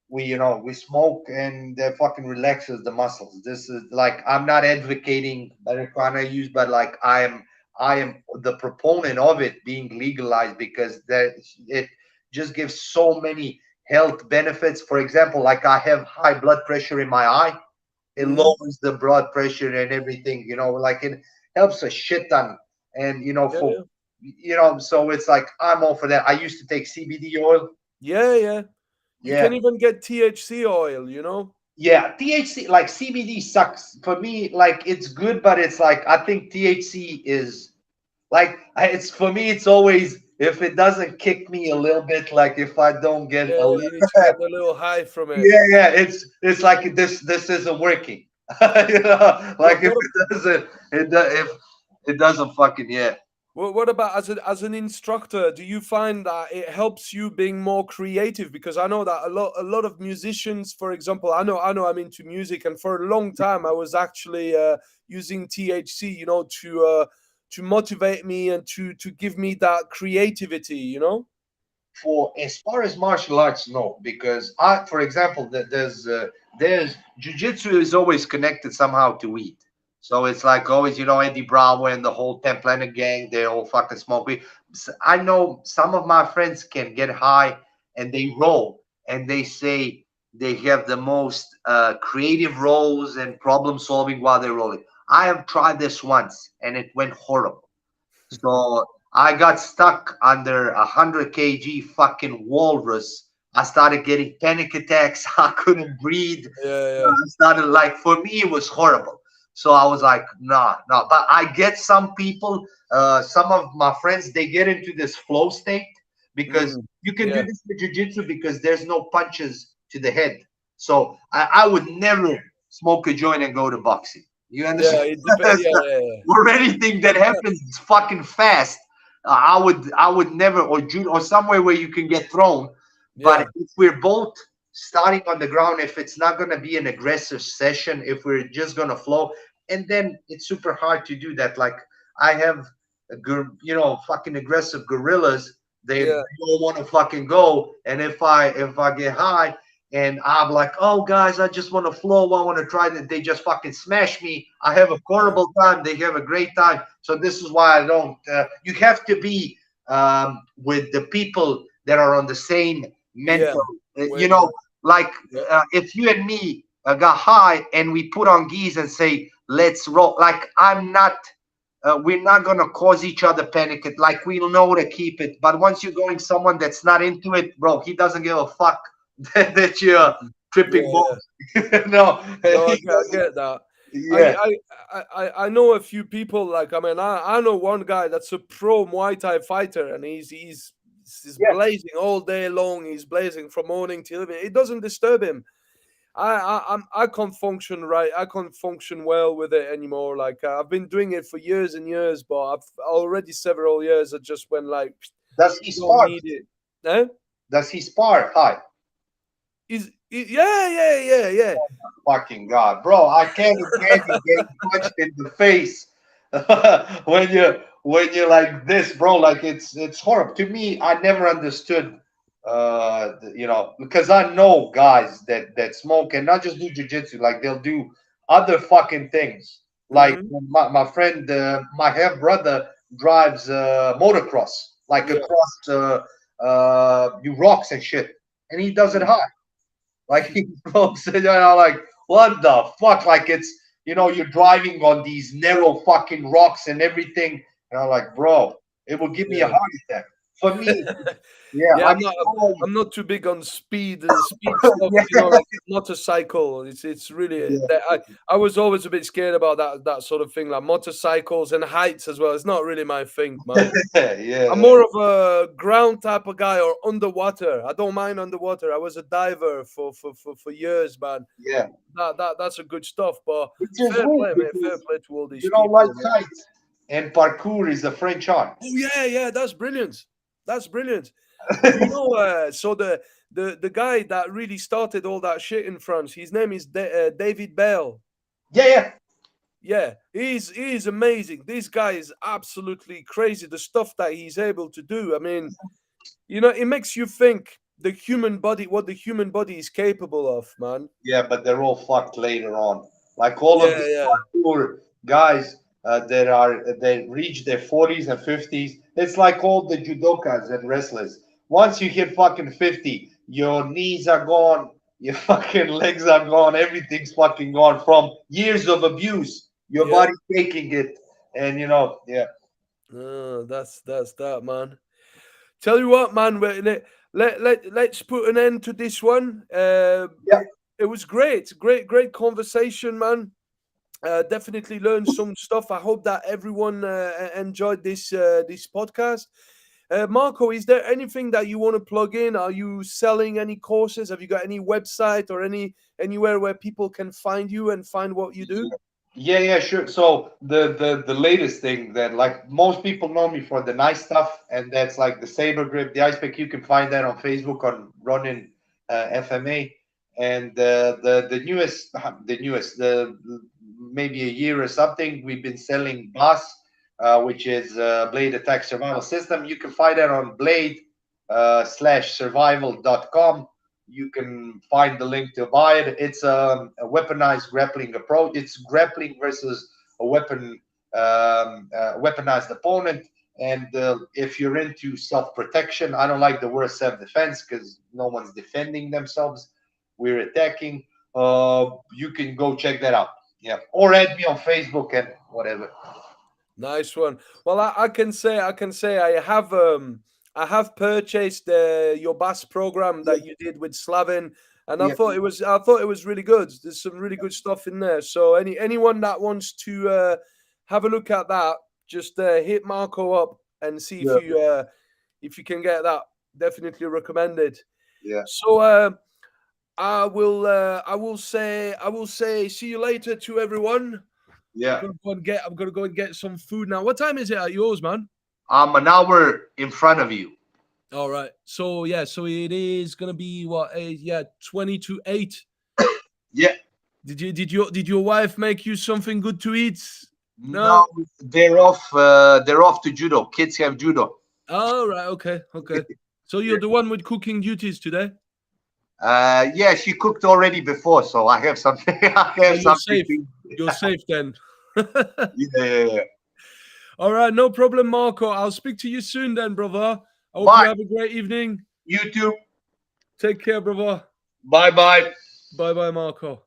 we smoke and that fucking relaxes the muscles. This is like I'm not advocating marijuana use, but like I am the proponent of it being legalized because that it just gives so many health benefits. For example, like I have high blood pressure in my eye, it Hmm. lowers the blood pressure and everything, like helps a shit ton. And Yeah, for so it's like I'm all for that. I used to take CBD oil. yeah, yeah. You Yeah, can even get THC oil, you know? yeah. THC, like CBD sucks for me. Like it's good, but it's like I think THC is like it's for me. It's always if it doesn't kick me a little bit, like if I don't get Yeah, a little, you need to get a little high from it. yeah, yeah. It's like this isn't working. Like if What it doesn't, if it doesn't fucking yeah. what about as an instructor? Do you find that it helps you being more creative? Because I know that a lot of musicians, for example, I know I'm into music, and for a long time I was actually using THC, to motivate me and to give me that creativity, you know. For as far as martial arts, no, because for example, there's jujitsu is always connected somehow to weed. So it's like always, Eddie Bravo and the whole Ten Planet gang, they all fucking smoke weed. I know some of my friends can get high and they roll and they say they have the most creative rolls and problem solving while they're rolling. I have tried this once and it went horrible. So I got stuck under 100 kg fucking walrus. I started getting panic attacks. I couldn't breathe. Yeah, yeah, I started like for me it was horrible. So I was like, nah, nah. But I get some people, some of my friends, they get into this flow state because you can do yeah, this with jiu-jitsu because there's no punches to the head. So I would never smoke a joint and go to boxing. You yeah. understand? It depends. Yeah, yeah, Or anything that happens fucking fast. I would never or June or somewhere where you can get thrown. But yeah, if we're both starting on the ground, if it's not gonna be an aggressive session, if we're just gonna flow, and then it's super hard to do that. Like I have, fucking aggressive gorillas. They yeah, don't want to fucking go, and if I get high, and I'm like, oh guys, I just want to flow. I want to try that. They just fucking smash me. I have a yeah, horrible time. They have a great time. So this is why I don't. You have to be with the people that are on the same yeah. mental. Wait, yeah, Like yeah, if you and me got high and we put on geese and say, let's roll. Like I'm not. We're not gonna cause each other panic. Like we know to keep it. But once you're going someone that's not into it, bro, he doesn't give a fuck that you're yeah, tripping yeah. balls. No, No, he I doesn't. get that. I, Yeah, I I know a few people. Like, I mean, I know one guy that's a pro Muay Thai fighter, and he's yeah. blazing all day long. He's blazing from morning till evening. It doesn't disturb him. I can't function right. I can't function well with it anymore. Like, I've been doing it for years and years, but I've already several years. I just went like, Does he don't spar? need it. Eh? Does he spar? Hi. Yeah, yeah, yeah, yeah. Fucking God, bro! I can't imagine getting punched in the face when you're like this, bro. Like it's horrible to me. I never understood, because I know guys that smoke and not just do jujitsu. Like they'll do other fucking things. Like Hmm. my friend, my half brother drives motocross, like Yeah, across you rocks and shit, and he does it mm, high. Like he goes, like what the fuck? Like you're driving on these narrow fucking rocks and everything. And I'm like, bro, it will give me a yeah. heart attack. For me, yeah, Yeah, I I'm not. know. I'm not too big on speed stuff. Yeah, Like motorcycle. It's really yeah, that I was always a bit scared about that sort of thing, like motorcycles and heights as well. It's not really my thing, man. yeah, I'm yeah, more of a ground type of guy or underwater. I don't mind underwater. I was a diver for years, man. yeah. That's a good stuff. But Which is fair weird play, mate. Fair because play to all these you don't like people, man. heights, and parkour is a French art. Oh yeah, yeah. That's brilliant. That's brilliant. Do you know? So the guy that really started all that shit in France, his name is David Bell. Yeah, yeah, Yeah, he's amazing. This guy is absolutely crazy. The stuff that he's able to do. I mean, it makes you think the human body, what the human body is capable of, man. yeah. But they're all fucked later on. Like all of Yeah, these yeah, parkour guys that reach their 40s and 50s. It's like all the judokas and wrestlers. Once you hit fucking 50, your knees are gone, your fucking legs are gone, everything's fucking gone from years of abuse. Your yeah, body's taking it. And you know, yeah. That's that, man. Tell you what, man. Let's put an end to this one. Yeah. It was great conversation, man. Definitely learned some stuff. I hope that everyone enjoyed this podcast. Marco, is there anything that you want to plug in? Are you selling any courses? Have you got any website or anywhere where people can find you and find what you do? Yeah, sure. So the latest thing that, like, most people know me for the nice stuff, and that's like the Saber Grip, the Ice Pick. You can find that on Facebook on Running FMA, and the maybe a year or something. We've been selling BAS, which is Blade Attack Survival System. You can find that on Blade /survival.com. You can find the link to buy it. It's a weaponized grappling approach. It's grappling versus a weaponized opponent. And if you're into self-protection, I don't like the word self-defense because no one's defending themselves. We're attacking. You can go check that out. Yeah, or add me on Facebook and whatever. Nice one. Well, I can say I have purchased your BAS program Yeah, that you did with Slavin, and yeah, I thought it was really good. There's some really good stuff in there. So anyone that wants to have a look at that, just hit Marco up and see yeah, if you can get that. Definitely recommended. yeah, So I will say see you later to everyone. yeah. I'm gonna go and get some food now. What time is it at yours, man? I'm an hour in front of you. All right. So yeah, so it is gonna be what? 20 to 8. Yeah. Did your wife make you something good to eat? No, No. they're off. They're off to judo. Kids have judo. All right. Okay. So you're the one with cooking duties today. Yeah, she cooked already before, so I have something. I Oh, have you're something safe. to. You're safe then. Yeah. All right, no problem, Marco. I'll speak to you soon then, brother. I hope you Bye. have a great evening. You too. Take care, brother. Bye. Bye bye, Marco.